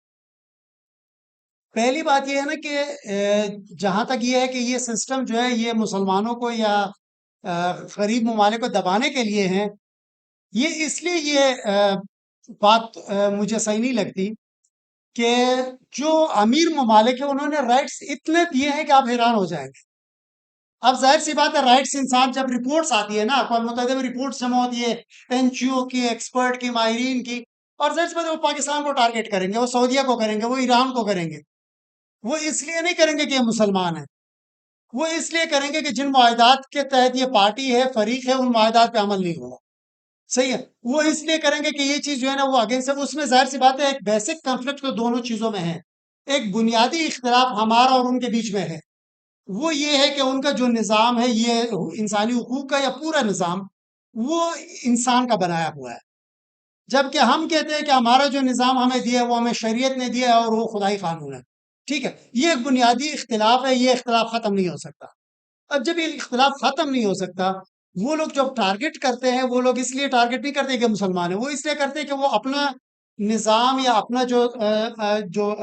پہلی بات یہ ہے نا کہ جہاں تک یہ ہے کہ یہ سسٹم جو ہے یہ مسلمانوں کو یا غریب ممالک کو دبانے کے لیے ہیں، یہ اس لیے یہ بات مجھے صحیح نہیں لگتی کہ جو امیر ممالک ہیں انہوں نے رائٹس اتنے دیے ہیں کہ آپ حیران ہو جائیں گے۔ اب ظاہر سی بات ہے، رائٹس انسان جب رپورٹس آتی ہے نا، اقوام متحدہ میں رپورٹس جمع ہوتی ہے NGO کی، ایکسپرٹ کی، ماہرین کی، اور ظاہر سی بات ہے وہ پاکستان کو ٹارگٹ کریں گے، وہ سعودیہ کو کریں گے، وہ ایران کو کریں گے۔ وہ اس لیے نہیں کریں گے کہ یہ مسلمان ہیں، وہ اس لیے کریں گے کہ جن معاہدات کے تحت یہ پارٹی ہے، فریق ہے، ان معاہدات پہ عمل نہیں ہوگا، صحیح ہے؟ وہ اس لیے کریں گے کہ یہ چیز جو ہے نا وہ اگینسٹ ہے، اس میں ظاہر سی بات ہے ایک بیسک کنفلکٹ تو دونوں چیزوں میں ہے، ایک بنیادی اختلاف ہمارا اور ان کے بیچ میں ہے، وہ یہ ہے کہ ان کا جو نظام ہے یہ انسانی حقوق کا یا پورا نظام وہ انسان کا بنایا ہوا ہے، جبکہ ہم کہتے ہیں کہ ہمارا جو نظام ہمیں دیا ہے وہ ہمیں شریعت نے دیا ہے اور وہ خدائی قانون ہے، ٹھیک ہے؟ یہ ایک بنیادی اختلاف ہے، یہ اختلاف ختم نہیں ہو سکتا۔ اب جب یہ اختلاف ختم نہیں ہو سکتا، وہ لوگ جب ٹارگٹ کرتے ہیں، وہ لوگ اس لیے ٹارگٹ نہیں کرتے کہ مسلمان ہیں، وہ اس لیے کرتے ہیں کہ وہ اپنا نظام یا اپنا جو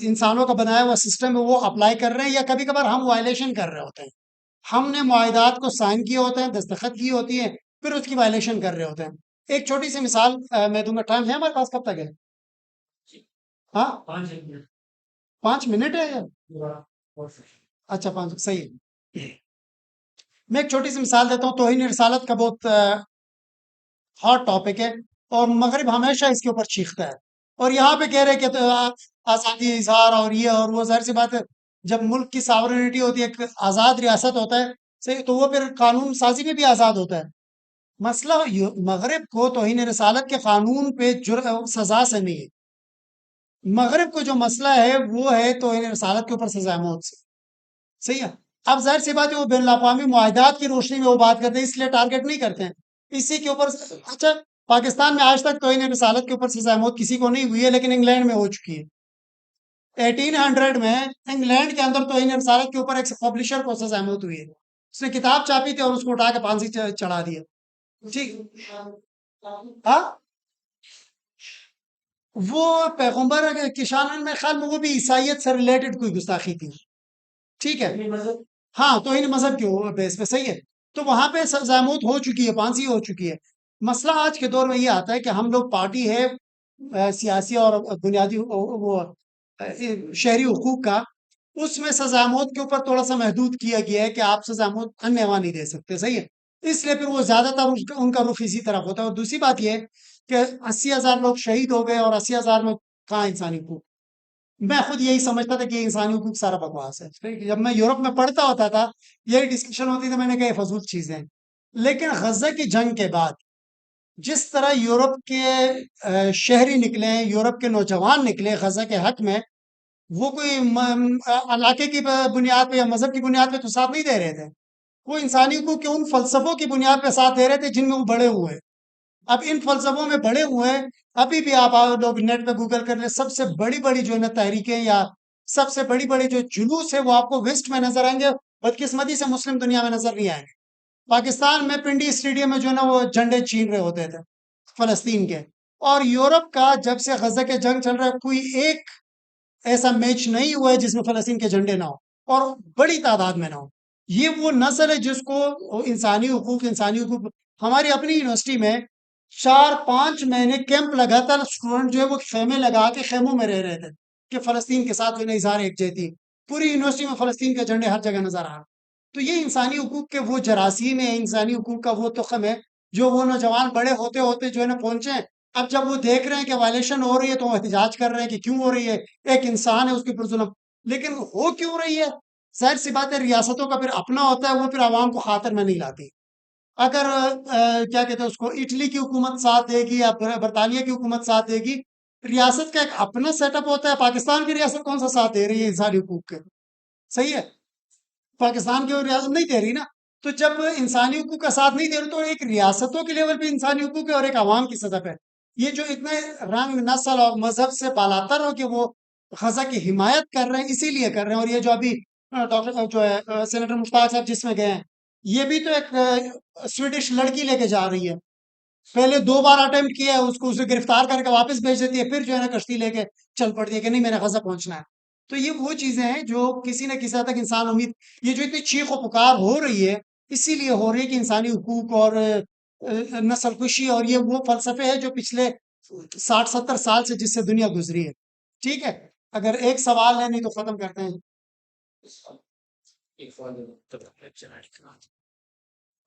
انسانوں کا بنایا ہوا سسٹم ہے وہ اپلائی کر رہے ہیں، یا کبھی کبھار ہم وائلیشن کر رہے ہوتے ہیں، ہم نے معاہدات کو سائن کیے ہوتے ہیں، دستخط کی ہوتی ہیں، پھر اس کی وائلیشن کر رہے ہوتے ہیں۔ ایک چھوٹی سی مثال میں دوں گا، ٹائم ہے ہمارے پاس کب تک ہے؟ ہاں، 5 منٹ ہے اچھا، 5 صحیح ہے۔ میں ایک چھوٹی سی مثال دیتا ہوں، توہین رسالت کا بہت ہاٹ ٹاپک ہے، اور مغرب ہمیشہ اس کے اوپر چیختا ہے، اور یہاں پہ کہہ رہے کہ تو آزادی اظہار اور یہ اور وہ، ظاہر سی بات ہے جب ملک کی ساورنٹی ہوتی ہے، ایک آزاد ریاست ہوتا ہے، صحیح، تو وہ پھر قانون سازی میں بھی آزاد ہوتا ہے۔ مسئلہ مغرب کو توہین رسالت کے قانون پہ سزا سے نہیں ہے، مغرب کو جو مسئلہ ہے وہ ہے توہین رسالت کے اوپر سزائے موت سے، صحیح ہے؟ اب ظاہر سی بات ہے وہ بین الاقوامی معاہدات کی روشنی میں وہ بات کرتے ہیں، اس لیے ٹارگٹ نہیں کرتے ہیں اسی کے اوپر۔ اچھا، پاکستان میں آج تک توہین رسالت کے اوپر سزائے موت کسی کو نہیں ہوئی ہے، لیکن انگلینڈ میں ہو چکی ہے۔ 1800 میں انگلینڈ کے اندر توہین رسالت کے اوپر ایک پبلشر کو سزائے موت ہوئی ہے، اس نے کتاب چھاپی تھی اور اس کو اٹھا کے پھانسی چڑھا دیا، ٹھیک؟ ہاں، وہ پیغمبر کی شان میں خیال میں وہ بھی عیسائیت سے ریلیٹڈ کوئی گستاخی تھی، ٹھیک ہے؟ ہاں، توہین مذہب کے بیس پہ، صحیح ہے، تو وہاں پہ سزائے موت ہو چکی ہے، پھانسی ہو چکی ہے۔ مسئلہ آج کے دور میں یہ آتا ہے کہ ہم لوگ پارٹی ہے سیاسی اور بنیادی وہ شہری حقوق کا، اس میں سزائے موت کے اوپر تھوڑا سا محدود کیا گیا ہے کہ آپ سزائے موت انیوا نہیں دے سکتے، صحیح ہے؟ اس لیے پھر وہ زیادہ تر ان کا رخ اسی طرف ہوتا ہے، اور دوسری بات یہ ہے کہ 80,000 لوگ شہید ہو گئے، اور 80,000 میں کہاں انسانی حقوق؟ میں خود یہی سمجھتا تھا کہ یہ انسانی حقوق سارا بکواس ہے، ٹھیک ہے؟ جب میں یورپ میں پڑھتا ہوتا تھا یہی ڈسکشن ہوتی تھی، میں نے کہا یہ فضول چیزیں ہیں، لیکن غزہ کی جنگ کے بعد جس طرح یورپ کے شہری نکلے، یورپ کے نوجوان نکلے غزہ کے حق میں، وہ کوئی علاقے کی بنیاد پہ یا مذہب کی بنیاد پہ تو ساتھ نہیں دے رہے تھے، وہ انسانی حقوق کے ان فلسفوں کی بنیاد پہ ساتھ دے رہے تھے جن میں وہ بڑے ہوئے ہیں۔ اب ان فلسفوں میں بڑے ہوئے ہیں، ابھی بھی آپ لوگ نیٹ پہ گوگل کر لیں، سب سے بڑی بڑی جو ہے نا تحریکیں یا سب سے بڑی بڑی جو جلوس ہے وہ آپ کو ویسٹ میں نظر آئیں گے، بدقسمتی سے مسلم دنیا میں نظر نہیں آئیں گے۔ پاکستان میں پنڈی اسٹیڈیم میں جو ہے نا وہ جھنڈے چھین رہے ہوتے تھے فلسطین کے، اور یورپ کا جب سے غزہ کے جنگ چل رہا ہے کوئی ایک ایسا میچ نہیں ہوا ہے جس میں فلسطین کے جھنڈے نہ ہو، اور بڑی تعداد میں نہ ہو۔ یہ وہ نسل ہے جس کو انسانی حقوق ہماری اپنی یونیورسٹی میں 4-5 مہینے کیمپ لگا تھا، اسٹوڈنٹ جو ہے وہ خیمے لگا کے خیموں میں رہ رہے تھے، کہ فلسطین کے ساتھ جو ہے نا اظہار یکجہتی، پوری یونیورسٹی میں فلسطین کے جھنڈے ہر جگہ نظر آ رہا۔ تو یہ انسانی حقوق کے وہ جراثیم ہیں، انسانی حقوق کا وہ تخم ہے جو وہ نوجوان بڑے ہوتے ہوتے جو ہے نا پہنچے ہیں۔ اب جب وہ دیکھ رہے ہیں کہ وائلیشن ہو رہی ہے تو وہ احتجاج کر رہے ہیں کہ کیوں ہو رہی ہے، ایک انسان ہے اس کے اوپر ظلم، لیکن ہو کیوں رہی ہے؟ ظاہر سی بات ہے ریاستوں کا پھر اپنا ہوتا ہے، وہ پھر عوام کو خاطر میں نہیں لاتی۔ اگر کیا کہتے ہیں اس کو، اٹلی کی حکومت ساتھ دے گی یا برطانیہ کی حکومت ساتھ دے گی، ریاست کا ایک اپنا سیٹ اپ ہوتا ہے۔ پاکستان کی ریاست کون سا ساتھ دے رہی ہے انسانی حقوق کے؟ صحیح ہے، پاکستان کی وہ ریاست نہیں دے رہی نا۔ تو جب انسانی حقوق کا ساتھ نہیں دے رہی تو ایک ریاستوں کے لیول پہ انسانی حقوق ہے اور ایک عوام کی سطح پہ یہ جو اتنے رنگ نسل اور مذہب سے بالاتر ہو کہ وہ غزہ کی حمایت کر رہے ہیں، اسی لیے کر رہے ہیں۔ اور یہ جو ابھی ڈاکٹر جو ہے سینیٹر مشتاق صاحب جس میں گئے ہیں، یہ بھی تو ایک سویڈش لڑکی لے کے جا رہی ہے، پہلے 2 بار اٹمپٹ کیا ہے، اس کو اسے گرفتار کر کے واپس بھیج دیتی ہے، پھر جو ہے نا کشتی لے کے چل پڑتی ہے کہ نہیں میں نے غزہ پہنچنا ہے۔ تو یہ وہ چیزیں ہیں جو کسی نہ کسی حد تک انسان امید، یہ جو اتنی چیخ و پکار ہو رہی ہے اسی لیے ہو رہی ہے کہ انسانی حقوق اور نسل کشی اور یہ وہ فلسفے ہیں جو پچھلے 60-70 سال سے جس سے دنیا گزری ہے۔ ٹھیک ہے، اگر ایک سوال ہے نہیں تو ختم کرتے ہیں۔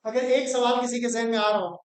اگر ایک سوال کسی کے ذہن میں آ رہا ہو